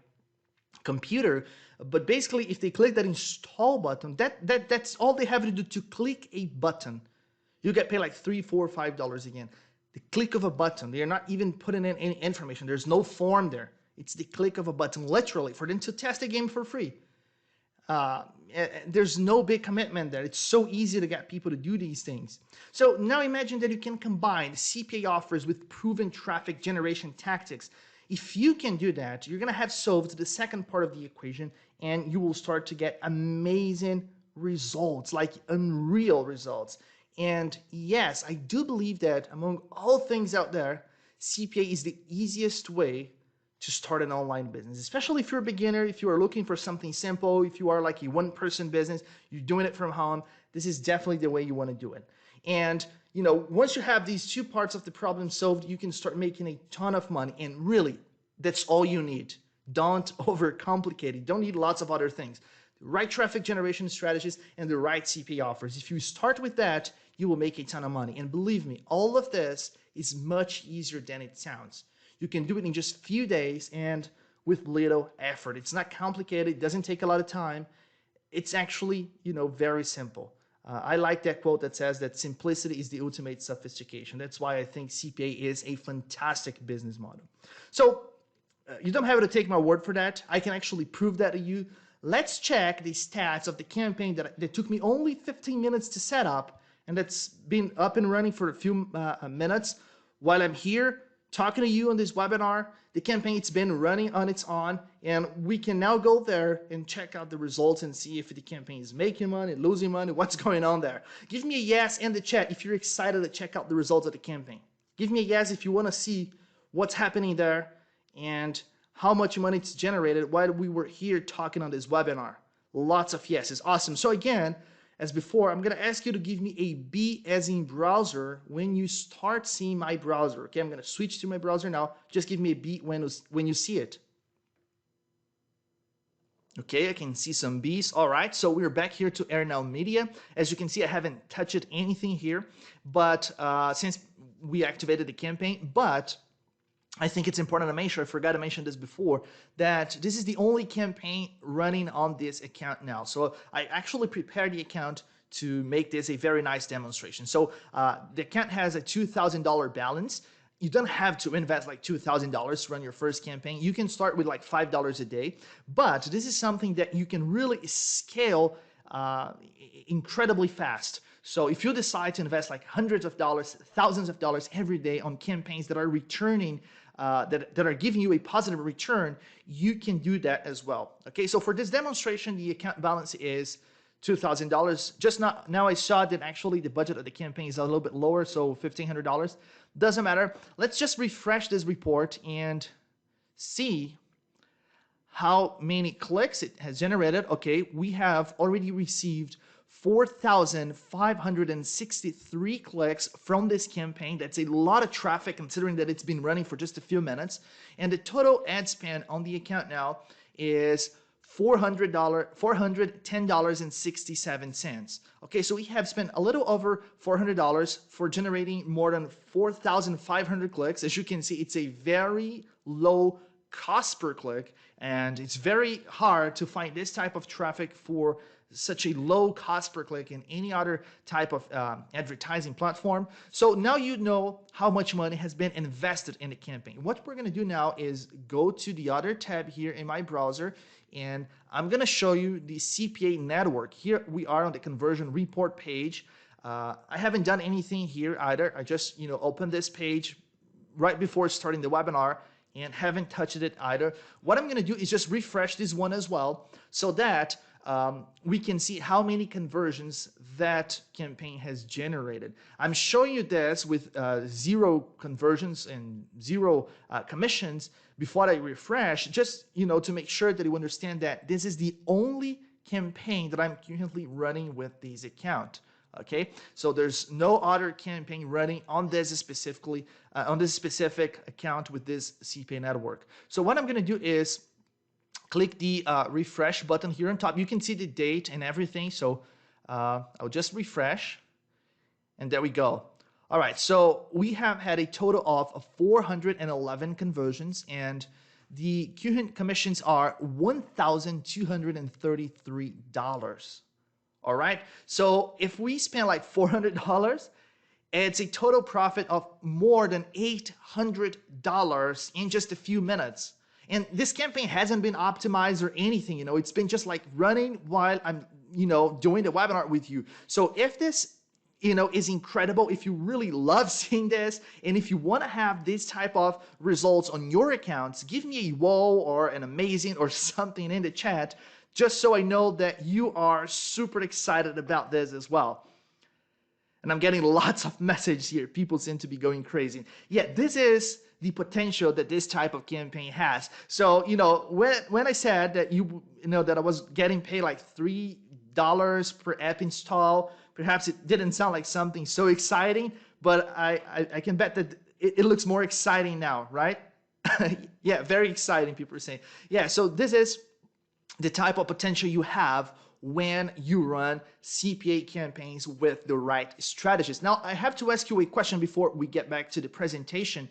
computer. But basically, if they click that install button, that's all they have to do to click a button. You get paid like $3, $4, $5 again. The click of a button. They are not even putting in any information. There's no form there. It's the click of a button, literally, for them to test a game for free. There's no big commitment there. It's so easy to get people to do these things. So now imagine that you can combine CPA offers with proven traffic generation tactics. If you can do that, you're going to have solved the second part of the equation, and you will start to get amazing results, like unreal results. And yes, I do believe that among all things out there, CPA is the easiest way to start an online business, especially if you're a beginner, if you are looking for something simple, if you are like a one-person business, you're doing it from home, this is definitely the way you want to do it. And once you have these two parts of the problem solved, you can start making a ton of money. And really, that's all you need. Don't overcomplicate it. Don't need lots of other things. The right traffic generation strategies and the right CPA offers. If you start with that, you will make a ton of money. And believe me, all of this is much easier than it sounds. You can do it in just a few days and with little effort. It's not complicated. It doesn't take a lot of time. It's actually, very simple. I like that quote that says that simplicity is the ultimate sophistication. That's why I think CPA is a fantastic business model. So you don't have to take my word for that. I can actually prove that to you. Let's check the stats of the campaign that took me only 15 minutes to set up, and that's been up and running for a few minutes while I'm here talking to you on this webinar. The campaign, it's been running on its own, and we can now go there and check out the results and see if the campaign is making money, losing money, what's going on there. Give me a yes in the chat if you're excited to check out the results of the campaign. Give me a yes if you want to see what's happening there and how much money it's generated while we were here talking on this webinar. Lots of yeses. Awesome. So again, as before, I'm going to ask you to give me a B as in browser when you start seeing my browser. Okay, I'm going to switch to my browser now. Just give me a B when you see it. Okay, I can see some B's. All right, so we're back here to AirNow Media. As you can see, I haven't touched anything here, but since we activated the campaign, but I think it's important to make sure, I forgot to mention this before, that this is the only campaign running on this account now. So I actually prepared the account to make this a very nice demonstration. So the account has a $2,000 balance. You don't have to invest like $2,000 to run your first campaign. You can start with like $5 a day, but this is something that you can really scale incredibly fast. So if you decide to invest like hundreds of dollars, thousands of dollars every day on campaigns that are returning, that are giving you a positive return, you can do that as well. Okay, so for this demonstration, the account balance is $2,000. Just now I saw that actually the budget of the campaign is a little bit lower, so $1,500. Doesn't matter. Let's just refresh this report and see how many clicks it has generated. Okay, we have already received 4,563 clicks from this campaign. That's a lot of traffic considering that it's been running for just a few minutes. And the total ad spend on the account now is $410.67. Okay, so we have spent a little over $400 for generating more than 4,500 clicks. As you can see, it's a very low cost per click, and it's very hard to find this type of traffic for such a low cost per click in any other type of advertising platform. So now you know how much money has been invested in the campaign. What we're going to do now is go to the other tab here in my browser, and I'm going to show you the CPA network. Here we are on the conversion report page. I haven't done anything here either. I just opened this page right before starting the webinar and haven't touched it either. What I'm going to do is just refresh this one as well so that we can see how many conversions that campaign has generated. I'm showing you this with 0 conversions and 0 commissions before I refresh, just to make sure that you understand that this is the only campaign that I'm currently running with this account. Okay, so there's no other campaign running on this specifically on this specific account with this CPA network. So what I'm going to do is click the refresh button here on top. You can see the date and everything. So I'll just refresh, and there we go. All right, so we have had a total of 411 conversions, and the current commissions are $1,233. All right, so if we spend like $400, it's a total profit of more than $800 in just a few minutes. And this campaign hasn't been optimized or anything, it's been just like running while I'm, doing the webinar with you. So if this, is incredible, if you really love seeing this, and if you want to have this type of results on your accounts, give me a whoa or an amazing or something in the chat, just so I know that you are super excited about this as well. And I'm getting lots of messages here. People seem to be going crazy. Yeah, this is the potential that this type of campaign has. So, when I said that that I was getting paid like $3 per app install, perhaps it didn't sound like something so exciting, but I can bet that it looks more exciting now, right? Yeah, very exciting, people are saying. Yeah, so this is the type of potential you have when you run CPA campaigns with the right strategies. Now, I have to ask you a question before we get back to the presentation.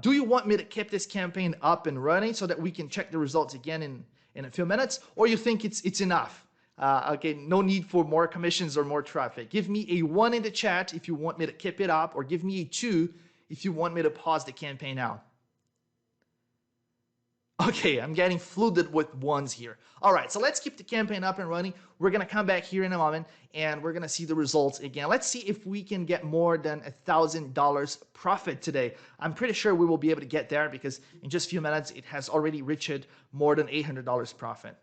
Do you want me to keep this campaign up and running so that we can check the results again in a few minutes? Or you think it's enough? Okay, no need for more commissions or more traffic. Give me a 1 in the chat if you want me to keep it up, or give me a 2 if you want me to pause the campaign now. Okay, I'm getting flooded with ones here. All right, so let's keep the campaign up and running. We're gonna come back here in a moment and we're gonna see the results again. Let's see if we can get more than $1,000 profit today. I'm pretty sure we will be able to get there because in just a few minutes, it has already reached more than $800 profit.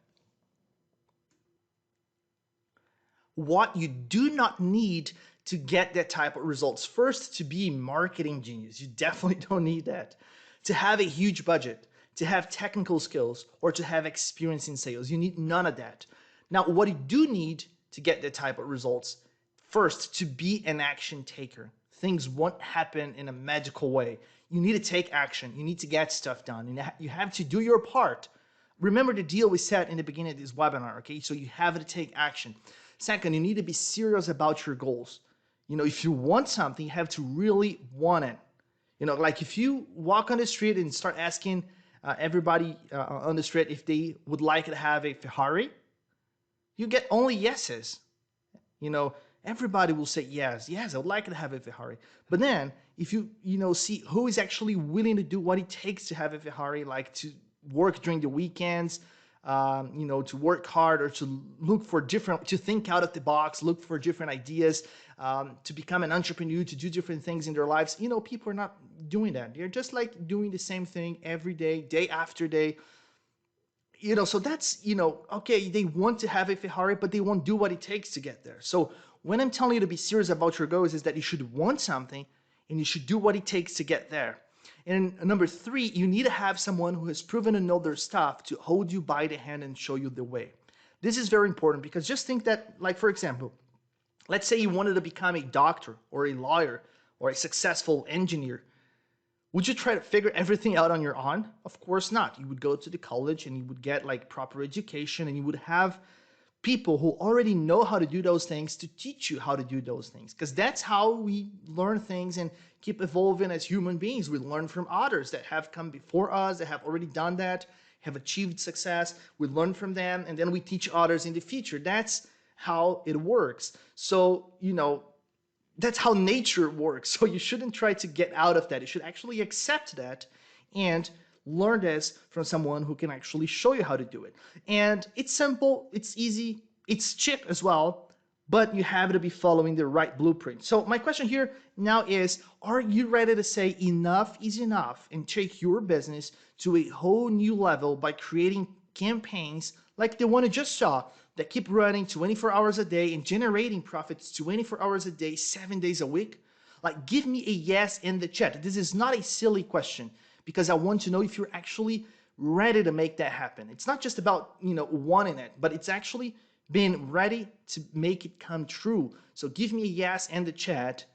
What you do not need to get that type of results. First, to be a marketing genius. You definitely don't need that. To have a huge budget, to have technical skills, or to have experience in sales. You need none of that. Now, what you do need to get that type of results, first, to be an action taker. Things won't happen in a magical way. You need to take action. You need to get stuff done. And you have to do your part. Remember the deal we set in the beginning of this webinar, okay? So you have to take action. Second, you need to be serious about your goals. If you want something, you have to really want it. Like if you walk on the street and start asking everybody on the street if they would like to have a Ferrari, you get only yeses. Everybody will say yes, I would like to have a Ferrari. But then if you see who is actually willing to do what it takes to have a Ferrari, like to work during the weekends, to work hard, or to look for to think out of the box, look for different ideas, to become an entrepreneur, to do different things in their lives. People are not doing that. They're just like doing the same thing every day, day after day. So that's, okay, they want to have a Ferrari, but they won't do what it takes to get there. So when I'm telling you to be serious about your goals, is that you should want something and you should do what it takes to get there. And number 3, you need to have someone who has proven to know their stuff to hold you by the hand and show you the way. This is very important because just think that, like, for example, let's say you wanted to become a doctor or a lawyer or a successful engineer. Would you try to figure everything out on your own? Of course not. You would go to the college and you would get like proper education, and you would have people who already know how to do those things to teach you how to do those things, because that's how we learn things and keep evolving as human beings. We learn from others that have come before us, that have already done that, have achieved success. We learn from them, and then we teach others in the future. That's how it works. So, that's how nature works. So you shouldn't try to get out of that. You should actually accept that and learn this from someone who can actually show you how to do it. And it's simple, it's easy, it's cheap as well, but you have to be following the right blueprint. So my question here now is, are you ready to say enough is enough and take your business to a whole new level by creating campaigns like the one you just saw, that keep running 24 hours a day and generating profits 24 hours a day, 7 days a week? Like, give me a yes in the chat. This is not a silly question, because I want to know if you're actually ready to make that happen. It's not just about, wanting it, but it's actually being ready to make it come true. So give me a yes in the chat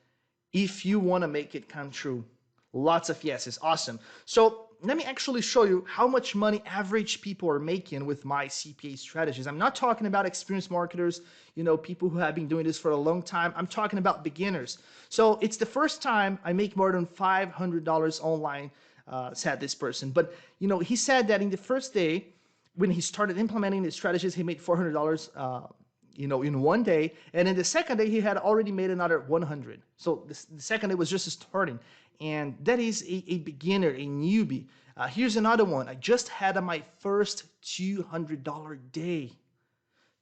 if you want to make it come true. Lots of yeses. Awesome. So let me actually show you how much money average people are making with my CPA strategies. I'm not talking about experienced marketers, people who have been doing this for a long time. I'm talking about beginners. So it's the first time I make more than $500 online, said this person. But, he said that in the first day, when he started implementing the strategies, he made $400, in one day. And in the second day, he had already made another 100. So the second day was just starting. And that is a beginner, a newbie. Here's another one. I just had my first $200 day.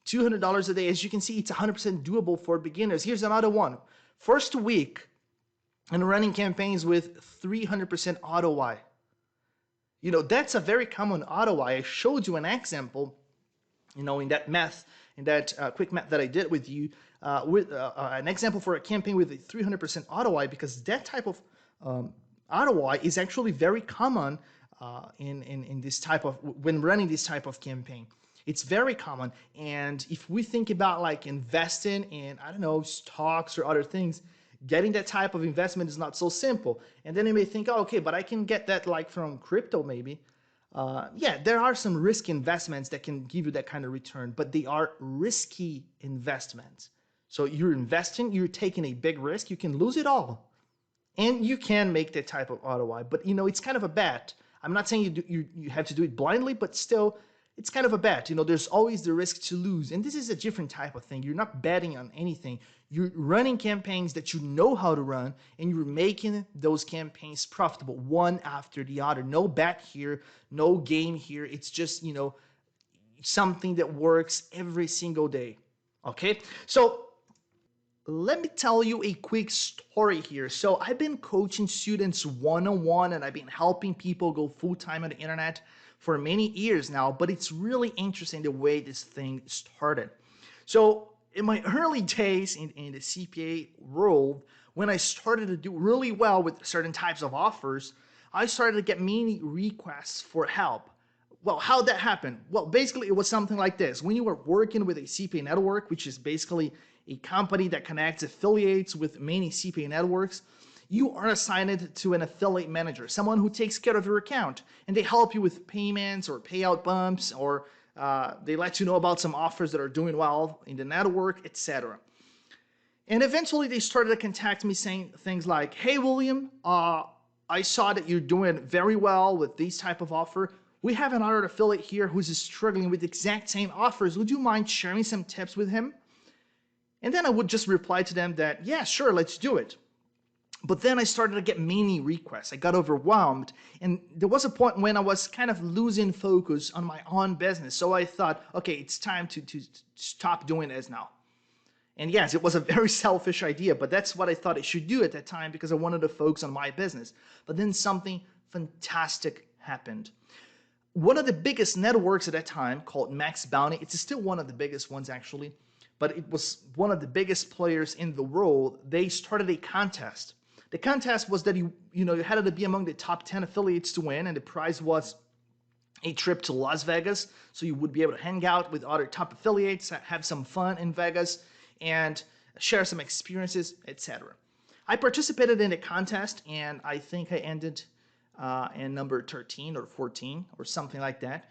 $200 a day. As you can see, it's 100% doable for beginners. Here's another one. First week and running campaigns with 300% ROI. That's a very common ROI. I showed you an example, in that math, in that quick math that I did with you, with an example for a campaign with a 300% ROI, because that type of ROI is actually very common in this type of when running this type of campaign. It's very common, and if we think about like investing in, I don't know, stocks or other things, getting that type of investment is not so simple. And then you may think, oh, okay, but I can get that like from crypto maybe. Yeah, there are some risky investments that can give you that kind of return, but they are risky investments. So you're investing, you're taking a big risk, you can lose it all. And you can make that type of ROI, but it's kind of a bet. I'm not saying you have to do it blindly, but still, it's kind of a bet. There's always the risk to lose, and this is a different type of thing. You're not betting on anything. You're running campaigns that you know how to run, and you're making those campaigns profitable one after the other. No bet here, no game here. It's just something that works every single day. Okay, so let me tell you a quick story here. So I've been coaching students one-on-one, and I've been helping people go full-time on the internet for many years now, but it's really interesting the way this thing started. So in my early days in the CPA world, when I started to do really well with certain types of offers, I started to get many requests for help. Well, how'd that happen? Well, basically, it was something like this. When you were working with a CPA network, which is basically a company that connects affiliates with many CPA networks, you are assigned to an affiliate manager, someone who takes care of your account, and they help you with payments or payout bumps, or they let you know about some offers that are doing well in the network, etc. And eventually they started to contact me saying things like, hey, William, I saw that you're doing very well with these type of offer. We have another affiliate here who's struggling with the exact same offers. Would you mind sharing some tips with him? And then I would just reply to them that, yeah, sure, let's do it. But then I started to get many requests. I got overwhelmed. And there was a point when I was kind of losing focus on my own business. So I thought, okay, it's time to stop doing this now. And yes, it was a very selfish idea, but that's what I thought I should do at that time because I wanted to focus on my business. But then something fantastic happened. One of the biggest networks at that time, called Max Bounty, it's still one of the biggest ones actually, but it was one of the biggest players in the world. They started a contest. The contest was that you had to be among the top 10 affiliates to win, and the prize was a trip to Las Vegas, so you would be able to hang out with other top affiliates, have some fun in Vegas, and share some experiences, etc. I participated in the contest, and I think I ended in number 13 or 14 or something like that,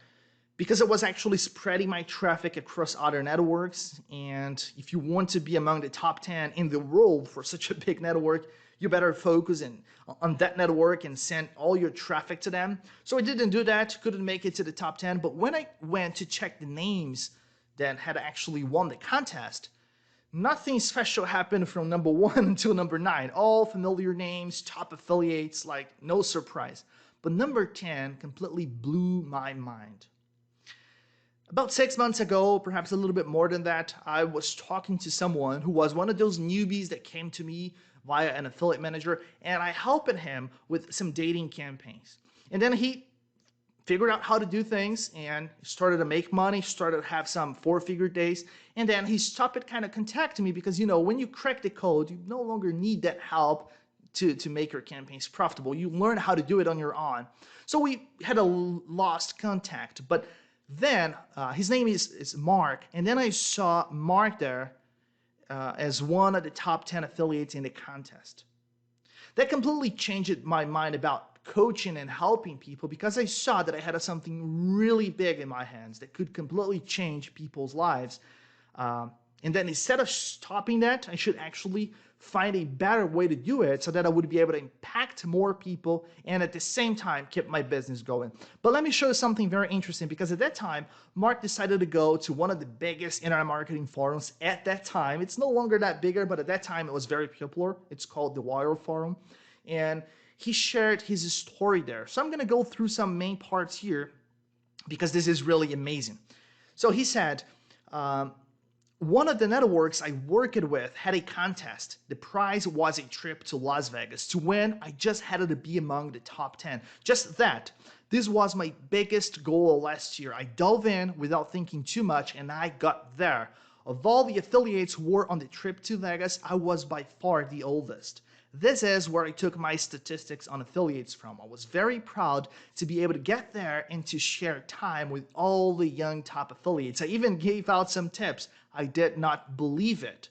because it was actually spreading my traffic across other networks. And if you want to be among the top 10 in the world for such a big network, you better focus on that network and send all your traffic to them. So I didn't do that, couldn't make it to the top 10. But when I went to check the names that had actually won the contest, nothing special happened from number 1 until number 9. All familiar names, top affiliates, like no surprise. But number 10 completely blew my mind. About 6 months ago, perhaps a little bit more than that, I was talking to someone who was one of those newbies that came to me via an affiliate manager, and I helped him with some dating campaigns. And then he figured out how to do things and started to make money, started to have some 4-figure days, and then he stopped kind of contacting me because, when you crack the code, you no longer need that help to make your campaigns profitable. You learn how to do it on your own. So we had a lost contact, but then his name is Mark, and then I saw Mark there as one of the top 10 affiliates in the contest. That completely changed my mind about coaching and helping people because I saw that I had something really big in my hands that could completely change people's lives. And then instead of stopping that, I should actually find a better way to do it so that I would be able to impact more people and at the same time keep my business going. But let me show you something very interesting, because at that time, Mark decided to go to one of the biggest internet marketing forums at that time. It's no longer that bigger, but at that time it was very popular. It's called the Wire Forum. And he shared his story there. So I'm going to go through some main parts here because this is really amazing. So he said, one of the networks I worked with had a contest. The prize was a trip to Las Vegas. To win, I just had to be among the top 10. Just that. This was my biggest goal last year. I dove in without thinking too much, and I got there. Of all the affiliates who were on the trip to Vegas, I was by far the oldest. This is where I took my statistics on affiliates from. I was very proud to be able to get there and to share time with all the young top affiliates. I even gave out some tips. I did not believe it.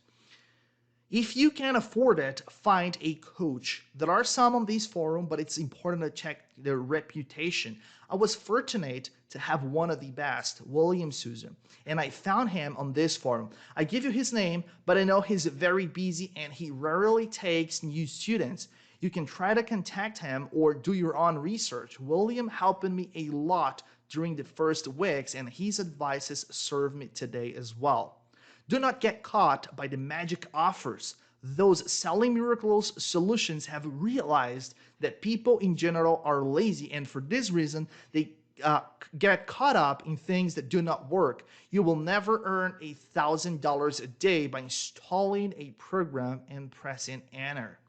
If you can afford it, find a coach. There are some on these forums, but it's important to check their reputation. I was fortunate to have one of the best, William Souza, and I found him on this forum. I give you his name, but I know he's very busy and he rarely takes new students. You can try to contact him or do your own research. William helped me a lot during the first weeks, and his advices serve me today as well. Do not get caught by the magic offers. Those selling miraculous solutions have realized that people in general are lazy, and for this reason, they get caught up in things that do not work. You will never earn $1,000 a day by installing a program and pressing enter.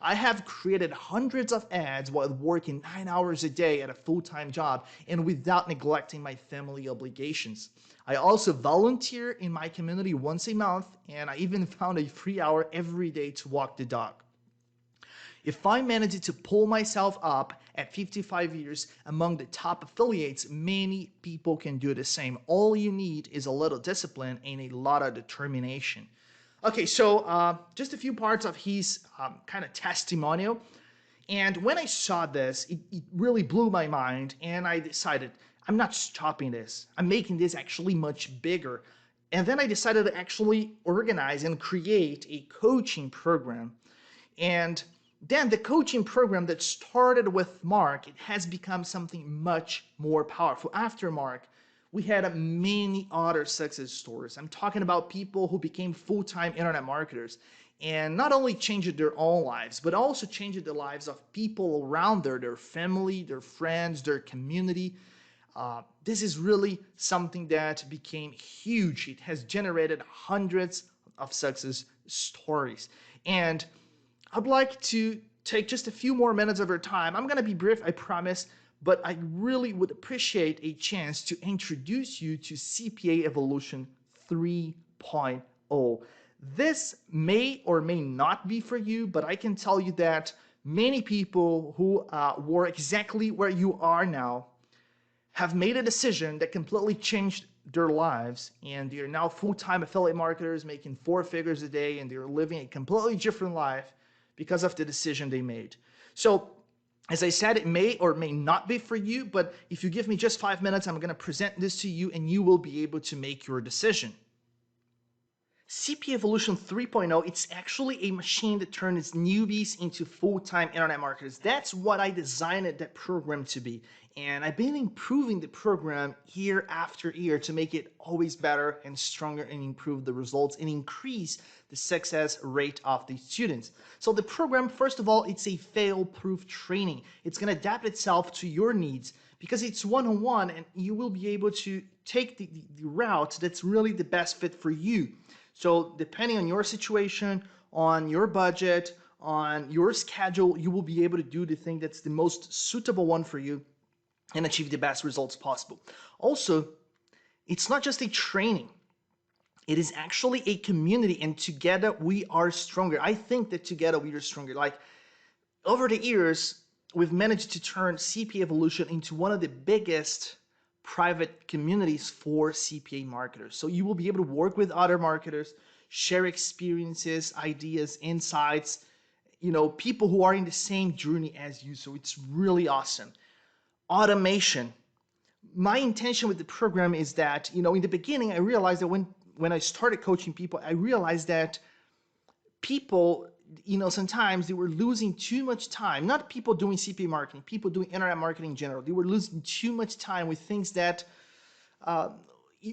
I have created hundreds of ads while working 9 hours a day at a full-time job and without neglecting my family obligations. I also volunteer in my community once a month, and I even found a free hour every day to walk the dog. If I managed to pull myself up at 55 years among the top affiliates, many people can do the same. All you need is a little discipline and a lot of determination. Okay, so just a few parts of his kind of testimonial. And when I saw this, it really blew my mind, and I decided, I'm not stopping this. I'm making this actually much bigger. And then I decided to actually organize and create a coaching program. And then the coaching program that started with Mark, it has become something much more powerful. After Mark, we had many other success stories. I'm talking about people who became full-time internet marketers and not only changed their own lives, but also changed the lives of people around their family, their friends, their community. This is really something that became huge. It has generated hundreds of success stories. And I'd like to take just a few more minutes of your time. I'm going to be brief, I promise, but I really would appreciate a chance to introduce you to CPA Evolution 3.0. This may or may not be for you, but I can tell you that many people who were exactly where you are now have made a decision that completely changed their lives, and they're now full-time affiliate marketers making 4 figures a day, and they're living a completely different life because of the decision they made. So, as I said, it may or may not be for you, but if you give me just 5 minutes, I'm going to present this to you, and you will be able to make your decision. CPA Evolution 3.0, it's actually a machine that turns newbies into full-time internet marketers. That's what I designed that program to be. And I've been improving the program year after year to make it always better and stronger and improve the results and increase the success rate of the students. So the program, first of all, it's a fail-proof training. It's going to adapt itself to your needs because it's one-on-one, and you will be able to take the route that's really the best fit for you. So depending on your situation, on your budget, on your schedule, you will be able to do the thing that's the most suitable one for you and achieve the best results possible. Also, it's not just a training. It is actually a community, and together we are stronger. I think that together we are stronger. Like, over the years, we've managed to turn CPA Evolution into one of the biggest private communities for CPA marketers. So you will be able to work with other marketers, share experiences, ideas, insights, people who are in the same journey as you. So it's really awesome. Automation. My intention with the program is that, in the beginning, I realized that when I started coaching people, I realized that people, sometimes they were losing too much time. Not people doing CPA marketing, people doing internet marketing in general. They were losing too much time with things that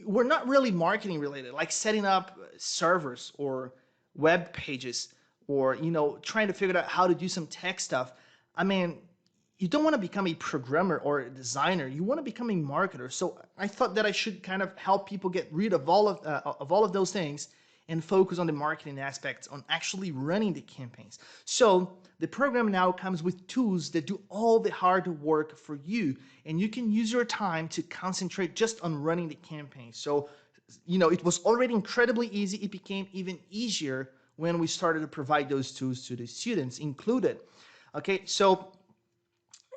were not really marketing related, like setting up servers or web pages or, trying to figure out how to do some tech stuff. I mean, you don't want to become a programmer or a designer. You want to become a marketer. So I thought that I should kind of help people get rid of all of those things and focus on the marketing aspects, on actually running the campaigns. So the program now comes with tools that do all the hard work for you, and you can use your time to concentrate just on running the campaign. So, it was already incredibly easy. It became even easier when we started to provide those tools to the students included. Okay, so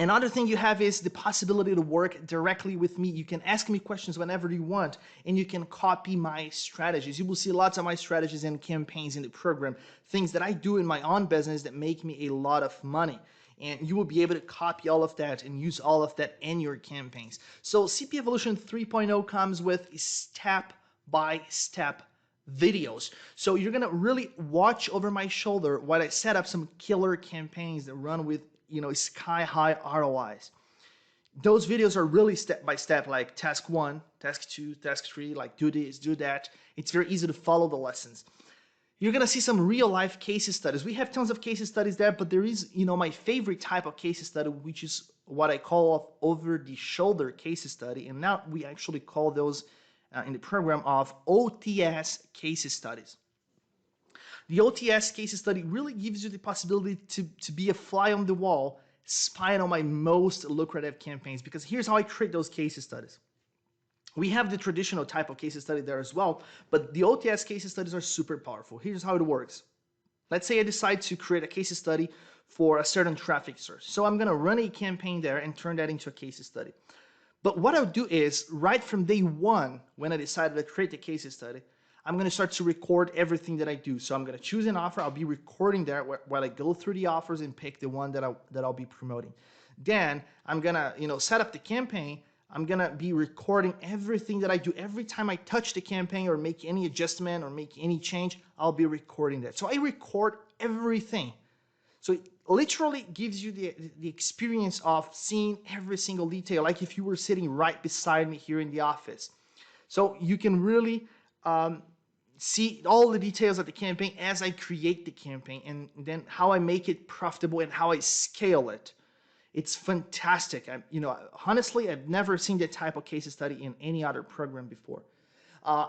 another thing you have is the possibility to work directly with me. You can ask me questions whenever you want, and you can copy my strategies. You will see lots of my strategies and campaigns in the program, things that I do in my own business that make me a lot of money. And you will be able to copy all of that and use all of that in your campaigns. So CP Evolution 3.0 comes with step-by-step videos. So you're gonna really watch over my shoulder while I set up some killer campaigns that run with sky high ROIs. Those videos are really step by step, like task 1, task 2, task 3, like do this, do that. It's very easy to follow the lessons. You're gonna see some real life case studies. We have tons of case studies there, but there is, my favorite type of case study, which is what I call over the shoulder case study. And now we actually call those in the program of OTS case studies. The OTS case study really gives you the possibility to be a fly on the wall, spying on my most lucrative campaigns, because here's how I create those case studies. We have the traditional type of case study there as well, but the OTS case studies are super powerful. Here's how it works. Let's say I decide to create a case study for a certain traffic source. So I'm gonna run a campaign there and turn that into a case study. But what I'll do is, right from day one, when I decided to create the case study, I'm going to start to record everything that I do. So I'm going to choose an offer. I'll be recording there while I go through the offers and pick the one that I'll be promoting. Then I'm going to, set up the campaign. I'm going to be recording everything that I do. Every time I touch the campaign or make any adjustment or make any change, I'll be recording that. So I record everything. So it literally gives you the experience of seeing every single detail, like if you were sitting right beside me here in the office. So you can really see all the details of the campaign as I create the campaign, and then how I make it profitable and how I scale it. It's fantastic. Honestly, I've never seen that type of case study in any other program before.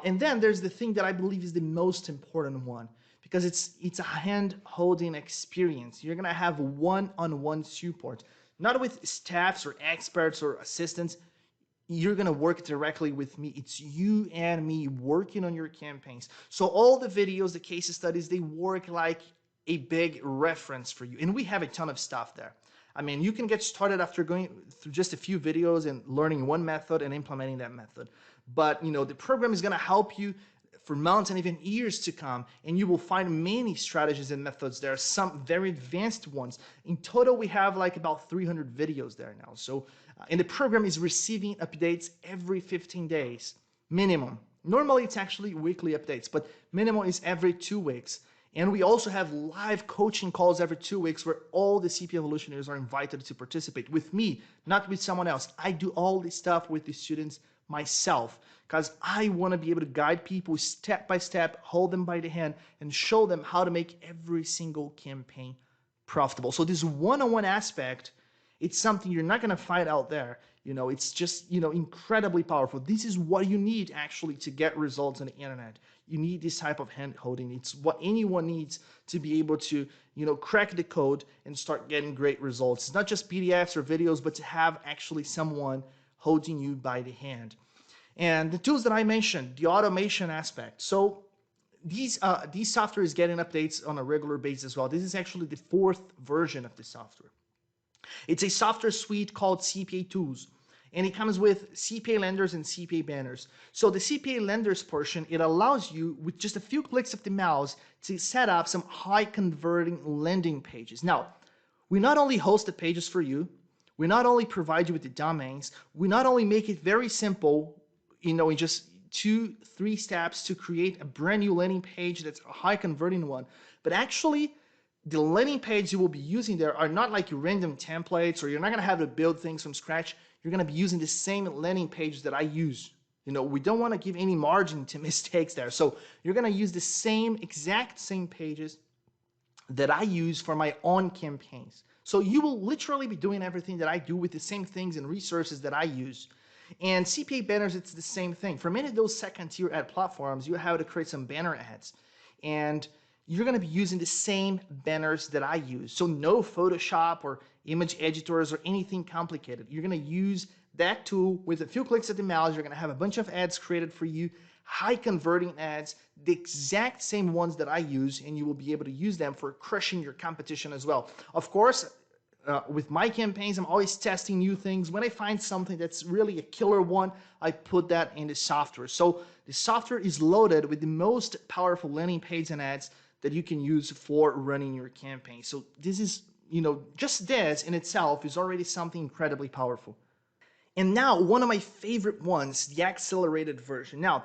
And then there's the thing that I believe is the most important one, because it's a hand-holding experience. You're gonna have one-on-one support, not with staffs or experts or assistants. You're gonna work directly with me. It's you and me working on your campaigns. So all the videos, the case studies, they work like a big reference for you. And we have a ton of stuff there. I mean, you can get started after going through just a few videos and learning one method and implementing that method. But the program is gonna help you for months and even years to come, and you will find many strategies and methods there, some very advanced ones. In total, we have like about 300 videos there now. So, and the program is receiving updates every 15 days, minimum. Normally, it's actually weekly updates, but minimum is every 2 weeks. And we also have live coaching calls every 2 weeks where all the CP Evolutionaries are invited to participate with me, not with someone else. I do all this stuff with the students myself, because I want to be able to guide people step by step, hold them by the hand, and show them how to make every single campaign profitable. So this one-on-one aspect, it's something you're not going to find out there. It's just, incredibly powerful. This is what you need actually to get results on the internet. You need this type of hand holding. It's what anyone needs to be able to, crack the code and start getting great results. It's not just PDFs or videos, but to have actually someone holding you by the hand. And the tools that I mentioned, the automation aspect. So these software is getting updates on a regular basis as well. This is actually the 4th version of the software. It's a software suite called CPA Tools, and it comes with CPA lenders and CPA banners. So the CPA lenders portion, it allows you with just a few clicks of the mouse to set up some high converting landing pages. Now, we not only host the pages for you, we not only provide you with the domains, we not only make it very simple, in just 2-3 steps to create a brand new landing page that's a high converting one, but actually the landing page you will be using there are not like random templates, or you're not going to have to build things from scratch. You're going to be using the same landing page that I use. We don't want to give any margin to mistakes there. So you're going to use the exact same pages that I use for my own campaigns. So you will literally be doing everything that I do with the same things and resources that I use. And CPA banners, it's the same thing. For many of those second-tier ad platforms, you have to create some banner ads. And you're going to be using the same banners that I use. So no Photoshop or image editors or anything complicated. You're going to use that tool with a few clicks of the mouse. You're going to have a bunch of ads created for you, high converting ads, the exact same ones that I use, and you will be able to use them for crushing your competition as well. Of course, with my campaigns, I'm always testing new things. When I find something that's really a killer one, I put that in the software. So the software is loaded with the most powerful landing pages and ads that you can use for running your campaign. So this is, just this in itself is already something incredibly powerful. And now one of my favorite ones, the accelerated version. Now,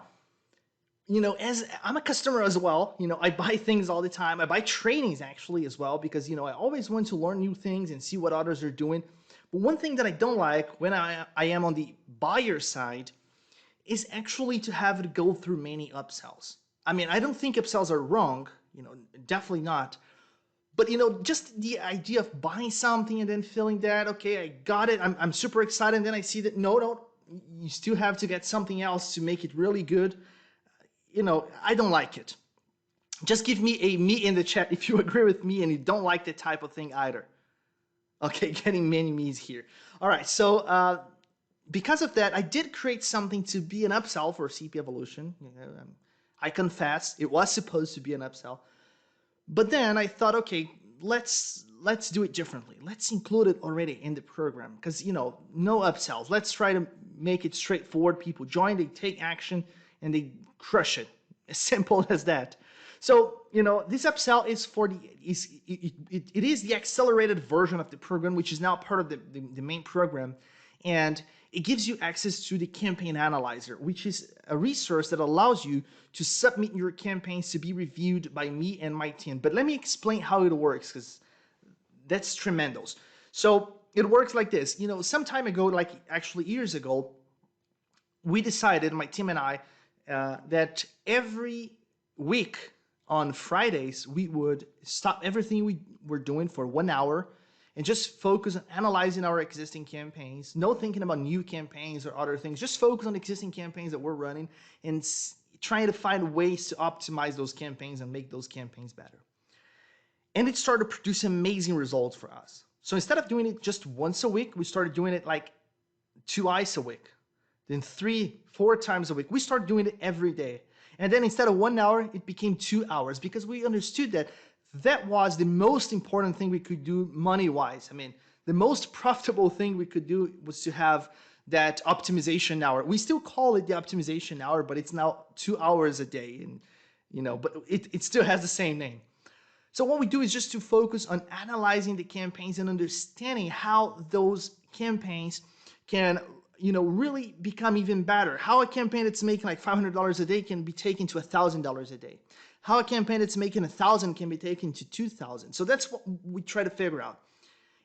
as I'm a customer as well, I buy things all the time. I buy trainings actually as well because, I always want to learn new things and see what others are doing. But one thing that I don't like when I am on the buyer side is actually to have it go through many upsells. I mean, I don't think upsells are wrong, definitely not. But, just the idea of buying something and then feeling that, okay, I got it. I'm super excited. And then I see that, no, you still have to get something else to make it really good. I don't like it. Just give me a me in the chat if you agree with me and you don't like that type of thing either. Okay, getting many me's here. All right, so because of that, I did create something to be an upsell for CP Evolution. I confess it was supposed to be an upsell, but then I thought, okay, let's do it differently. Let's include it already in the program because no upsells. Let's try to make it straightforward. People join, they take action, and they crush it. As simple as that. So, this upsell is for it is the accelerated version of the program, which is now part of the main program. And it gives you access to the campaign analyzer, which is a resource that allows you to submit your campaigns to be reviewed by me and my team. But let me explain how it works because that's tremendous. So it works like this. Some time ago, like actually years ago, we decided, my team and I, that every week on Fridays, we would stop everything we were doing for 1 hour and just focus on analyzing our existing campaigns. No thinking about new campaigns or other things. Just focus on existing campaigns that we're running and trying to find ways to optimize those campaigns and make those campaigns better. And it started producing amazing results for us. So instead of doing it just once a week, we started doing it like twice a week. Then 3-4 times a week. We started doing it every day. And then instead of 1 hour, it became 2 hours because we understood that that was the most important thing we could do money-wise. I mean, the most profitable thing we could do was to have that optimization hour. We still call it the optimization hour, but it's now 2 hours a day. And, but it still has the same name. So what we do is just to focus on analyzing the campaigns and understanding how those campaigns can really become even better. How a campaign that's making like $500 a day can be taken to $1,000 a day. How a campaign that's making 1,000 can be taken to 2,000. So that's what we try to figure out.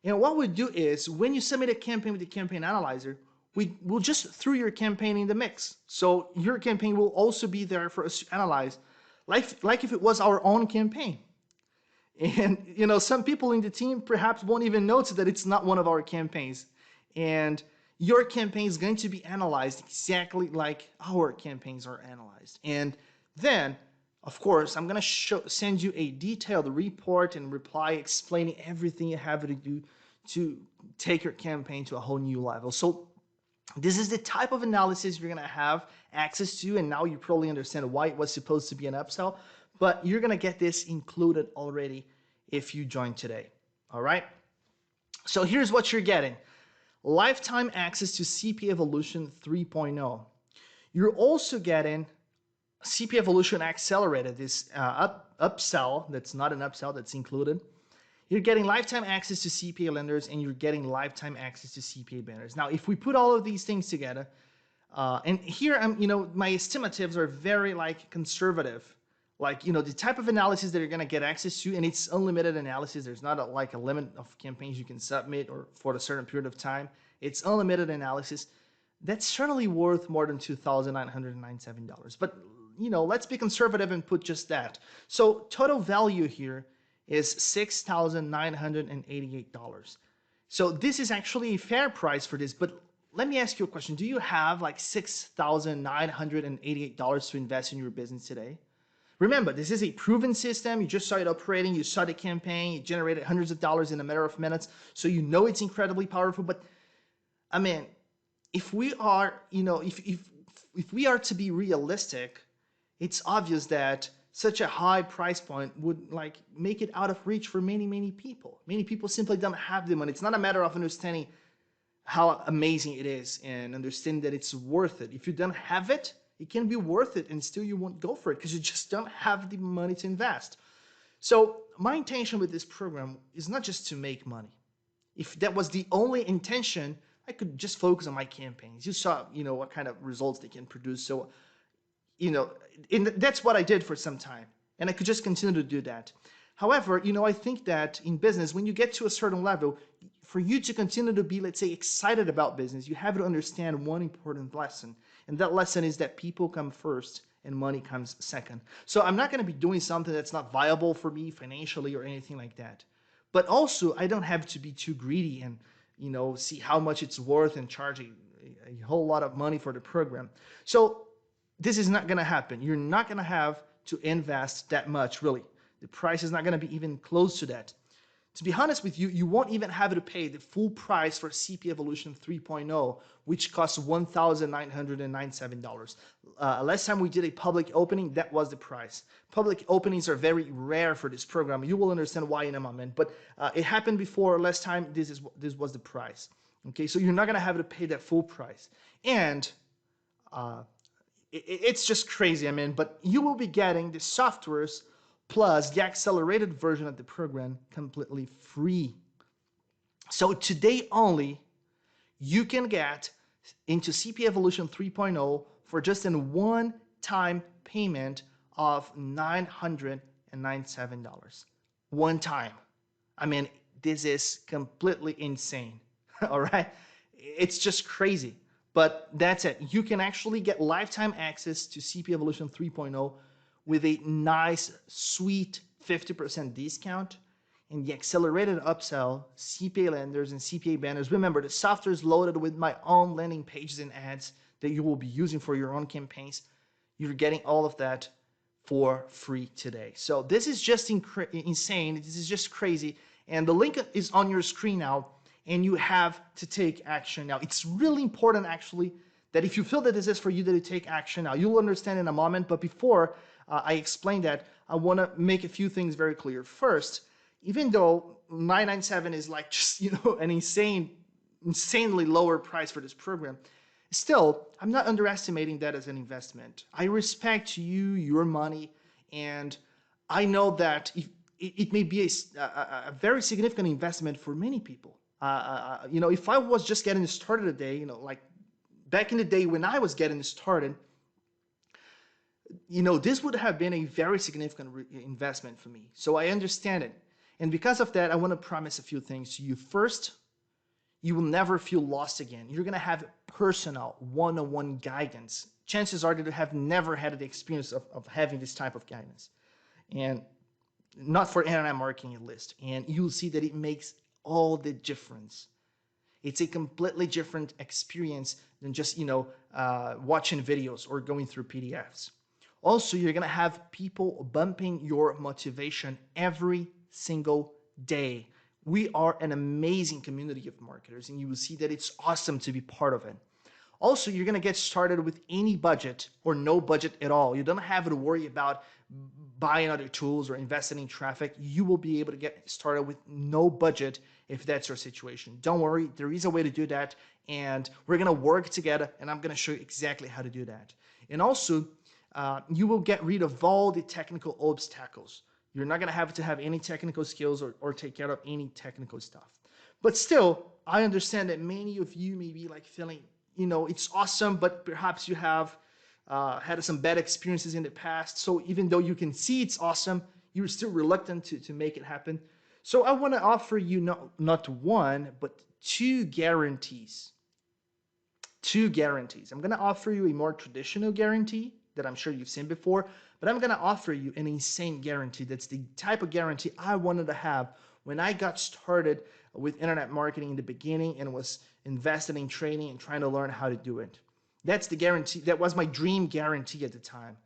And what we do is when you submit a campaign with the campaign analyzer, we will just throw your campaign in the mix. So your campaign will also be there for us to analyze, like if it was our own campaign. And some people in the team perhaps won't even notice that it's not one of our campaigns. And your campaign is going to be analyzed exactly like our campaigns are analyzed. And then, of course, I'm going to send you a detailed report and reply explaining everything you have to do to take your campaign to a whole new level. So this is the type of analysis you're going to have access to, and now you probably understand why it was supposed to be an upsell, but you're going to get this included already if you join today. All right? So here's what you're getting. Lifetime access to CP Evolution 3.0. You're also getting CP Evolution Accelerated, this upsell, that's not an upsell, that's included. You're getting lifetime access to CPA lenders and you're getting lifetime access to CPA banners. Now, if we put all of these things together, and here my estimatives are very conservative. The type of analysis that you're going to get access to, and it's unlimited analysis. There's not a limit of campaigns you can submit or for a certain period of time. It's unlimited analysis. That's certainly worth more than $2,997. But, let's be conservative and put just that. So total value here is $6,988. So this is actually a fair price for this, but let me ask you a question. Do you have $6,988 to invest in your business today? Remember, this is a proven system. You just saw it operating. You saw the campaign. You generated hundreds of dollars in a matter of minutes. So you know it's incredibly powerful. But I mean, if we are, if we are to be realistic, it's obvious that such a high price point would like make it out of reach for many people. Many people simply don't have the money. It's not a matter of understanding how amazing it is and understanding that it's worth it. If you don't have it, it can be worth it and still you won't go for it because you just don't have the money to invest. So my intention with this program is not just to make money. If that was the only intention, I could just focus on my campaigns. You saw, what kind of results they can produce. So, that's what I did for some time, and I could just continue to do that. However, I think that in business, when you get to a certain level, for you to continue to be, let's say, excited about business, you have to understand one important lesson. And that lesson is that people come first and money comes second. So I'm not going to be doing something that's not viable for me financially or anything like that. But also, I don't have to be too greedy and, see how much it's worth and charge a whole lot of money for the program. So this is not going to happen. You're not going to have to invest that much, really. The price is not going to be even close to that. To be honest with you, you won't even have to pay the full price for CP Evolution 3.0, which costs $1,997. Last time we did a public opening, that was the price. Public openings are very rare for this program. You will understand why in a moment, but it happened before. Last time, this was the price. Okay, so you're not going to have to pay that full price. And it's just crazy, but you will be getting the softwares plus the accelerated version of the program completely free. So today only, you can get into CP Evolution 3.0 for just a one-time payment of $997. One time. This is completely insane. All right? It's just crazy. But that's it. You can actually get lifetime access to CP Evolution 3.0 with a nice, sweet 50% discount. And the accelerated upsell, CPA lenders and CPA banners. Remember, the software is loaded with my own landing pages and ads that you will be using for your own campaigns. You're getting all of that for free today. So this is just insane. This is just crazy. And the link is on your screen now. And you have to take action now. It's really important, actually, that if you feel that this is for you, that you take action now. You'll understand in a moment. But before I explain that, I want to make a few things very clear. First, even though 997 is like just, an insanely lower price for this program, still, I'm not underestimating that as an investment. I respect you, your money, and I know that it may be a very significant investment for many people. If I was just getting started today, like back in the day when I was getting started, this would have been a very significant investment for me. So I understand it. And because of that, I want to promise a few things to you. First, you will never feel lost again. You're going to have personal one-on-one guidance. Chances are that you have never had the experience of having this type of guidance. And not for internet marketing at least. And you'll see that it makes all the difference. It's a completely different experience than just, watching videos or going through PDFs. Also, you're going to have people bumping your motivation every single day. We are an amazing community of marketers, and you will see that it's awesome to be part of it. Also, you're going to get started with any budget or no budget at all. You don't have to worry about buying other tools or investing in traffic. You will be able to get started with no budget if that's your situation. Don't worry, there is a way to do that, and we're going to work together, and I'm going to show you exactly how to do that. And also, you will get rid of all the technical obstacles. You're not going to have any technical skills or take care of any technical stuff. But still, I understand that many of you may be like feeling, it's awesome, but perhaps you have had some bad experiences in the past. So even though you can see it's awesome, you're still reluctant to make it happen. So I want to offer you not one, but two guarantees. Two guarantees. I'm going to offer you a more traditional guarantee that I'm sure you've seen before, but I'm going to offer you an insane guarantee. That's the type of guarantee I wanted to have when I got started with internet marketing in the beginning and was invested in training and trying to learn how to do it. That's the guarantee. That was my dream guarantee at the time,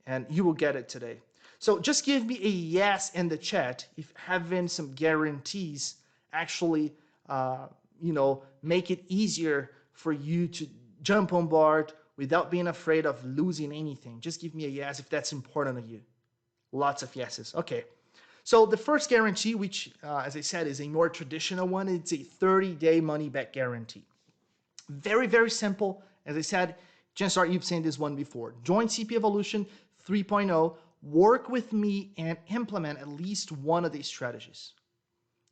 and you will get it today. So just give me a yes in the chat if having some guarantees actually, make it easier for you to jump on board without being afraid of losing anything? Just give me a yes if that's important to you. Lots of yeses. Okay. So the first guarantee, which, as I said, is a more traditional one, it's a 30-day money-back guarantee. Very, very simple. As I said, chances are you've seen this one before. Join CP Evolution 3.0, work with me, and implement at least one of these strategies.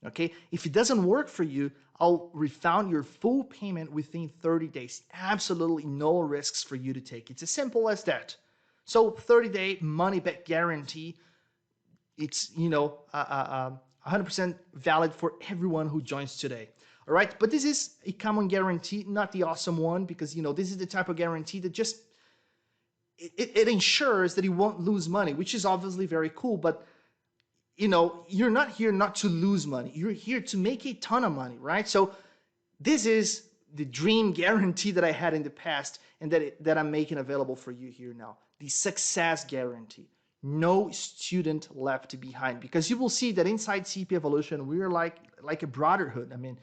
Okay? If it doesn't work for you, I'll refund your full payment within 30 days. Absolutely no risks for you to take. It's as simple as that. So 30-day money-back guarantee. It's 100% valid for everyone who joins today. All right, but this is a common guarantee, not the awesome one, because this is the type of guarantee that just it ensures that you won't lose money, which is obviously very cool. But you're not here not to lose money. You're here to make a ton of money, right? So this is the dream guarantee that I had in the past, and that I'm making available for you here now. The success guarantee. No student left behind, because you will see that inside CP Evolution, we're like a brotherhood. I mean,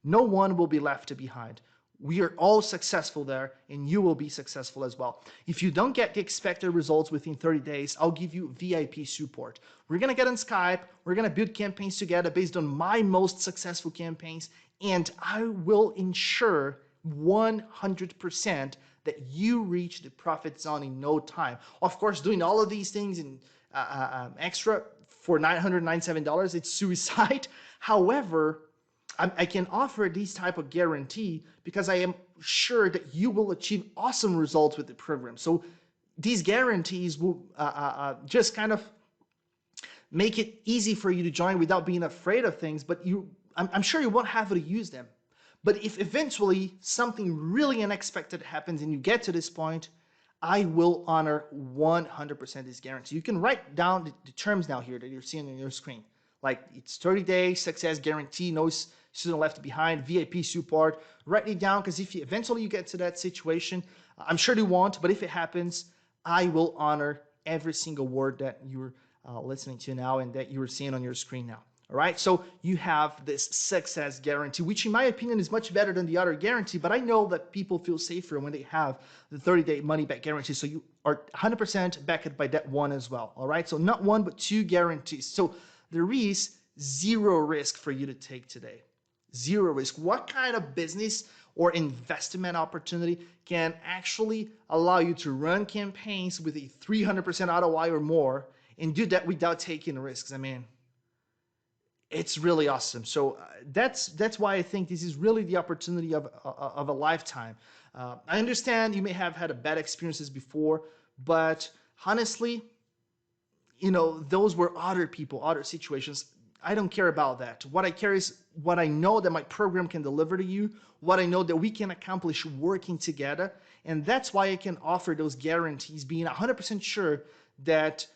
no one will be left behind. We are all successful there, and you will be successful as well. If you don't get the expected results within 30 days, I'll give you VIP support. We're going to get on Skype. We're going to build campaigns together based on my most successful campaigns, and I will ensure 100% that you reach the profit zone in no time. Of course, doing all of these things in extra for $997, it's suicide. However, I can offer these type of guarantee because I am sure that you will achieve awesome results with the program. So these guarantees will just kind of make it easy for you to join without being afraid of things, but I'm sure you won't have to use them. But if eventually something really unexpected happens and you get to this point, I will honor 100% this guarantee. You can write down the terms now here that you're seeing on your screen. Like, it's 30-day success guarantee, no student left behind, VIP support. Write it down, because if eventually you get to that situation, I'm sure you won't, but if it happens, I will honor every single word that you're listening to now and that you're seeing on your screen now. All right, so you have this success guarantee, which in my opinion is much better than the other guarantee, but I know that people feel safer when they have the 30-day money-back guarantee, so you are 100% backed by that one as well. All right, so not one, but two guarantees. So there is zero risk for you to take today. Zero risk. What kind of business or investment opportunity can actually allow you to run campaigns with a 300% ROI or more and do that without taking risks? I mean, it's really awesome. So that's why I think this is really the opportunity of a lifetime. I understand you may have had bad experiences before, but honestly, those were other people, other situations. I don't care about that. What I care is what I know that my program can deliver to you, what I know that we can accomplish working together. And that's why I can offer those guarantees, being 100% sure that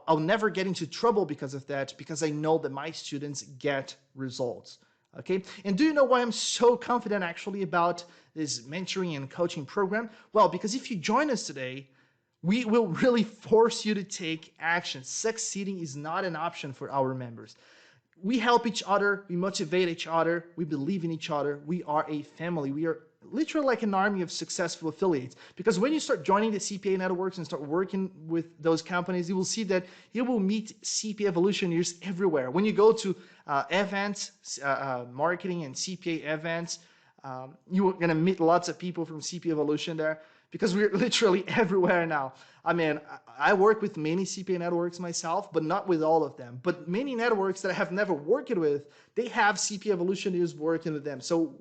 I'll never get into trouble because of that, because I know that my students get results. Okay. And do you know why I'm so confident actually about this mentoring and coaching program? Well, because if you join us today, we will really force you to take action. Succeeding is not an option for our members. We help each other. We motivate each other. We believe in each other. We are a family. We are literally like an army of successful affiliates. Because when you start joining the CPA networks and start working with those companies, you will see that you will meet CPA evolutioneers everywhere. When you go to events, marketing and CPA events, you're going to meet lots of people from CPA Evolution there, because we're literally everywhere now. I mean, I work with many CPA networks myself, but not with all of them. But many networks that I have never worked with, they have CPA Evolutioneers working with them. So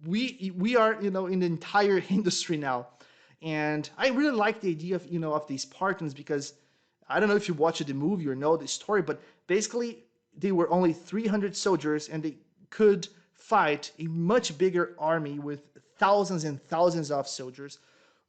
we are, in the entire industry now. And I really like the idea of, of these Spartans, because I don't know if you watched the movie or know the story, but basically they were only 300 soldiers and they could fight a much bigger army with thousands and thousands of soldiers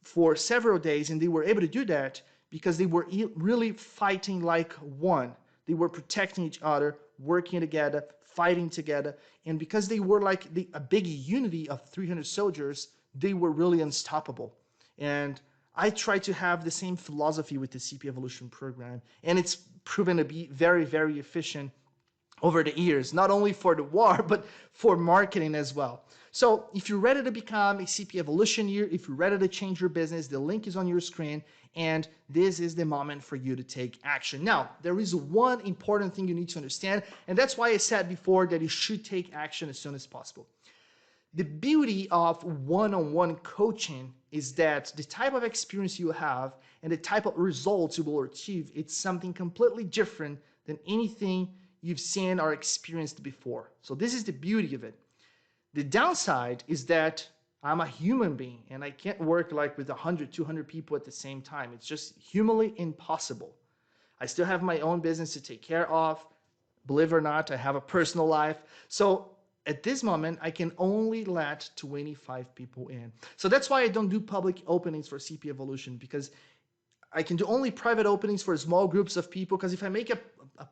for several days. And they were able to do that because they were really fighting like one. They were protecting each other, working together, fighting together. And because they were like a big unity of 300 soldiers, they were really unstoppable. And I try to have the same philosophy with the CP Evolution program. And it's proven to be very, very efficient over the years, not only for the war, but for marketing as well. So if you're ready to become a CP Evolutioneer, if you're ready to change your business, the link is on your screen, and this is the moment for you to take action. Now, there is one important thing you need to understand, and that's why I said before that you should take action as soon as possible. The beauty of one-on-one coaching is that the type of experience you have and the type of results you will achieve, it's something completely different than anything you've seen or experienced before. So this is the beauty of it. The downside is that I'm a human being and I can't work like with 100, 200 people at the same time. It's just humanly impossible. I still have my own business to take care of. Believe it or not, I have a personal life. So at this moment, I can only let 25 people in. So that's why I don't do public openings for CP Evolution, because I can do only private openings for small groups of people, because if I make a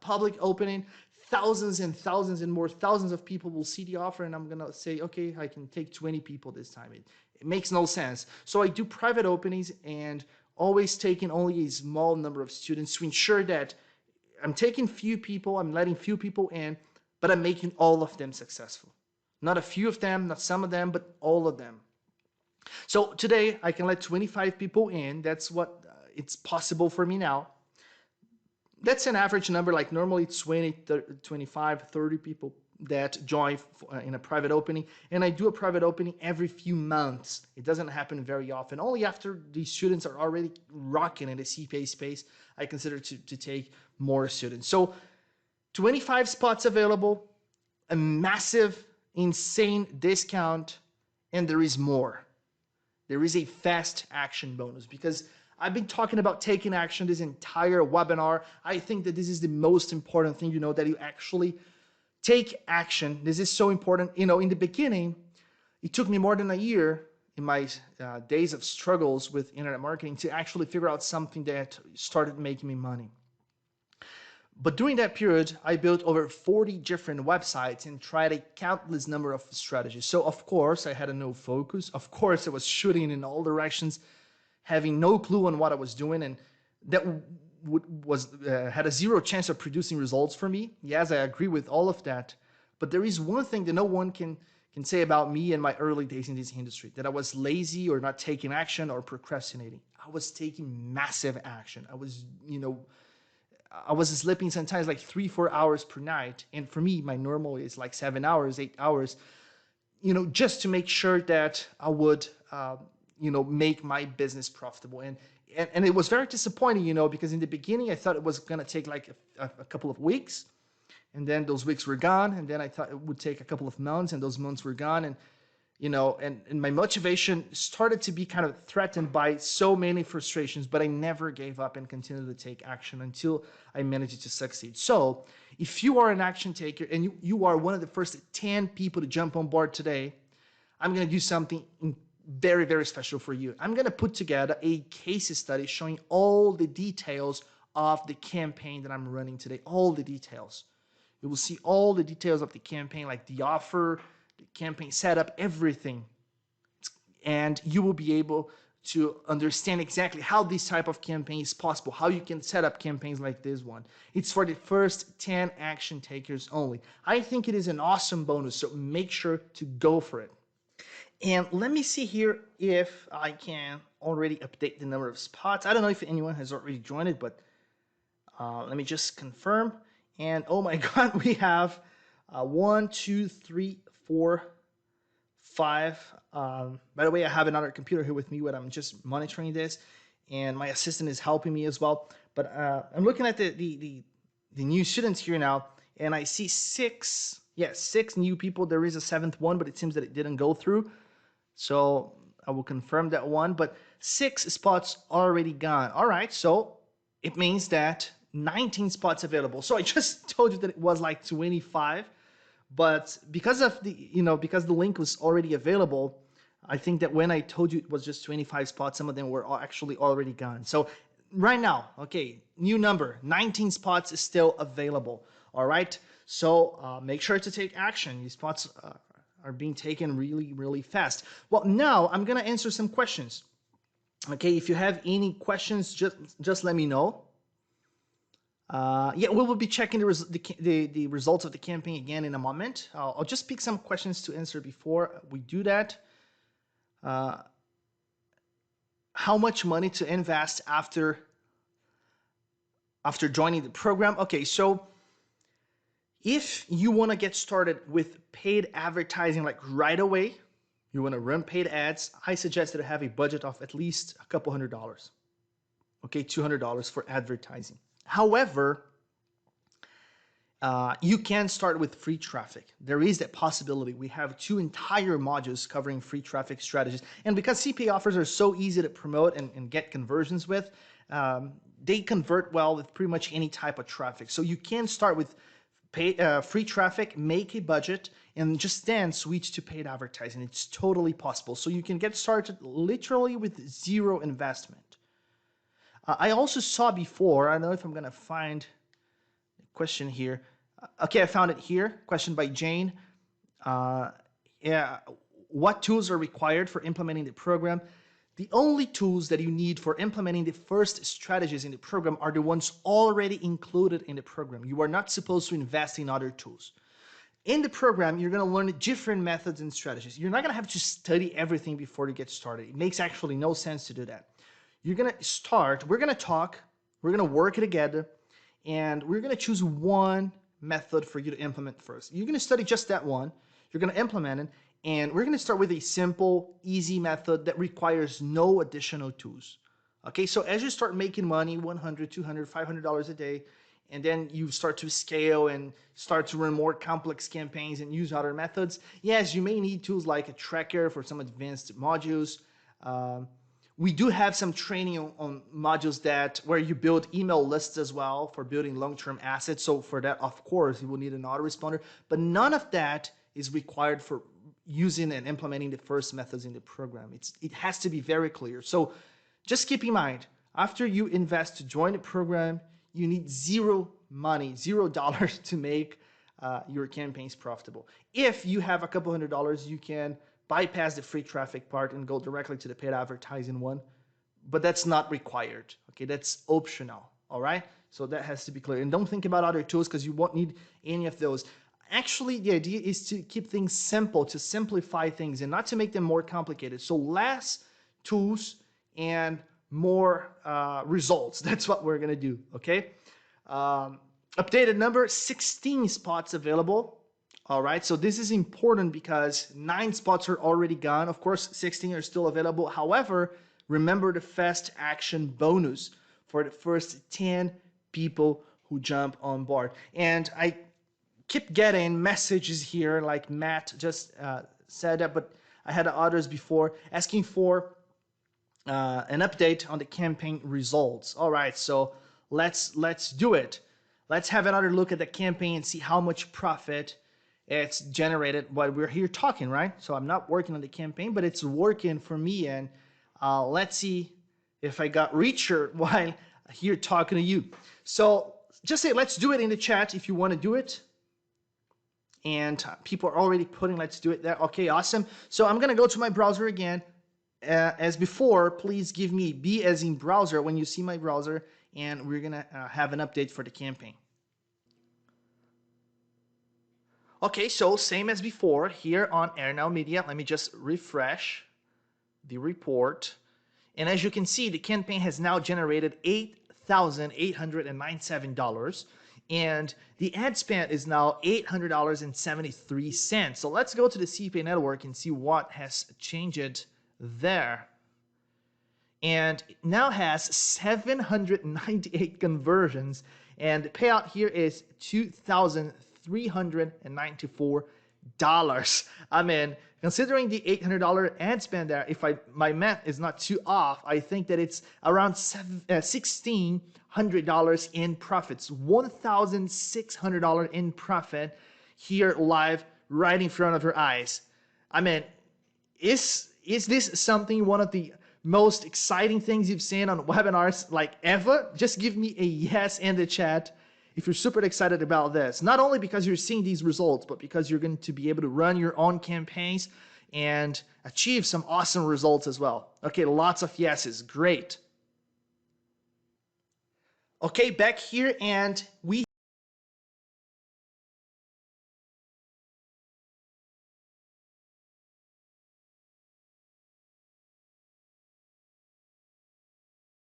public opening, thousands and thousands and more thousands of people will see the offer, and I'm going to say, okay, I can take 20 people this time. It makes no sense. So I do private openings and always taking only a small number of students to ensure that I'm taking few people, I'm letting few people in, but I'm making all of them successful. Not a few of them, not some of them, but all of them. So today I can let 25 people in. That's what it's possible for me now. That's an average number. Like normally it's 20, 30, 25, 30 people that join in a private opening. And I do a private opening every few months. It doesn't happen very often. Only after the students are already rocking in the CPA space, I consider to take more students. So 25 spots available, a massive, insane discount, and there is more. There is a fast action bonus, because I've been talking about taking action this entire webinar. I think that this is the most important thing, that you actually take action. This is so important. In the beginning, it took me more than a year in my days of struggles with internet marketing to actually figure out something that started making me money. But during that period, I built over 40 different websites and tried a countless number of strategies. So of course, I had no focus. Of course, I was shooting in all directions, having no clue on what I was doing, and that had a zero chance of producing results for me. Yes, I agree with all of that. But there is one thing that no one can say about me in my early days in this industry, that I was lazy or not taking action or procrastinating. I was taking massive action. I was sleeping sometimes like 3-4 hours per night. And for me, my normal is like 7 hours, 8 hours, just to make sure that I would, make my business profitable. And it was very disappointing, because in the beginning, I thought it was going to take like a couple of weeks. And then those weeks were gone. And then I thought it would take a couple of months, and those months were gone. And and my motivation started to be kind of threatened by so many frustrations, but I never gave up and continued to take action until I managed to succeed. So if you are an action taker and you are one of the first 10 people to jump on board today, I'm going to do something very, very special for you. I'm going to put together a case study showing all the details of the campaign that I'm running today, all the details. You will see all the details of the campaign, like the offer, the campaign setup, everything. And you will be able to understand exactly how this type of campaign is possible, how you can set up campaigns like this one. It's for the first 10 action takers only. I think it is an awesome bonus, so make sure to go for it. And let me see here if I can already update the number of spots. I don't know if anyone has already joined it, but let me just confirm. And oh my God, we have 1, 2, 3, 4, 5. By the way, I have another computer here with me where I'm just monitoring this, and my assistant is helping me as well. But I'm looking at the new students here now, and I see 6 new people. There is a 7th one, but it seems that it didn't go through. So I will confirm that one, but 6 spots already gone. All right, so it means that 19 spots available. So I just told you that it was like 25, but because of because the link was already available, I think that when I told you it was just 25 spots, some of them were actually already gone. So right now, okay, new number, 19 spots is still available. All right, so make sure to take action. These spots are being taken really, really fast. Well, now I'm gonna answer some questions. Okay, if you have any questions, just let me know. Yeah, we will be checking the results of the campaign again in a moment. I'll just pick some questions to answer before we do that. How much money to invest after joining the program? Okay, so if you want to get started with paid advertising like right away, you want to run paid ads, I suggest that you have a budget of at least a couple $100. Okay, $200 for advertising. However, you can start with free traffic. There is that possibility. We have 2 entire modules covering free traffic strategies. And because CPA offers are so easy to promote and get conversions with, they convert well with pretty much any type of traffic. So you can start with free traffic, make a budget, and just then switch to paid advertising. It's totally possible. So you can get started literally with zero investment. I also saw before, I don't know if I'm going to find the question here. Okay, I found it here. Question by Jane. Yeah, what tools are required for implementing the program? The only tools that you need for implementing the first strategies in the program are the ones already included in the program. You are not supposed to invest in other tools. In the program, you're going to learn different methods and strategies. You're not going to have to study everything before you get started. It makes actually no sense to do that. You're going to start, we're going to talk, we're going to work together, and we're going to choose one method for you to implement first. You're going to study just that one. You're going to implement it, and we're going to start with a simple, easy method that requires no additional tools. Okay, so as you start making money, $100, $200, $500 a day, and then you start to scale and start to run more complex campaigns and use other methods, yes, you may need tools like a tracker for some advanced modules. We do have some training on modules where you build email lists as well for building long-term assets. So for that, of course, you will need an autoresponder, but none of that is required for using and implementing the first methods in the program. It has to be very clear. So just keep in mind, after you invest to join the program, you need zero money, $0 to make your campaigns profitable. If you have a couple $100, you can bypass the free traffic part and go directly to the paid advertising one, but that's not required. Okay, that's optional. All right, so that has to be clear. And don't think about other tools because you won't need any of those. Actually, the idea is to keep things simple, to simplify things and not to make them more complicated. So less tools and more results. That's what we're gonna do. Okay, updated number, 16 spots available. All right, so this is important because 9 spots are already gone. Of course, 16 are still available. However, remember the fast action bonus for the first 10 people who jump on board. And I keep getting messages here like Matt just said that, but I had others before asking for an update on the campaign results. All right, so let's do it. Let's have another look at the campaign and see how much profit it's generated while we're here talking, right? So I'm not working on the campaign, but it's working for me. And let's see if I got richer while here talking to you. So just say, let's do it in the chat if you want to do it. And people are already putting, let's do it there. Okay, awesome. So I'm going to go to my browser again. As before, please give me B as in browser when you see my browser, and we're going to have an update for the campaign. Okay, so same as before here on AirNow Media. Let me just refresh the report. And as you can see, the campaign has now generated $8,897. And the ad spend is now $800.73. So let's go to the CPA network and see what has changed there. And it now has 798 conversions. And the payout here is $2,394. I mean, considering the $800 ad spend there, if my math is not too off, I think that it's around $1,600 in profits, $1,600 in profit here live right in front of your eyes. I mean, is this something, one of the most exciting things you've seen on webinars like ever? Just give me a yes in the chat if you're super excited about this. Not only because you're seeing these results, but because you're going to be able to run your own campaigns and achieve some awesome results as well. Okay, lots of yeses. Great. Okay, back here, and we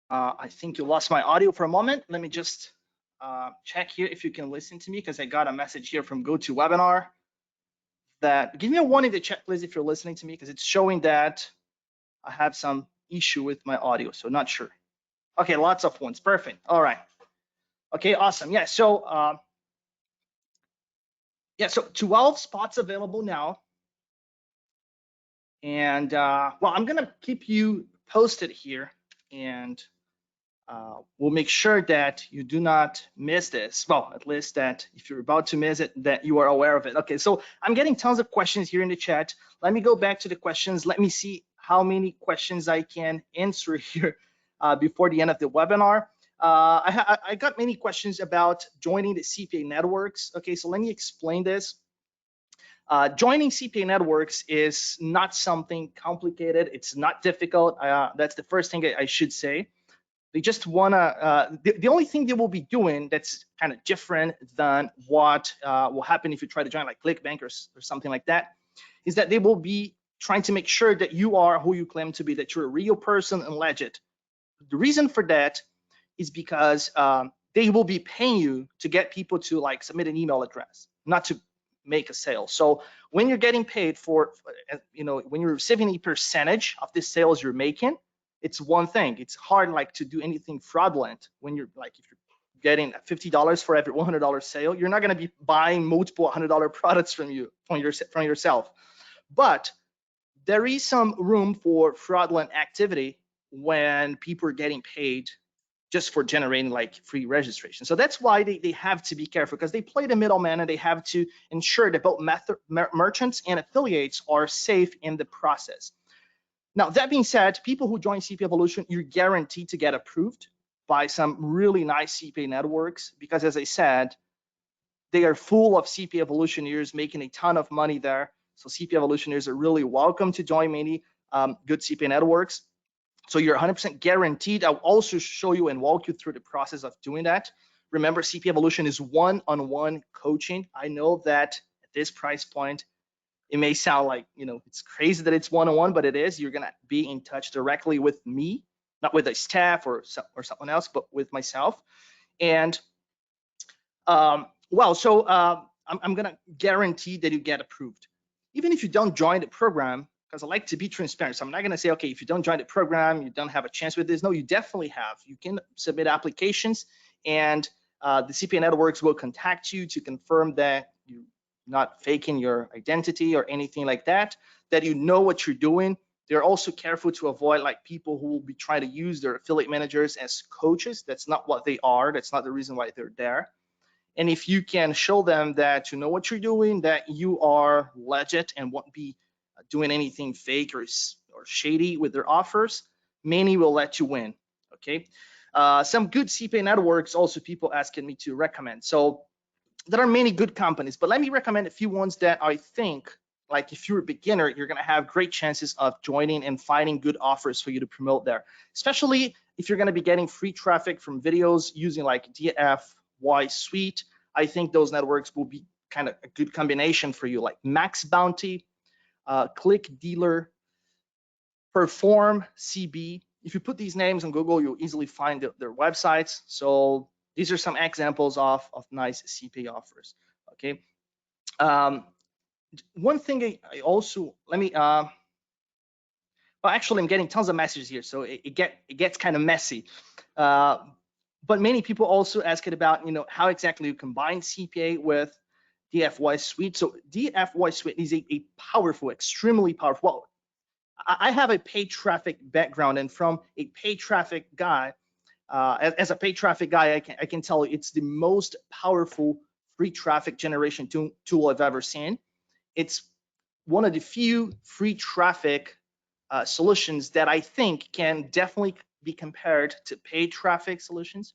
I think you lost my audio for a moment. Let me just check here if you can listen to me, because I got a message here from GoToWebinar that, give me a 1 in the chat, please, if you're listening to me, because it's showing that I have some issue with my audio, so not sure. Okay, lots of ones, perfect. All right. Okay, awesome. Yeah, so 12 spots available now. And well, I'm gonna keep you posted here, and we'll make sure that you do not miss this. Well, at least that if you're about to miss it, that you are aware of it. Okay, so I'm getting tons of questions here in the chat. Let me go back to the questions. Let me see how many questions I can answer here before the end of the webinar. I got many questions about joining the CPA networks. Okay, so let me explain this. Joining CPA networks is not something complicated. It's not difficult. That's the first thing I should say. They just wanna, the only thing they will be doing that's kind of different than what will happen if you try to join like ClickBank or something like that, is that they will be trying to make sure that you are who you claim to be, that you're a real person and legit. The reason for that is because they will be paying you to get people to like submit an email address, not to make a sale. So when you're getting paid for, when you're receiving a percentage of the sales you're making, it's one thing. It's hard like to do anything fraudulent when you're like, if you're getting $50 for every $100 sale, you're not going to be buying multiple $100 products from yourself. But there is some room for fraudulent activity when people are getting paid just for generating like free registration. So that's why they have to be careful, because they play the middleman, and they have to ensure that both merchants and affiliates are safe in the process. Now, that being said, people who join CPA Evolution, you're guaranteed to get approved by some really nice CPA networks, because as I said, they are full of CPA Evolutioneers making a ton of money there. So CPA Evolutioneers are really welcome to join many good CPA networks. So you're 100% guaranteed. I'll also show you and walk you through the process of doing that. Remember, CPA Evolution is one-on-one coaching. I know that at this price point, it may sound like, it's crazy that it's one-on-one, but it is. You're gonna be in touch directly with me, not with a staff or someone else, but with myself. And I'm gonna guarantee that you get approved. Even if you don't join the program, because I like to be transparent. So I'm not gonna say, okay, if you don't join the program, you don't have a chance with this. No, you definitely have. You can submit applications, and the CPA networks will contact you to confirm that you're not faking your identity or anything like that, that you know what you're doing. They're also careful to avoid like people who will be trying to use their affiliate managers as coaches. That's not what they are. That's not the reason why they're there. And if you can show them that you know what you're doing, that you are legit and won't be doing anything fake or shady with their offers, many will let you win. Okay. Some good CPA networks also people asking me to recommend. So there are many good companies, but let me recommend a few ones that I think, like if you're a beginner, you're gonna have great chances of joining and finding good offers for you to promote there, especially if you're gonna be getting free traffic from videos using like DFY Suite. I think those networks will be kind of a good combination for you, like Max Bounty, Click Dealer, Perform CB. If you put these names on Google, you'll easily find their websites. So these are some examples of nice CPA offers. Okay. One thing I also, let me, well, actually I'm getting tons of messages here, so it gets kind of messy. But many people also ask it about, how exactly you combine CPA with DFY Suite. So DFY Suite is a powerful, extremely powerful, well, I have a paid traffic background, and from a paid traffic guy, as a paid traffic guy, I can tell you it's the most powerful free traffic generation tool I've ever seen. It's one of the few free traffic solutions that I think can definitely be compared to paid traffic solutions.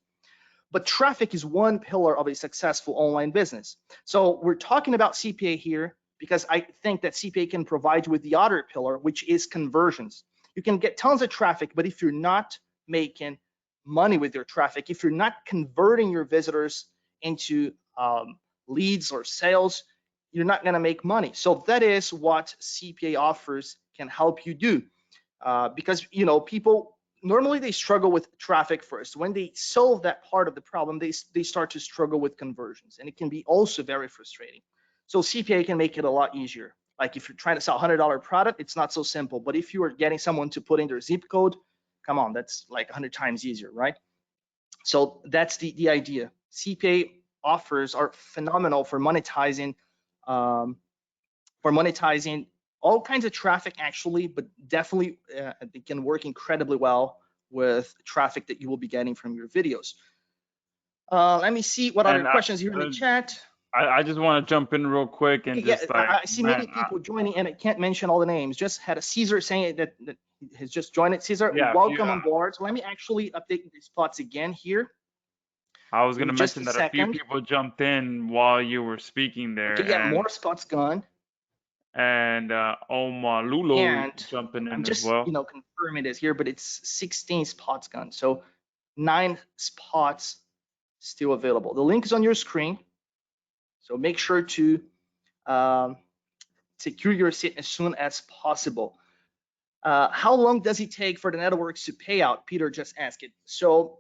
But traffic is one pillar of a successful online business. So we're talking about CPA here because I think that CPA can provide you with the other pillar, which is conversions. You can get tons of traffic, but if you're not making money with your traffic. If you're not converting your visitors into leads or sales, you're not going to make money. So that is what CPA offers can help you do, because people normally they struggle with traffic first. When they solve that part of the problem, they start to struggle with conversions, and it can be also very frustrating. So CPA can make it a lot easier. Like if you're trying to sell a $100 product, it's not so simple. But if you are getting someone to put in their zip code, come on, that's like 100 times easier, right? So that's the idea. CPA offers are phenomenal for monetizing all kinds of traffic actually, but definitely they can work incredibly well with traffic that you will be getting from your videos. Let me see what other questions here in the chat. I just want to jump in real quick and just like, I see many people joining, and I can't mention all the names. Just had a Caesar saying that has just joined it. Caesar, welcome on board. So let me actually update the spots again here. I was going to mention that a few people jumped in while you were speaking there. Okay, yeah, more spots gone. And Omar Lulo jumping in as well. I'm just, confirming this here, but it's 16 spots gone. So 9 spots still available. The link is on your screen. So make sure to secure your seat as soon as possible. How long does it take for the networks to pay out? Peter just asked it. So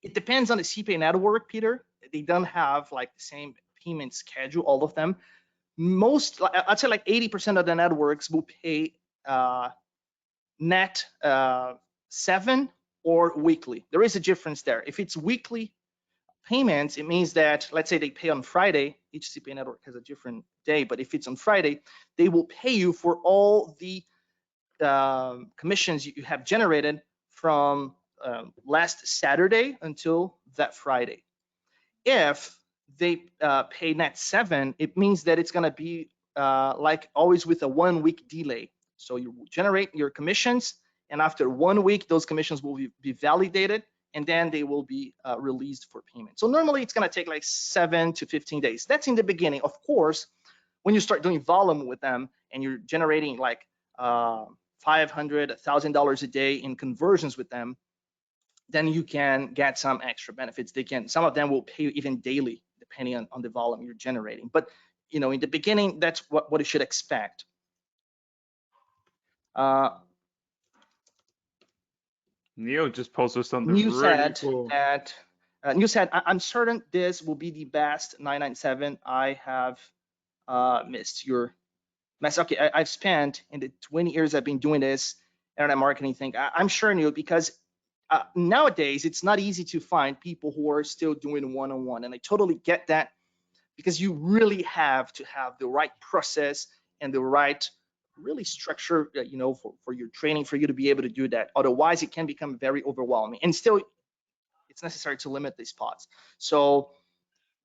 it depends on the CPA network, Peter. They don't have like the same payment schedule, all of them. I'd say like 80% of the networks will pay net 7 or weekly. There is a difference there. If it's weekly payments, it means that, let's say they pay on Friday, each CPA network has a different day, but if it's on Friday, they will pay you for all the commissions you have generated from last Saturday until that Friday. If they pay net 7, it means that it's going to be like always with a 1-week delay. So you generate your commissions, and after 1 week, those commissions will be validated, and then they will be released for payment. So normally it's going to take like 7 to 15 days. That's in the beginning. Of course, when you start doing volume with them and you're generating like $500, $1,000 a day in conversions with them, then you can get some extra benefits. Some of them will pay you even daily, depending on the volume you're generating. But in the beginning, that's what you should expect. Neil just posted something really cool. Neil said, I'm certain this will be the best 997 I have missed your message. Okay, I've spent in the 20 years I've been doing this internet marketing thing. I'm sure, Neil, because nowadays it's not easy to find people who are still doing one-on-one, and I totally get that, because you really have to have the right process and the right really structure, for your training, for you to be able to do that. Otherwise, it can become very overwhelming, and still it's necessary to limit these spots. So,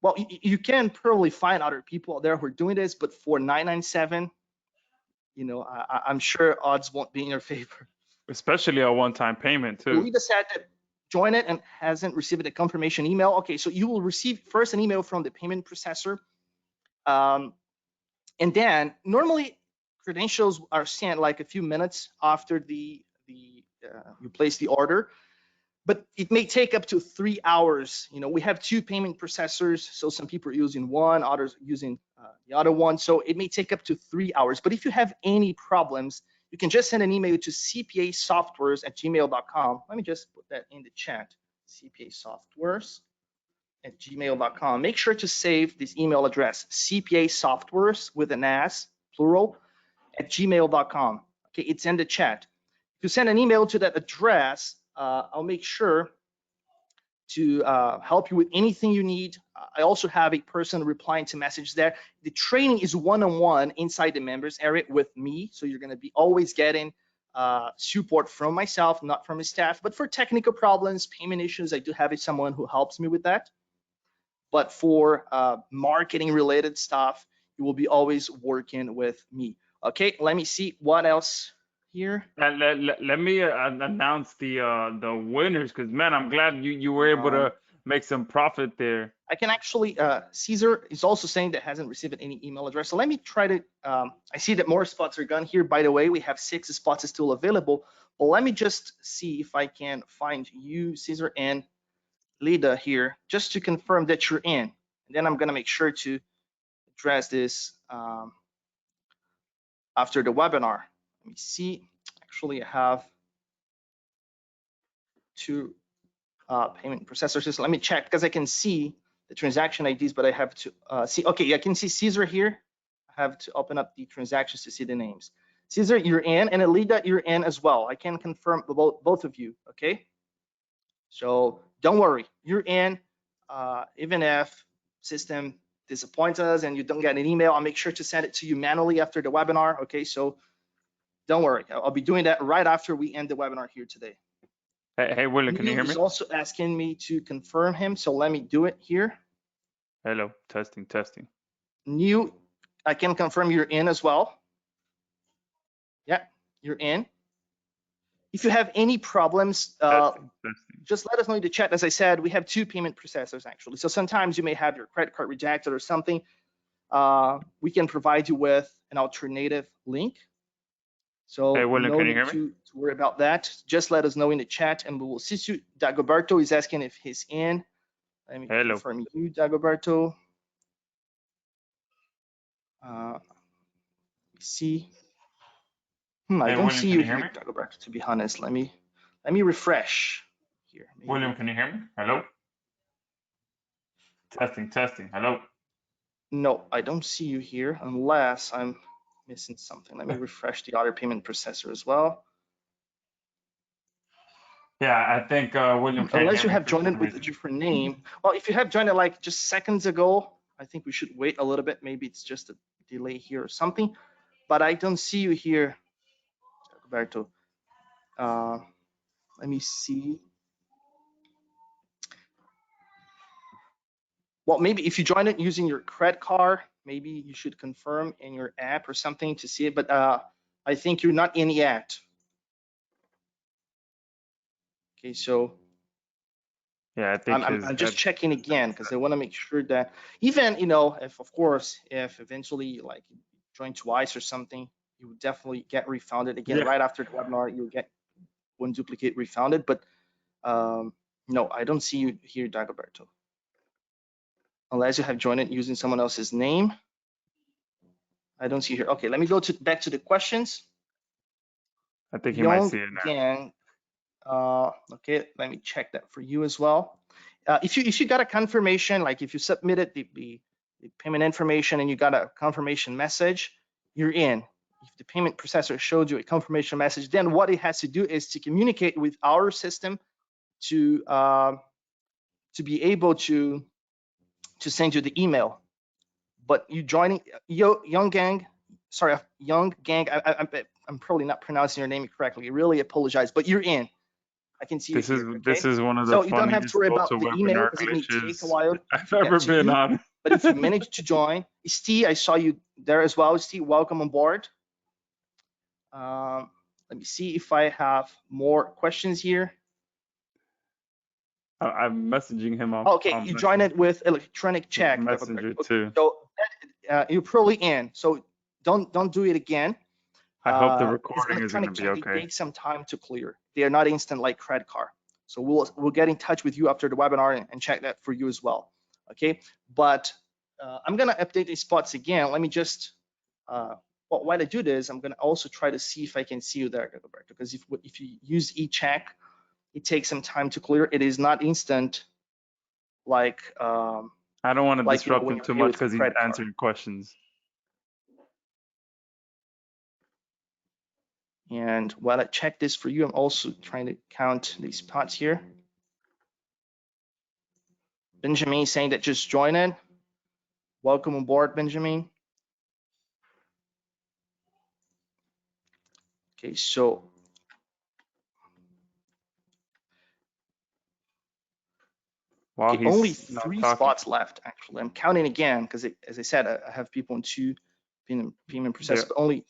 well, you can probably find other people out there who are doing this, but for 997, I'm sure odds won't be in your favor. Especially a one-time payment too. Luida said that join it and hasn't received a confirmation email. Okay, so you will receive first an email from the payment processor, and then normally credentials are sent like a few minutes after you place the order, but it may take up to 3 hours. We have 2 payment processors, so some people are using one, others using the other one, so it may take up to 3 hours. But if you have any problems, you can just send an email to cpasoftwares@gmail.com. Let me just put that in the chat, cpasoftwares@gmail.com. Make sure to save this email address, cpasoftwares with an S, plural, @gmail.com. Okay, it's in the chat. If you send an email to that address, I'll make sure to help you with anything you need. I also have a person replying to message there. The training is one-on-one inside the members area with me, so you're going to be always getting support from myself, not from the staff. But for technical problems, payment issues, I do have someone who helps me with that. But for marketing related stuff, you will be always working with me. Okay, let me see what else here. Let me announce the winners, because man, I'm glad you were able to make some profit there. I can actually, Caesar is also saying that hasn't received any email address. So let me try to, I see that more spots are gone here. By the way, we have 6 spots still available. Well, let me just see if I can find you, Caesar, and Lida here, just to confirm that you're in. And then I'm gonna make sure to address this after the webinar. Let me see, actually I have 2 payment processors. So let me check, because I can see the transaction IDs, but I have to see, okay, I can see Caesar here. I have to open up the transactions to see the names. Caesar, you're in, and Alida, you're in as well. I can confirm both of you, okay? So don't worry, you're in. Even if system disappoints us and you don't get an email, I'll make sure to send it to you manually after the webinar, okay? So don't worry, I'll be doing that right after we end the webinar here today. Hey, William, can you hear me? He's also asking me to confirm him, so let me do it here. Hello, testing. New, I can confirm you're in as well. Yeah, you're in. If you have any problems, Testing. just let us know in the chat. As I said, we have 2 payment processors actually. So sometimes you may have your credit card rejected or something. We can provide you with an alternative link. So Hey, William, no can you need hear me? to worry about that. Just let us know in the chat and we will assist you. Dagoberto is asking if he's in. Let me confirm you, Dagoberto. See. I don't see you here, Dagoberto, to be honest. Let me refresh here. Maybe. William, can you hear me? Hello? Testing. Hello? No, I don't see you here unless I'm missing something. Let me refresh the other payment processor as well. Yeah, I think William can't unless hear you have me joined it with a different name. Well, if you have joined it like just seconds ago, I think we should wait a little bit. Maybe it's just a delay here or something. But I don't see you here, Roberto. Let me see. Well, maybe if you join it using your credit card, maybe you should confirm in your app or something to see it. But I think you're not in yet. Okay, so yeah, I think I'm just checking again because I want to make sure that even, if of course, if eventually like you join twice or something, you would definitely get refunded again. Right after the webinar, you'll get one duplicate refunded. But no, I don't see you here, Dagoberto. Unless you have joined it using someone else's name. I don't see you here. Okay, let me go back to the questions. I think you might see it now. Gang, okay, let me check that for you as well. If you got a confirmation, like if you submitted the payment information and you got a confirmation message, you're in. If the payment processor showed you a confirmation message, then what it has to do is to communicate with our system to be able to send you the email. But you joining Young Gang, I'm probably not pronouncing your name correctly. I really apologize, but you're in. I can see this you is here, okay? This is one of the so you don't have to worry about the email because it may take a while I've ever been on. But if you manage to join, Steve, I saw you there as well. Steve, welcome on board. Let me see if I have more questions here. I'm messaging him on. Okay, you joined it with electronic check. Messenger too. So you're probably in. So don't do it again. I hope the recording is going to be okay. It takes some time to clear. They are not instant like credit card. So we'll get in touch with you after the webinar and check that for you as well. Okay, but I'm gonna update these spots again. Let me just while I do this, I'm gonna also try to see if I can see you there, Roberto, because if you use eCheck, it takes some time to clear. It is not instant like I don't want to disrupt him too much because he's answering questions. And while I check this for you, I'm also trying to count these spots here. Benjamin saying that just join in. Welcome on board, Benjamin. Okay, so only 3 spots left, actually. I'm counting again because, as I said, I have people on 2 payment processors, but only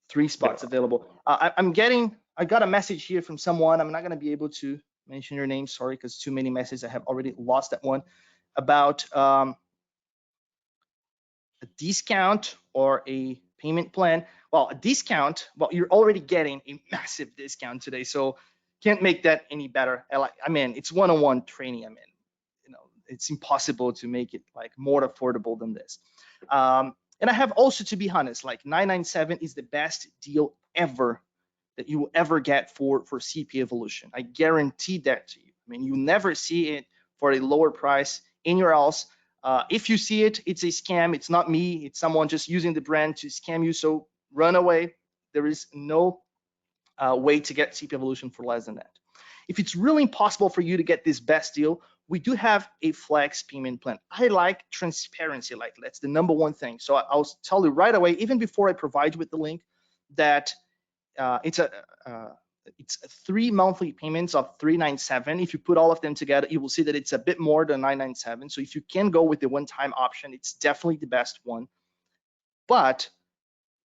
3 spots available. I got a message here from someone. I'm not going to be able to mention your name, sorry, because too many messages. I have already lost that one. about a discount or a payment plan. Well, a discount, well, you're already getting a massive discount today, so can't make that any better. I mean, it's one-on-one training. I mean, it's impossible to make it like more affordable than this. And I have also to be honest, like 997 is the best deal ever that you will ever get for CP Evolution. I guarantee that to you. I mean, you never see it for a lower price anywhere else. If you see it, it's a scam. It's not me. It's someone just using the brand to scam you. So run away. There is no way to get CP Evolution for less than that. If it's really impossible for you to get this best deal, we do have a flex payment plan. I like transparency. Like, that's the number one thing. So I'll tell you right away, even before I provide you with the link, that it's 3 monthly payments of $397. If you put all of them together, you will see that it's a bit more than $997. So if you can go with the one-time option, it's definitely the best one. But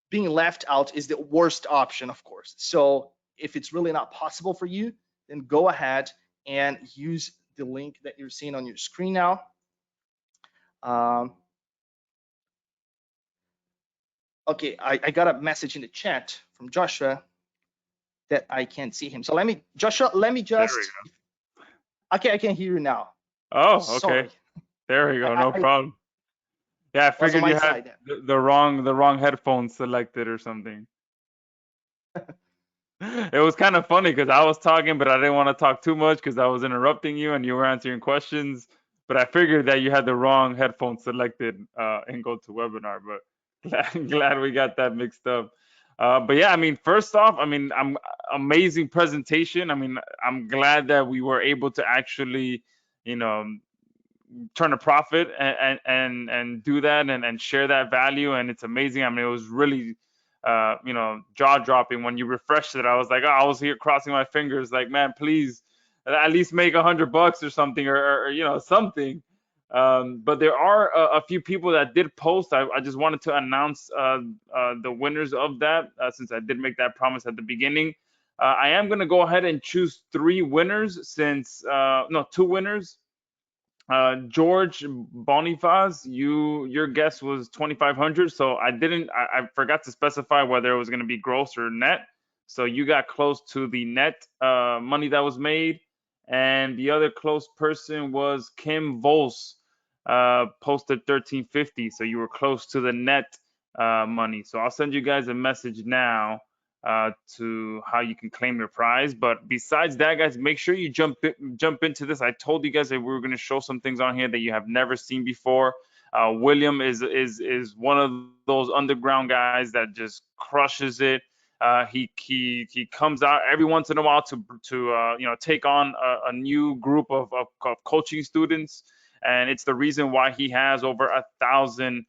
being left out is the worst option, of course. So if it's really not possible for you, then go ahead and use the link that you're seeing on your screen now. Okay, I got a message in the chat from Joshua that I can't see him. So Joshua, let me just. Okay, I can hear you now. Oh, okay. Sorry. There we go. No problem. Yeah, I figured you had the wrong headphones selected or something. It was kind of funny because I was talking, but I didn't want to talk too much because I was interrupting you and you were answering questions. But I figured that you had the wrong headphones selected in GoToWebinar. But glad we got that mixed up. But yeah, I mean, first off, I mean, amazing presentation. I mean, I'm glad that we were able to actually, turn a profit and do that and share that value. And it's amazing. I mean, it was really jaw dropping when you refreshed it. I was like, oh, I was here crossing my fingers, like, man, please at least make $100 or something, or something. But there are a few people that did post. I just wanted to announce the winners of that, since I did make that promise at the beginning. I am going to go ahead and choose 3 winners, since no, 2 winners. George Bonifaz, your guess was 2,500, so I forgot to specify whether it was going to be gross or net. So you got close to the net money that was made. And the other close person was Kim Vols, posted 1,350. So you were close to the net money. So I'll send you guys a message now to how you can claim your prize. But besides that, guys, make sure you jump into this. I told you guys that we were going to show some things on here that you have never seen before. William is one of those underground guys that just crushes it. He comes out every once in a while to take on a new group of coaching students, and it's the reason why he has over 1,000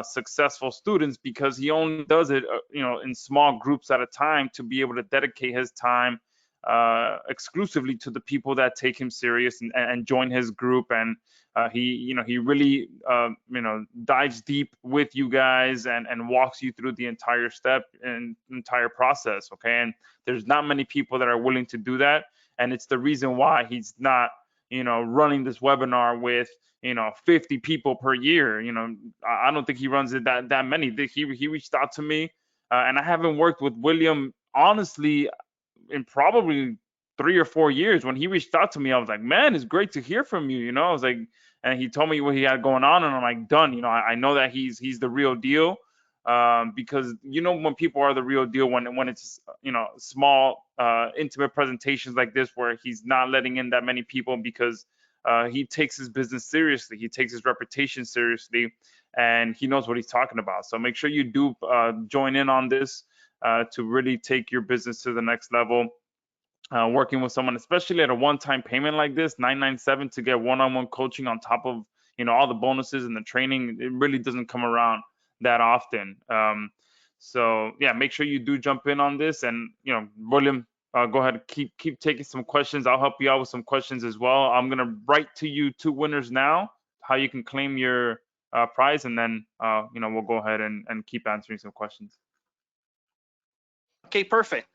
successful students, because he only does it in small groups at a time, to be able to dedicate his time exclusively to the people that take him serious and join his group. And he really dives deep with you guys and walks you through the entire step and entire process. Okay, and there's not many people that are willing to do that, and it's the reason why he's not running this webinar with 50 people per year. I don't think he runs it that many. He reached out to me, and I haven't worked with William honestly in probably 3 or 4 years. When he reached out to me, I was like, man, it's great to hear from you. I was like, and he told me what he had going on, and I'm like, done. I know that he's the real deal, because when people are the real deal, when it's small intimate presentations like this, where he's not letting in that many people, because he takes his business seriously, he takes his reputation seriously, and he knows what he's talking about. So make sure you do join in on this to really take your business to the next level. Working with someone, especially at a one-time payment like this, $997, to get one-on-one coaching on top of all the bonuses and the training, it really doesn't come around that often. So yeah, make sure you do jump in on this. And William, go ahead, keep taking some questions. I'll help you out with some questions as well. I'm gonna write to you 2 winners now, how you can claim your prize, and then we'll go ahead and keep answering some questions. Okay, perfect.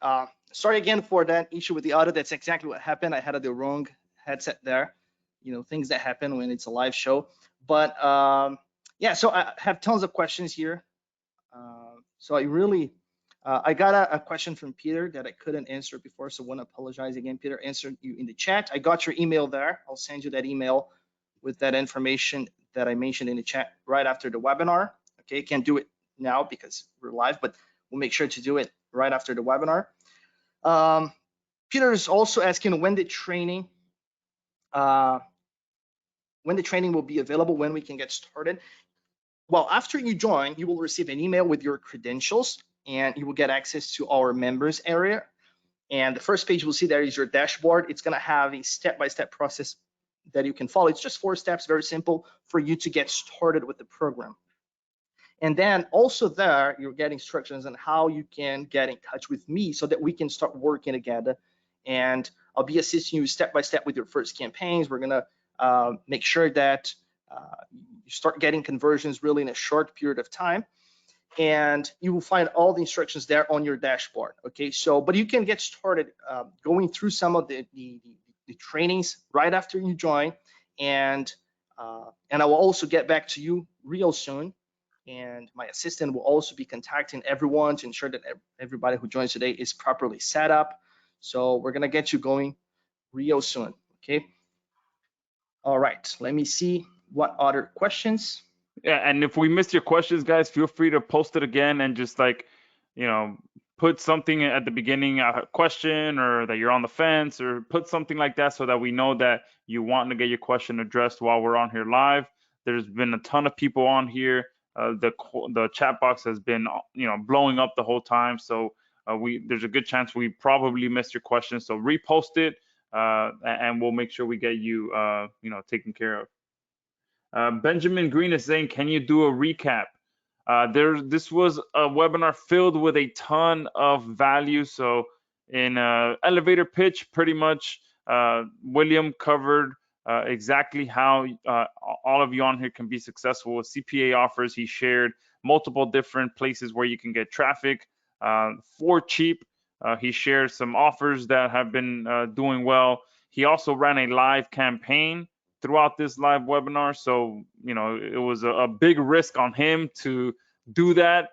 Sorry again for that issue with the audio. That's exactly what happened. I had the wrong headset there. things that happen when it's a live show. But yeah, so I have tons of questions here. So I got a question from Peter that I couldn't answer before, so I want to apologize again. Peter answered you in the chat. I got your email there. I'll send you that email with that information that I mentioned in the chat right after the webinar. Okay, can't do it now because we're live, but we'll make sure to do it right after the webinar. Peter is also asking when the training will be available, when we can get started. Well, after you join, you will receive an email with your credentials, and you will get access to our members area. And the first page we'll see there is your dashboard. It's going to have a step-by-step process that you can follow. It's just 4 steps, very simple, for you to get started with the program. And then also there, you'll get instructions on how you can get in touch with me so that we can start working together. And I'll be assisting you step-by-step with your first campaigns. We're going to make sure that you start getting conversions really in a short period of time. And you will find all the instructions there on your dashboard. Okay, so but you can get started going through some of the trainings right after you join, and I will also get back to you real soon. And my assistant will also be contacting everyone to ensure that everybody who joins today is properly set up. So we're gonna get you going real soon. Okay. All right. Let me see what other questions. Yeah, and if we missed your questions, guys, feel free to post it again and just like, put something at the beginning, a question, or that you're on the fence, or put something like that so that we know that you want to get your question addressed while we're on here live. There's been a ton of people on here. The chat box has been, blowing up the whole time. So there's a good chance we probably missed your question. So repost it, and we'll make sure we get you, taken care of. Benjamin Green is saying, can you do a recap? This was a webinar filled with a ton of value. So in elevator pitch, pretty much William covered exactly how all of you on here can be successful with CPA offers. He shared multiple different places where you can get traffic for cheap. He shared some offers that have been doing well. He also ran a live campaign throughout this live webinar. So, it was a big risk on him to do that,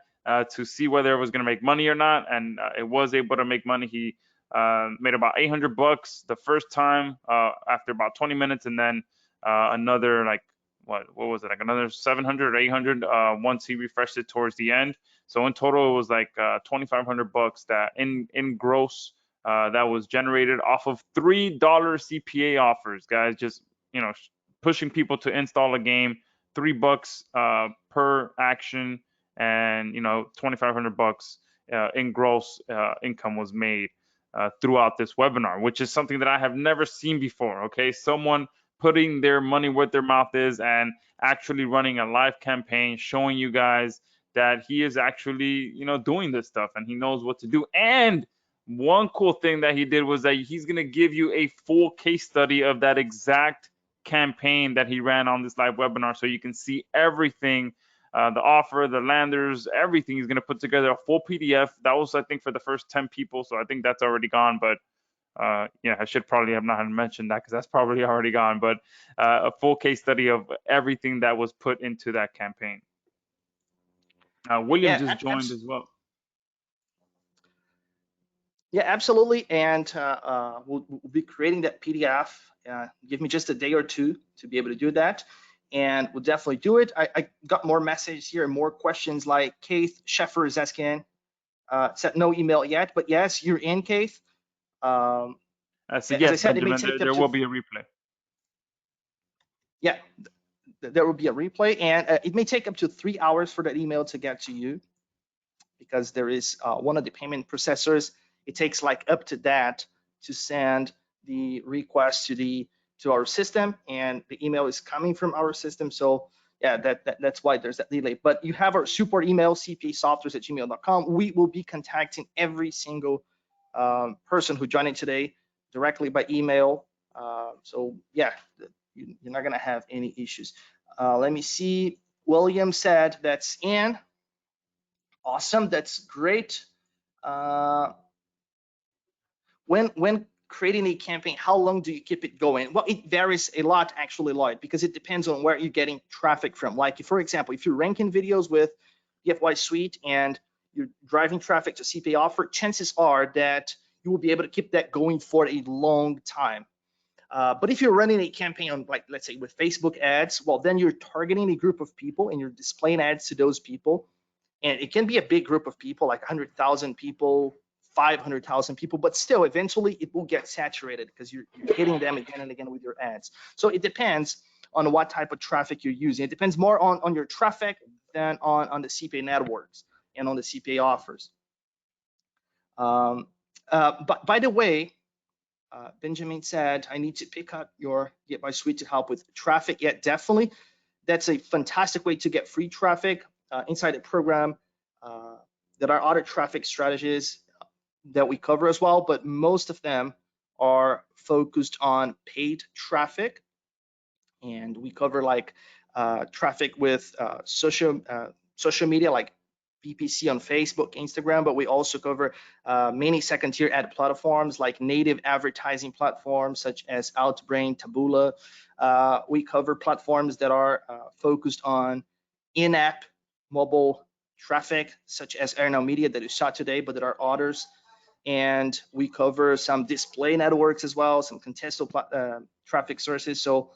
to see whether it was going to make money or not. And it was able to make money. He made about $800 the first time after about 20 minutes. And then another, like, what was it? Like another 700 or 800 once he refreshed it towards the end. So in total, it was like $2,500 that in gross that was generated off of $3 CPA offers, guys. Just pushing people to install a game, $3 per action, and $2,500 in gross income was made throughout this webinar, which is something that I have never seen before. Okay, someone putting their money where their mouth is and actually running a live campaign, showing you guys that he is actually doing this stuff and he knows what to do. And one cool thing that he did was that he's going to give you a full case study of that exact campaign that he ran on this live webinar, so you can see everything, the offer, the landers, everything. He's going to put together a full PDF. That was, I think, for the first 10 people, so I think that's already gone. But yeah, I should probably have not mentioned that because that's probably already gone. But a full case study of everything that was put into that campaign. William just joined as well. Yeah, absolutely. And we'll be creating that PDF. Give me just a day or two to be able to do that. And we'll definitely do it. I got more messages here and more questions, like Keith Sheffer is asking, sent no email yet, but yes, you're in, Keith. So yes, as I said, Benjamin, there will be a replay. Yeah, there will be a replay, and it may take up to 3 hours for that email to get to you, because there is one of the payment processors. It takes like up to that to send the request to our system, and the email is coming from our system. So yeah, that's why there's that delay. But you have our support email, cpasoftwares@gmail.com. We will be contacting every single person who joined in today directly by email. So yeah, you're not gonna have any issues. Let me see. William said that's in. Awesome, that's great. When creating a campaign, how long do you keep it going? Well, it varies a lot, actually, Lloyd, because it depends on where you're getting traffic from. Like, for example, if you're ranking videos with DFY Suite and you're driving traffic to CPA offer, chances are that you will be able to keep that going for a long time. But if you're running a campaign on, like, let's say with Facebook ads, well, then you're targeting a group of people and you're displaying ads to those people. And it can be a big group of people, like 100,000 people, 500,000 people, but still, eventually it will get saturated because you're hitting them again and again with your ads. So it depends on what type of traffic you're using. It depends more on your traffic than on the CPA networks and on the CPA offers. But by the way, Benjamin said, I need to pick up your DFY Suite to help with traffic. Yeah, definitely. That's a fantastic way to get free traffic inside the program. There are other traffic strategies that we cover as well, but most of them are focused on paid traffic. And we cover like traffic with social media, like PPC on Facebook, Instagram, but we also cover many second-tier ad platforms like native advertising platforms such as Outbrain, Taboola. We cover platforms that are focused on in-app mobile traffic, such as Airnow Media that you saw today, but there are others. And we cover some display networks as well, some contextual traffic sources. So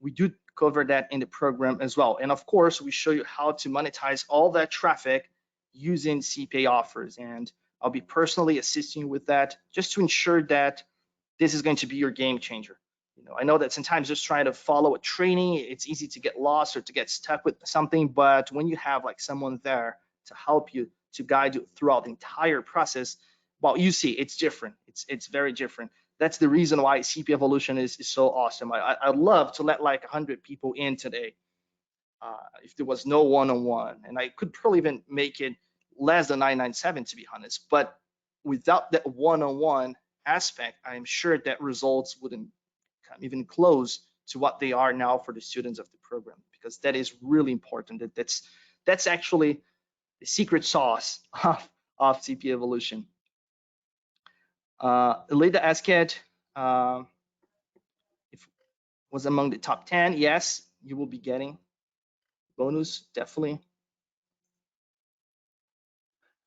we do cover that in the program as well. And of course, we show you how to monetize all that traffic using CPA offers. And I'll be personally assisting you with that just to ensure that this is going to be your game changer. You know, I know that sometimes just trying to follow a training, it's easy to get lost or to get stuck with something, but when you have like someone there to help you, to guide you throughout the entire process, well, you see, it's different. It's very different. That's the reason why CPA Evolution is so awesome. I'd love to let like 100 people in today if there was no one-on-one, and I could probably even make it less than 997 to be honest. But without that one-on-one aspect, I'm sure that results wouldn't come even close to what they are now for the students of the program, because that is really important. That's actually the secret sauce of CPA Evolution. Elida Asket was among the top 10. Yes, you will be getting bonus, definitely.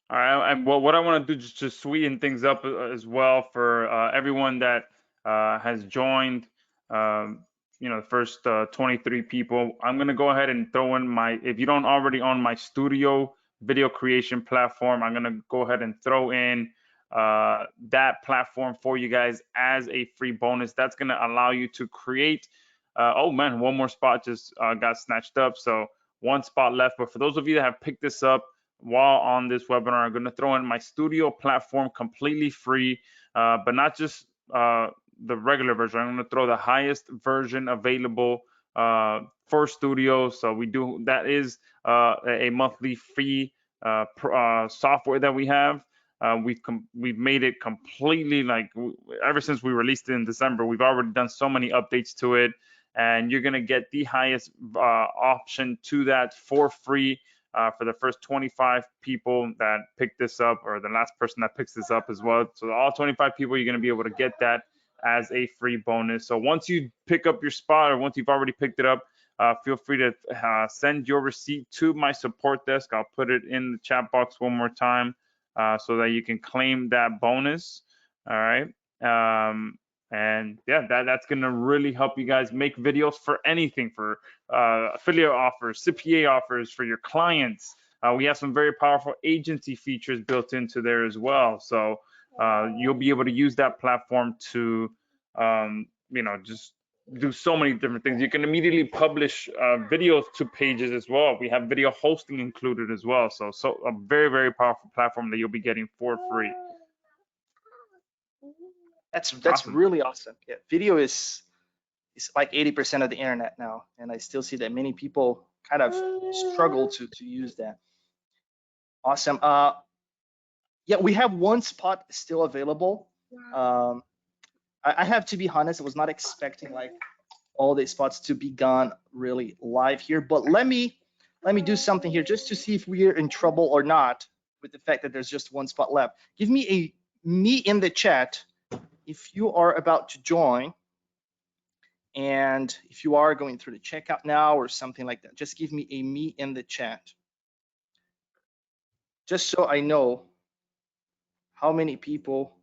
All right, and what I want to do just to sweeten things up as well for everyone that has joined, you know, the first 23 people. I'm gonna go ahead and throw in my, if you don't already own my studio video creation platform, I'm gonna go ahead and throw in that platform for you guys as a free bonus. That's gonna allow you to create. Oh man, one more spot just got snatched up, so one spot left. But for those of you that have picked this up while on this webinar, I'm going to throw in my studio platform completely free, but not just the regular version. I'm going to throw the highest version available for studio. So we do, that is a monthly fee software that we have. We've made it completely, like, ever since we released it in December, we've already done so many updates to it, and you're going to get the highest option to that for free. For the first 25 people that pick this up, or the last person that picks this up as well. So all 25 people, you're going to be able to get that as a free bonus. So once you pick up your spot, or once you've already picked it up, feel free to send your receipt to my support desk. I'll put it in the chat box one more time so that you can claim that bonus. All right. And yeah, that's going to really help you guys make videos for anything, for affiliate offers, CPA offers for your clients. We have some very powerful agency features built into there as well. So you'll be able to use that platform to, you know, just do so many different things. You can immediately publish videos to pages as well. We have video hosting included as well. So a very, very powerful platform that you'll be getting for free. That's Awesome. really awesome. Yeah, video is like 80% of the internet now, and I still see that many people kind of struggle to use that. Awesome. Yeah, we have one spot still available. I have to be honest, I was not expecting like all the spots to be gone really live here, but let me do something here just to see if we're in trouble or not with the fact that there's just one spot left. Give me in the chat if you are about to join, and if you are going through the checkout now or something like that, just give me a me in the chat, just so I know how many people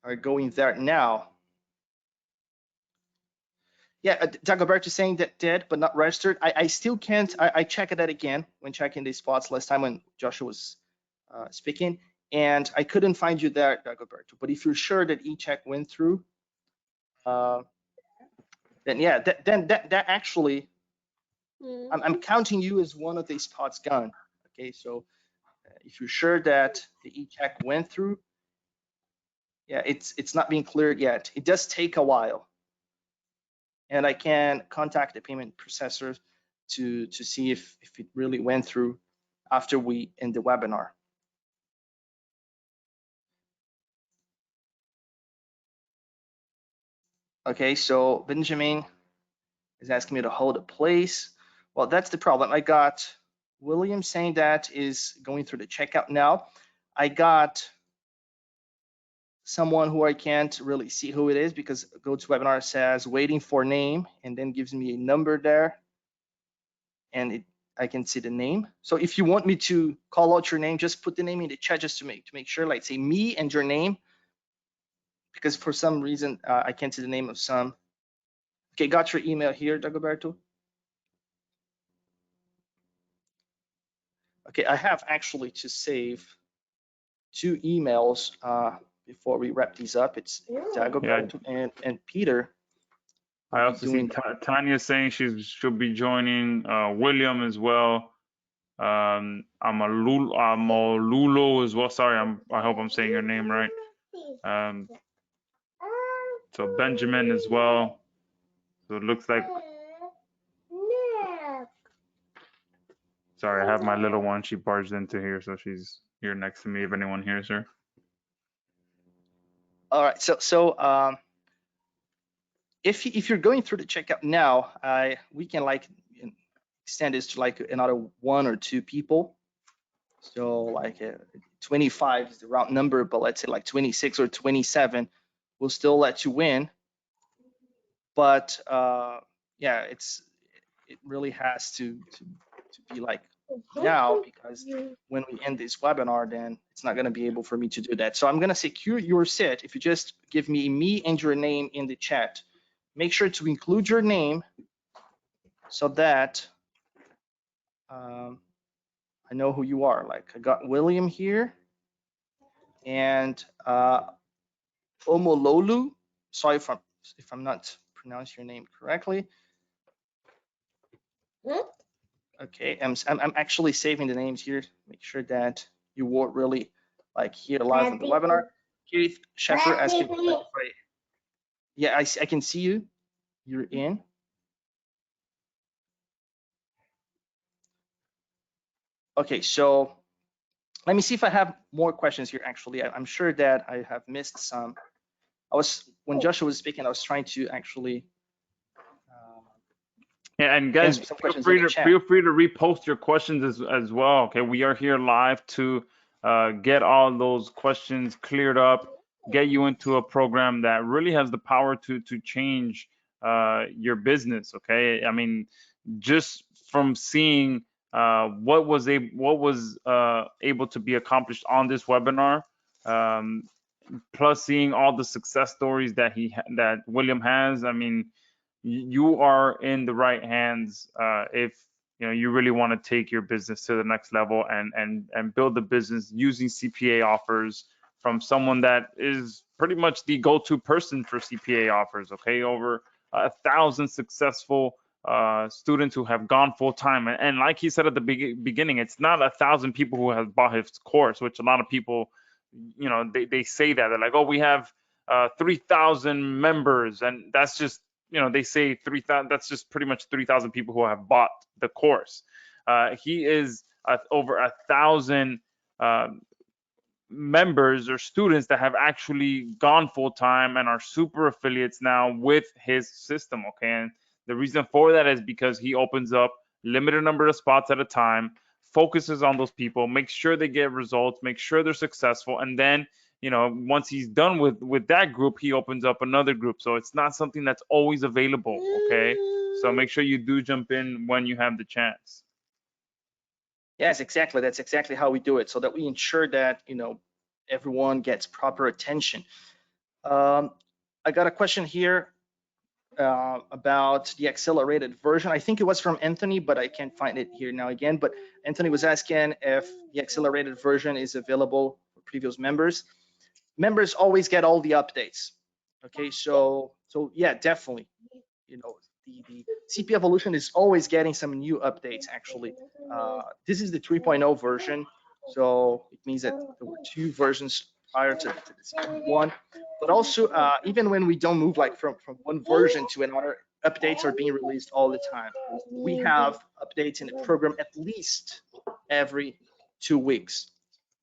are going there now. Yeah, Dagoberto saying that dead but not registered. I still can't. I checked that again when checking these spots last time when Joshua was speaking, and I couldn't find you there, Dagoberto. But if you're sure that e-check went through, then yeah, that actually, I'm counting you as one of these spots gone. Okay, so if you're sure that the e-check went through, yeah, it's not being cleared yet. It does take a while, and I can contact the payment processor to see if it really went through after we end the webinar. Okay, so Benjamin is asking me to hold a place. Well, that's the problem. I got William saying that is going through the checkout now. I got someone who I can't really see who it is because GoToWebinar says waiting for name and then gives me a number there, and I can see the name. So if you want me to call out your name, just put the name in the chat just to make sure, like say me and your name, because for some reason I can't see the name of some. Okay, got your email here, Dagoberto. Okay, I have actually to save 2 emails before we wrap these up. It's Dagoberto and Peter. I also see Tanya saying she'll be joining, William as well. Amolulo as well. Sorry, I hope I'm saying your name right. So Benjamin as well. So it looks like. Sorry, I have my little one. She barged into here, so she's here next to me if anyone hears her. All right, so if you're going through the checkout now, we can like extend this to like another 1 or 2 people. So like 25 is the round number, but let's say like 26 or 27, we'll still let you win. But yeah, it really has to be like now, because when we end this webinar, then it's not going to be able for me to do that. So I'm going to secure your sit. If you just give me and your name in the chat, make sure to include your name so that I know who you are. Like I got William here and Omololu. Sorry if I'm not pronouncing your name correctly. Okay, I'm actually saving the names here. Make sure that you were really like here live on the webinar. Keith Sheffer asking. Yeah, I can see you. You're in. Okay, so let me see if I have more questions here. Actually, I'm sure that I have missed some. When Joshua was speaking, I was trying to actually. Yeah, and guys, feel free to repost your questions as well. Okay, we are here live to get all those questions cleared up, get you into a program that really has the power to change your business. Okay, I mean, just from seeing what was able to be accomplished on this webinar, plus seeing all the success stories that William has. I mean, you are in the right hands if you really want to take your business to the next level and build the business using CPA offers from someone that is pretty much the go-to person for CPA offers. Okay, over 1,000 successful students who have gone full-time, and like he said at the beginning, it's not 1,000 people who have bought his course, which a lot of people, they say that they're like, oh, we have 3,000 members, and that's just, they say 3,000. That's just pretty much 3,000 people who have bought the course. He is over 1,000 members or students that have actually gone full time and are super affiliates now with his system. Okay, and the reason for that is because he opens up limited number of spots at a time, focuses on those people, makes sure they get results, make sure they're successful, and then once he's done with that group, he opens up another group. So it's not something that's always available. Okay, so make sure you do jump in when you have the chance. Yes, exactly. That's exactly how we do it, so that we ensure that everyone gets proper attention. I got a question here about the accelerated version. I think it was from Anthony, but I can't find it here now again. But Anthony was asking if the accelerated version is available for previous members. Members always get all the updates. Okay, so yeah, definitely. The CP Evolution is always getting some new updates. Actually, this is the 3.0 version, so it means that there were 2 versions prior to this one. But also, even when we don't move like from one version to another, updates are being released all the time. We have updates in the program at least every 2 weeks,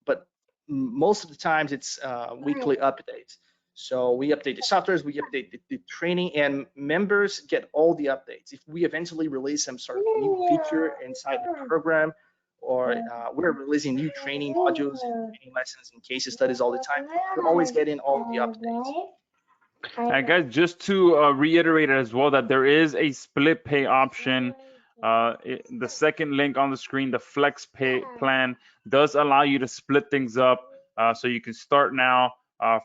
but most of the times it's weekly updates. So we update the softwares, we update the training, and members get all the updates. If we eventually release some sort of new feature inside the program, or we're releasing new training modules, training lessons, and case studies all the time, we're always getting all the updates. And guys, just to reiterate as well, that there is a split pay option. The second link on the screen, the flex pay plan, does allow you to split things up. So you can start now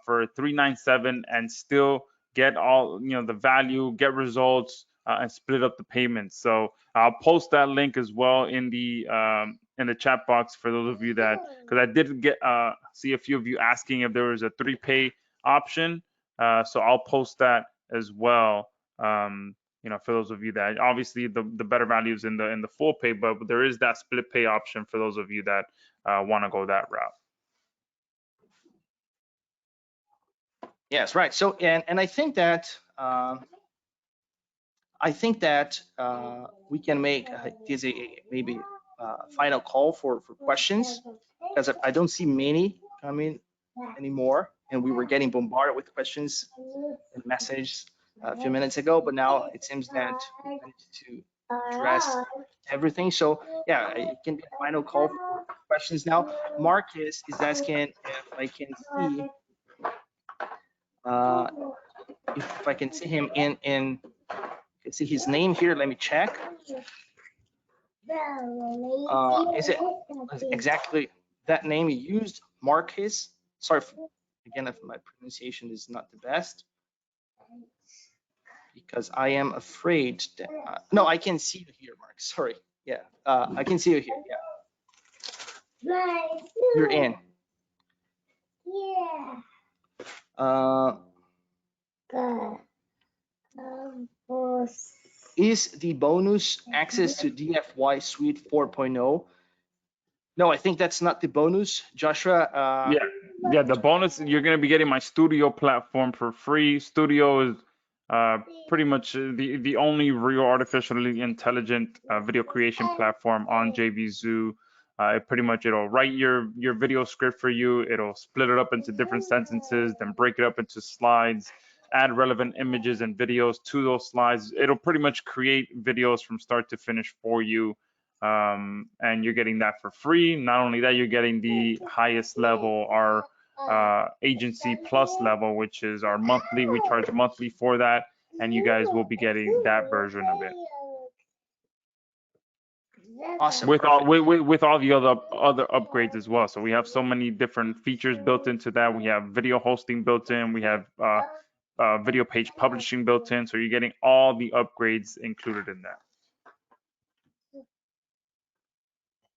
for $397 and still get all the value, get results, and split up the payments. So I'll post that link as well in the chat box for those of you that, because I did get see a few of you asking if there was a 3-pay option. So I'll post that as well. For those of you that, obviously the better value is in the full pay, but there is that split pay option for those of you that want to go that route. Yes, right. So and I think that we can make this maybe final call for questions, because I don't see many coming anymore, and we were getting bombarded with questions and messages a few minutes ago, but now it seems that we managed to address everything. So yeah, it can be a final call for questions now. Marcus is asking if I can see if I can see him in see his name here. Let me check. Is it exactly that name he used, Marcus? Sorry, again, if my pronunciation is not the best, because I am afraid that no, I can see you here, Mark. Sorry, yeah, I can see you here. Yeah, you're in. Is the bonus access to DFY Suite 4.0? No, I think that's not the bonus, Joshua. Yeah, the bonus, you're going to be getting my Studio platform for free. Studio is pretty much the only real artificially intelligent video creation platform on JVZoo. It'll write your video script for you. It'll split it up into different sentences, then break it up into slides, add relevant images and videos to those slides. It'll pretty much create videos from start to finish for you. And you're getting that for free. Not only that, you're getting the highest level, our agency plus level, which is our monthly. We charge monthly for that, and you guys will be getting that version of it. Awesome. With all the other upgrades as well. So we have so many different features built into that. We have video hosting built in. We have video page publishing built in. So you're getting all the upgrades included in that.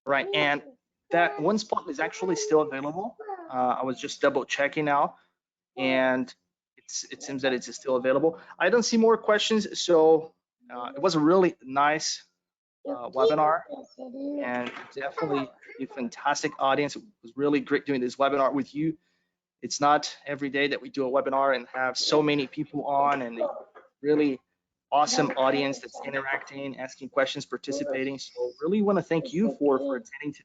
Right, and that one spot is actually still available. I was just double checking now, and it seems that it's still available. I don't see more questions, so it was a really nice webinar, and definitely a fantastic audience. It was really great doing this webinar with you. It's not every day that we do a webinar and have so many people on, and really awesome audience that's interacting, asking questions, participating. So really want to thank you for attending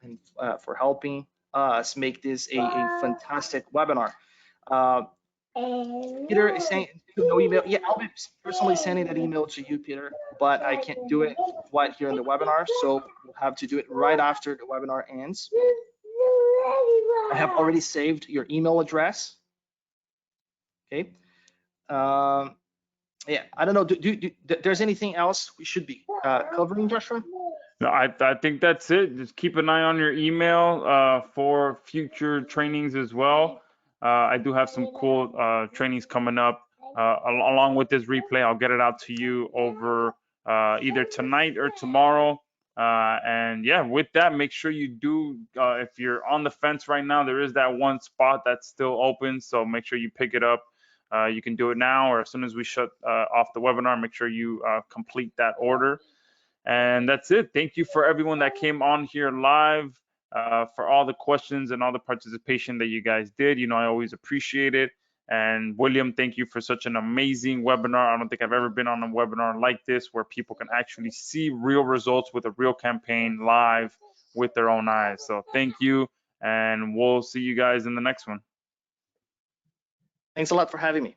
and for helping us make this a fantastic webinar. Peter is saying no email. Yeah, I'll be personally sending that email to you, Peter, but I can't do it right here in the webinar, so we'll have to do it right after the webinar ends. I have already saved your email address. Okay. Yeah, I don't know. There's anything else we should be covering, Joshua? No, I think that's it. Just keep an eye on your email for future trainings as well. I do have some cool trainings coming up along with this replay. I'll get it out to you over either tonight or tomorrow. And yeah, with that, make sure you do, if you're on the fence right now, there is that one spot that's still open. So make sure you pick it up. You can do it now, or as soon as we shut off the webinar, make sure you complete that order. And that's it. Thank you for everyone that came on here live, for all the questions and all the participation that you guys did. You know, I always appreciate it. And William, thank you for such an amazing webinar. I don't think I've ever been on a webinar like this where people can actually see real results with a real campaign live with their own eyes. So thank you, and we'll see you guys in the next one. Thanks a lot for having me.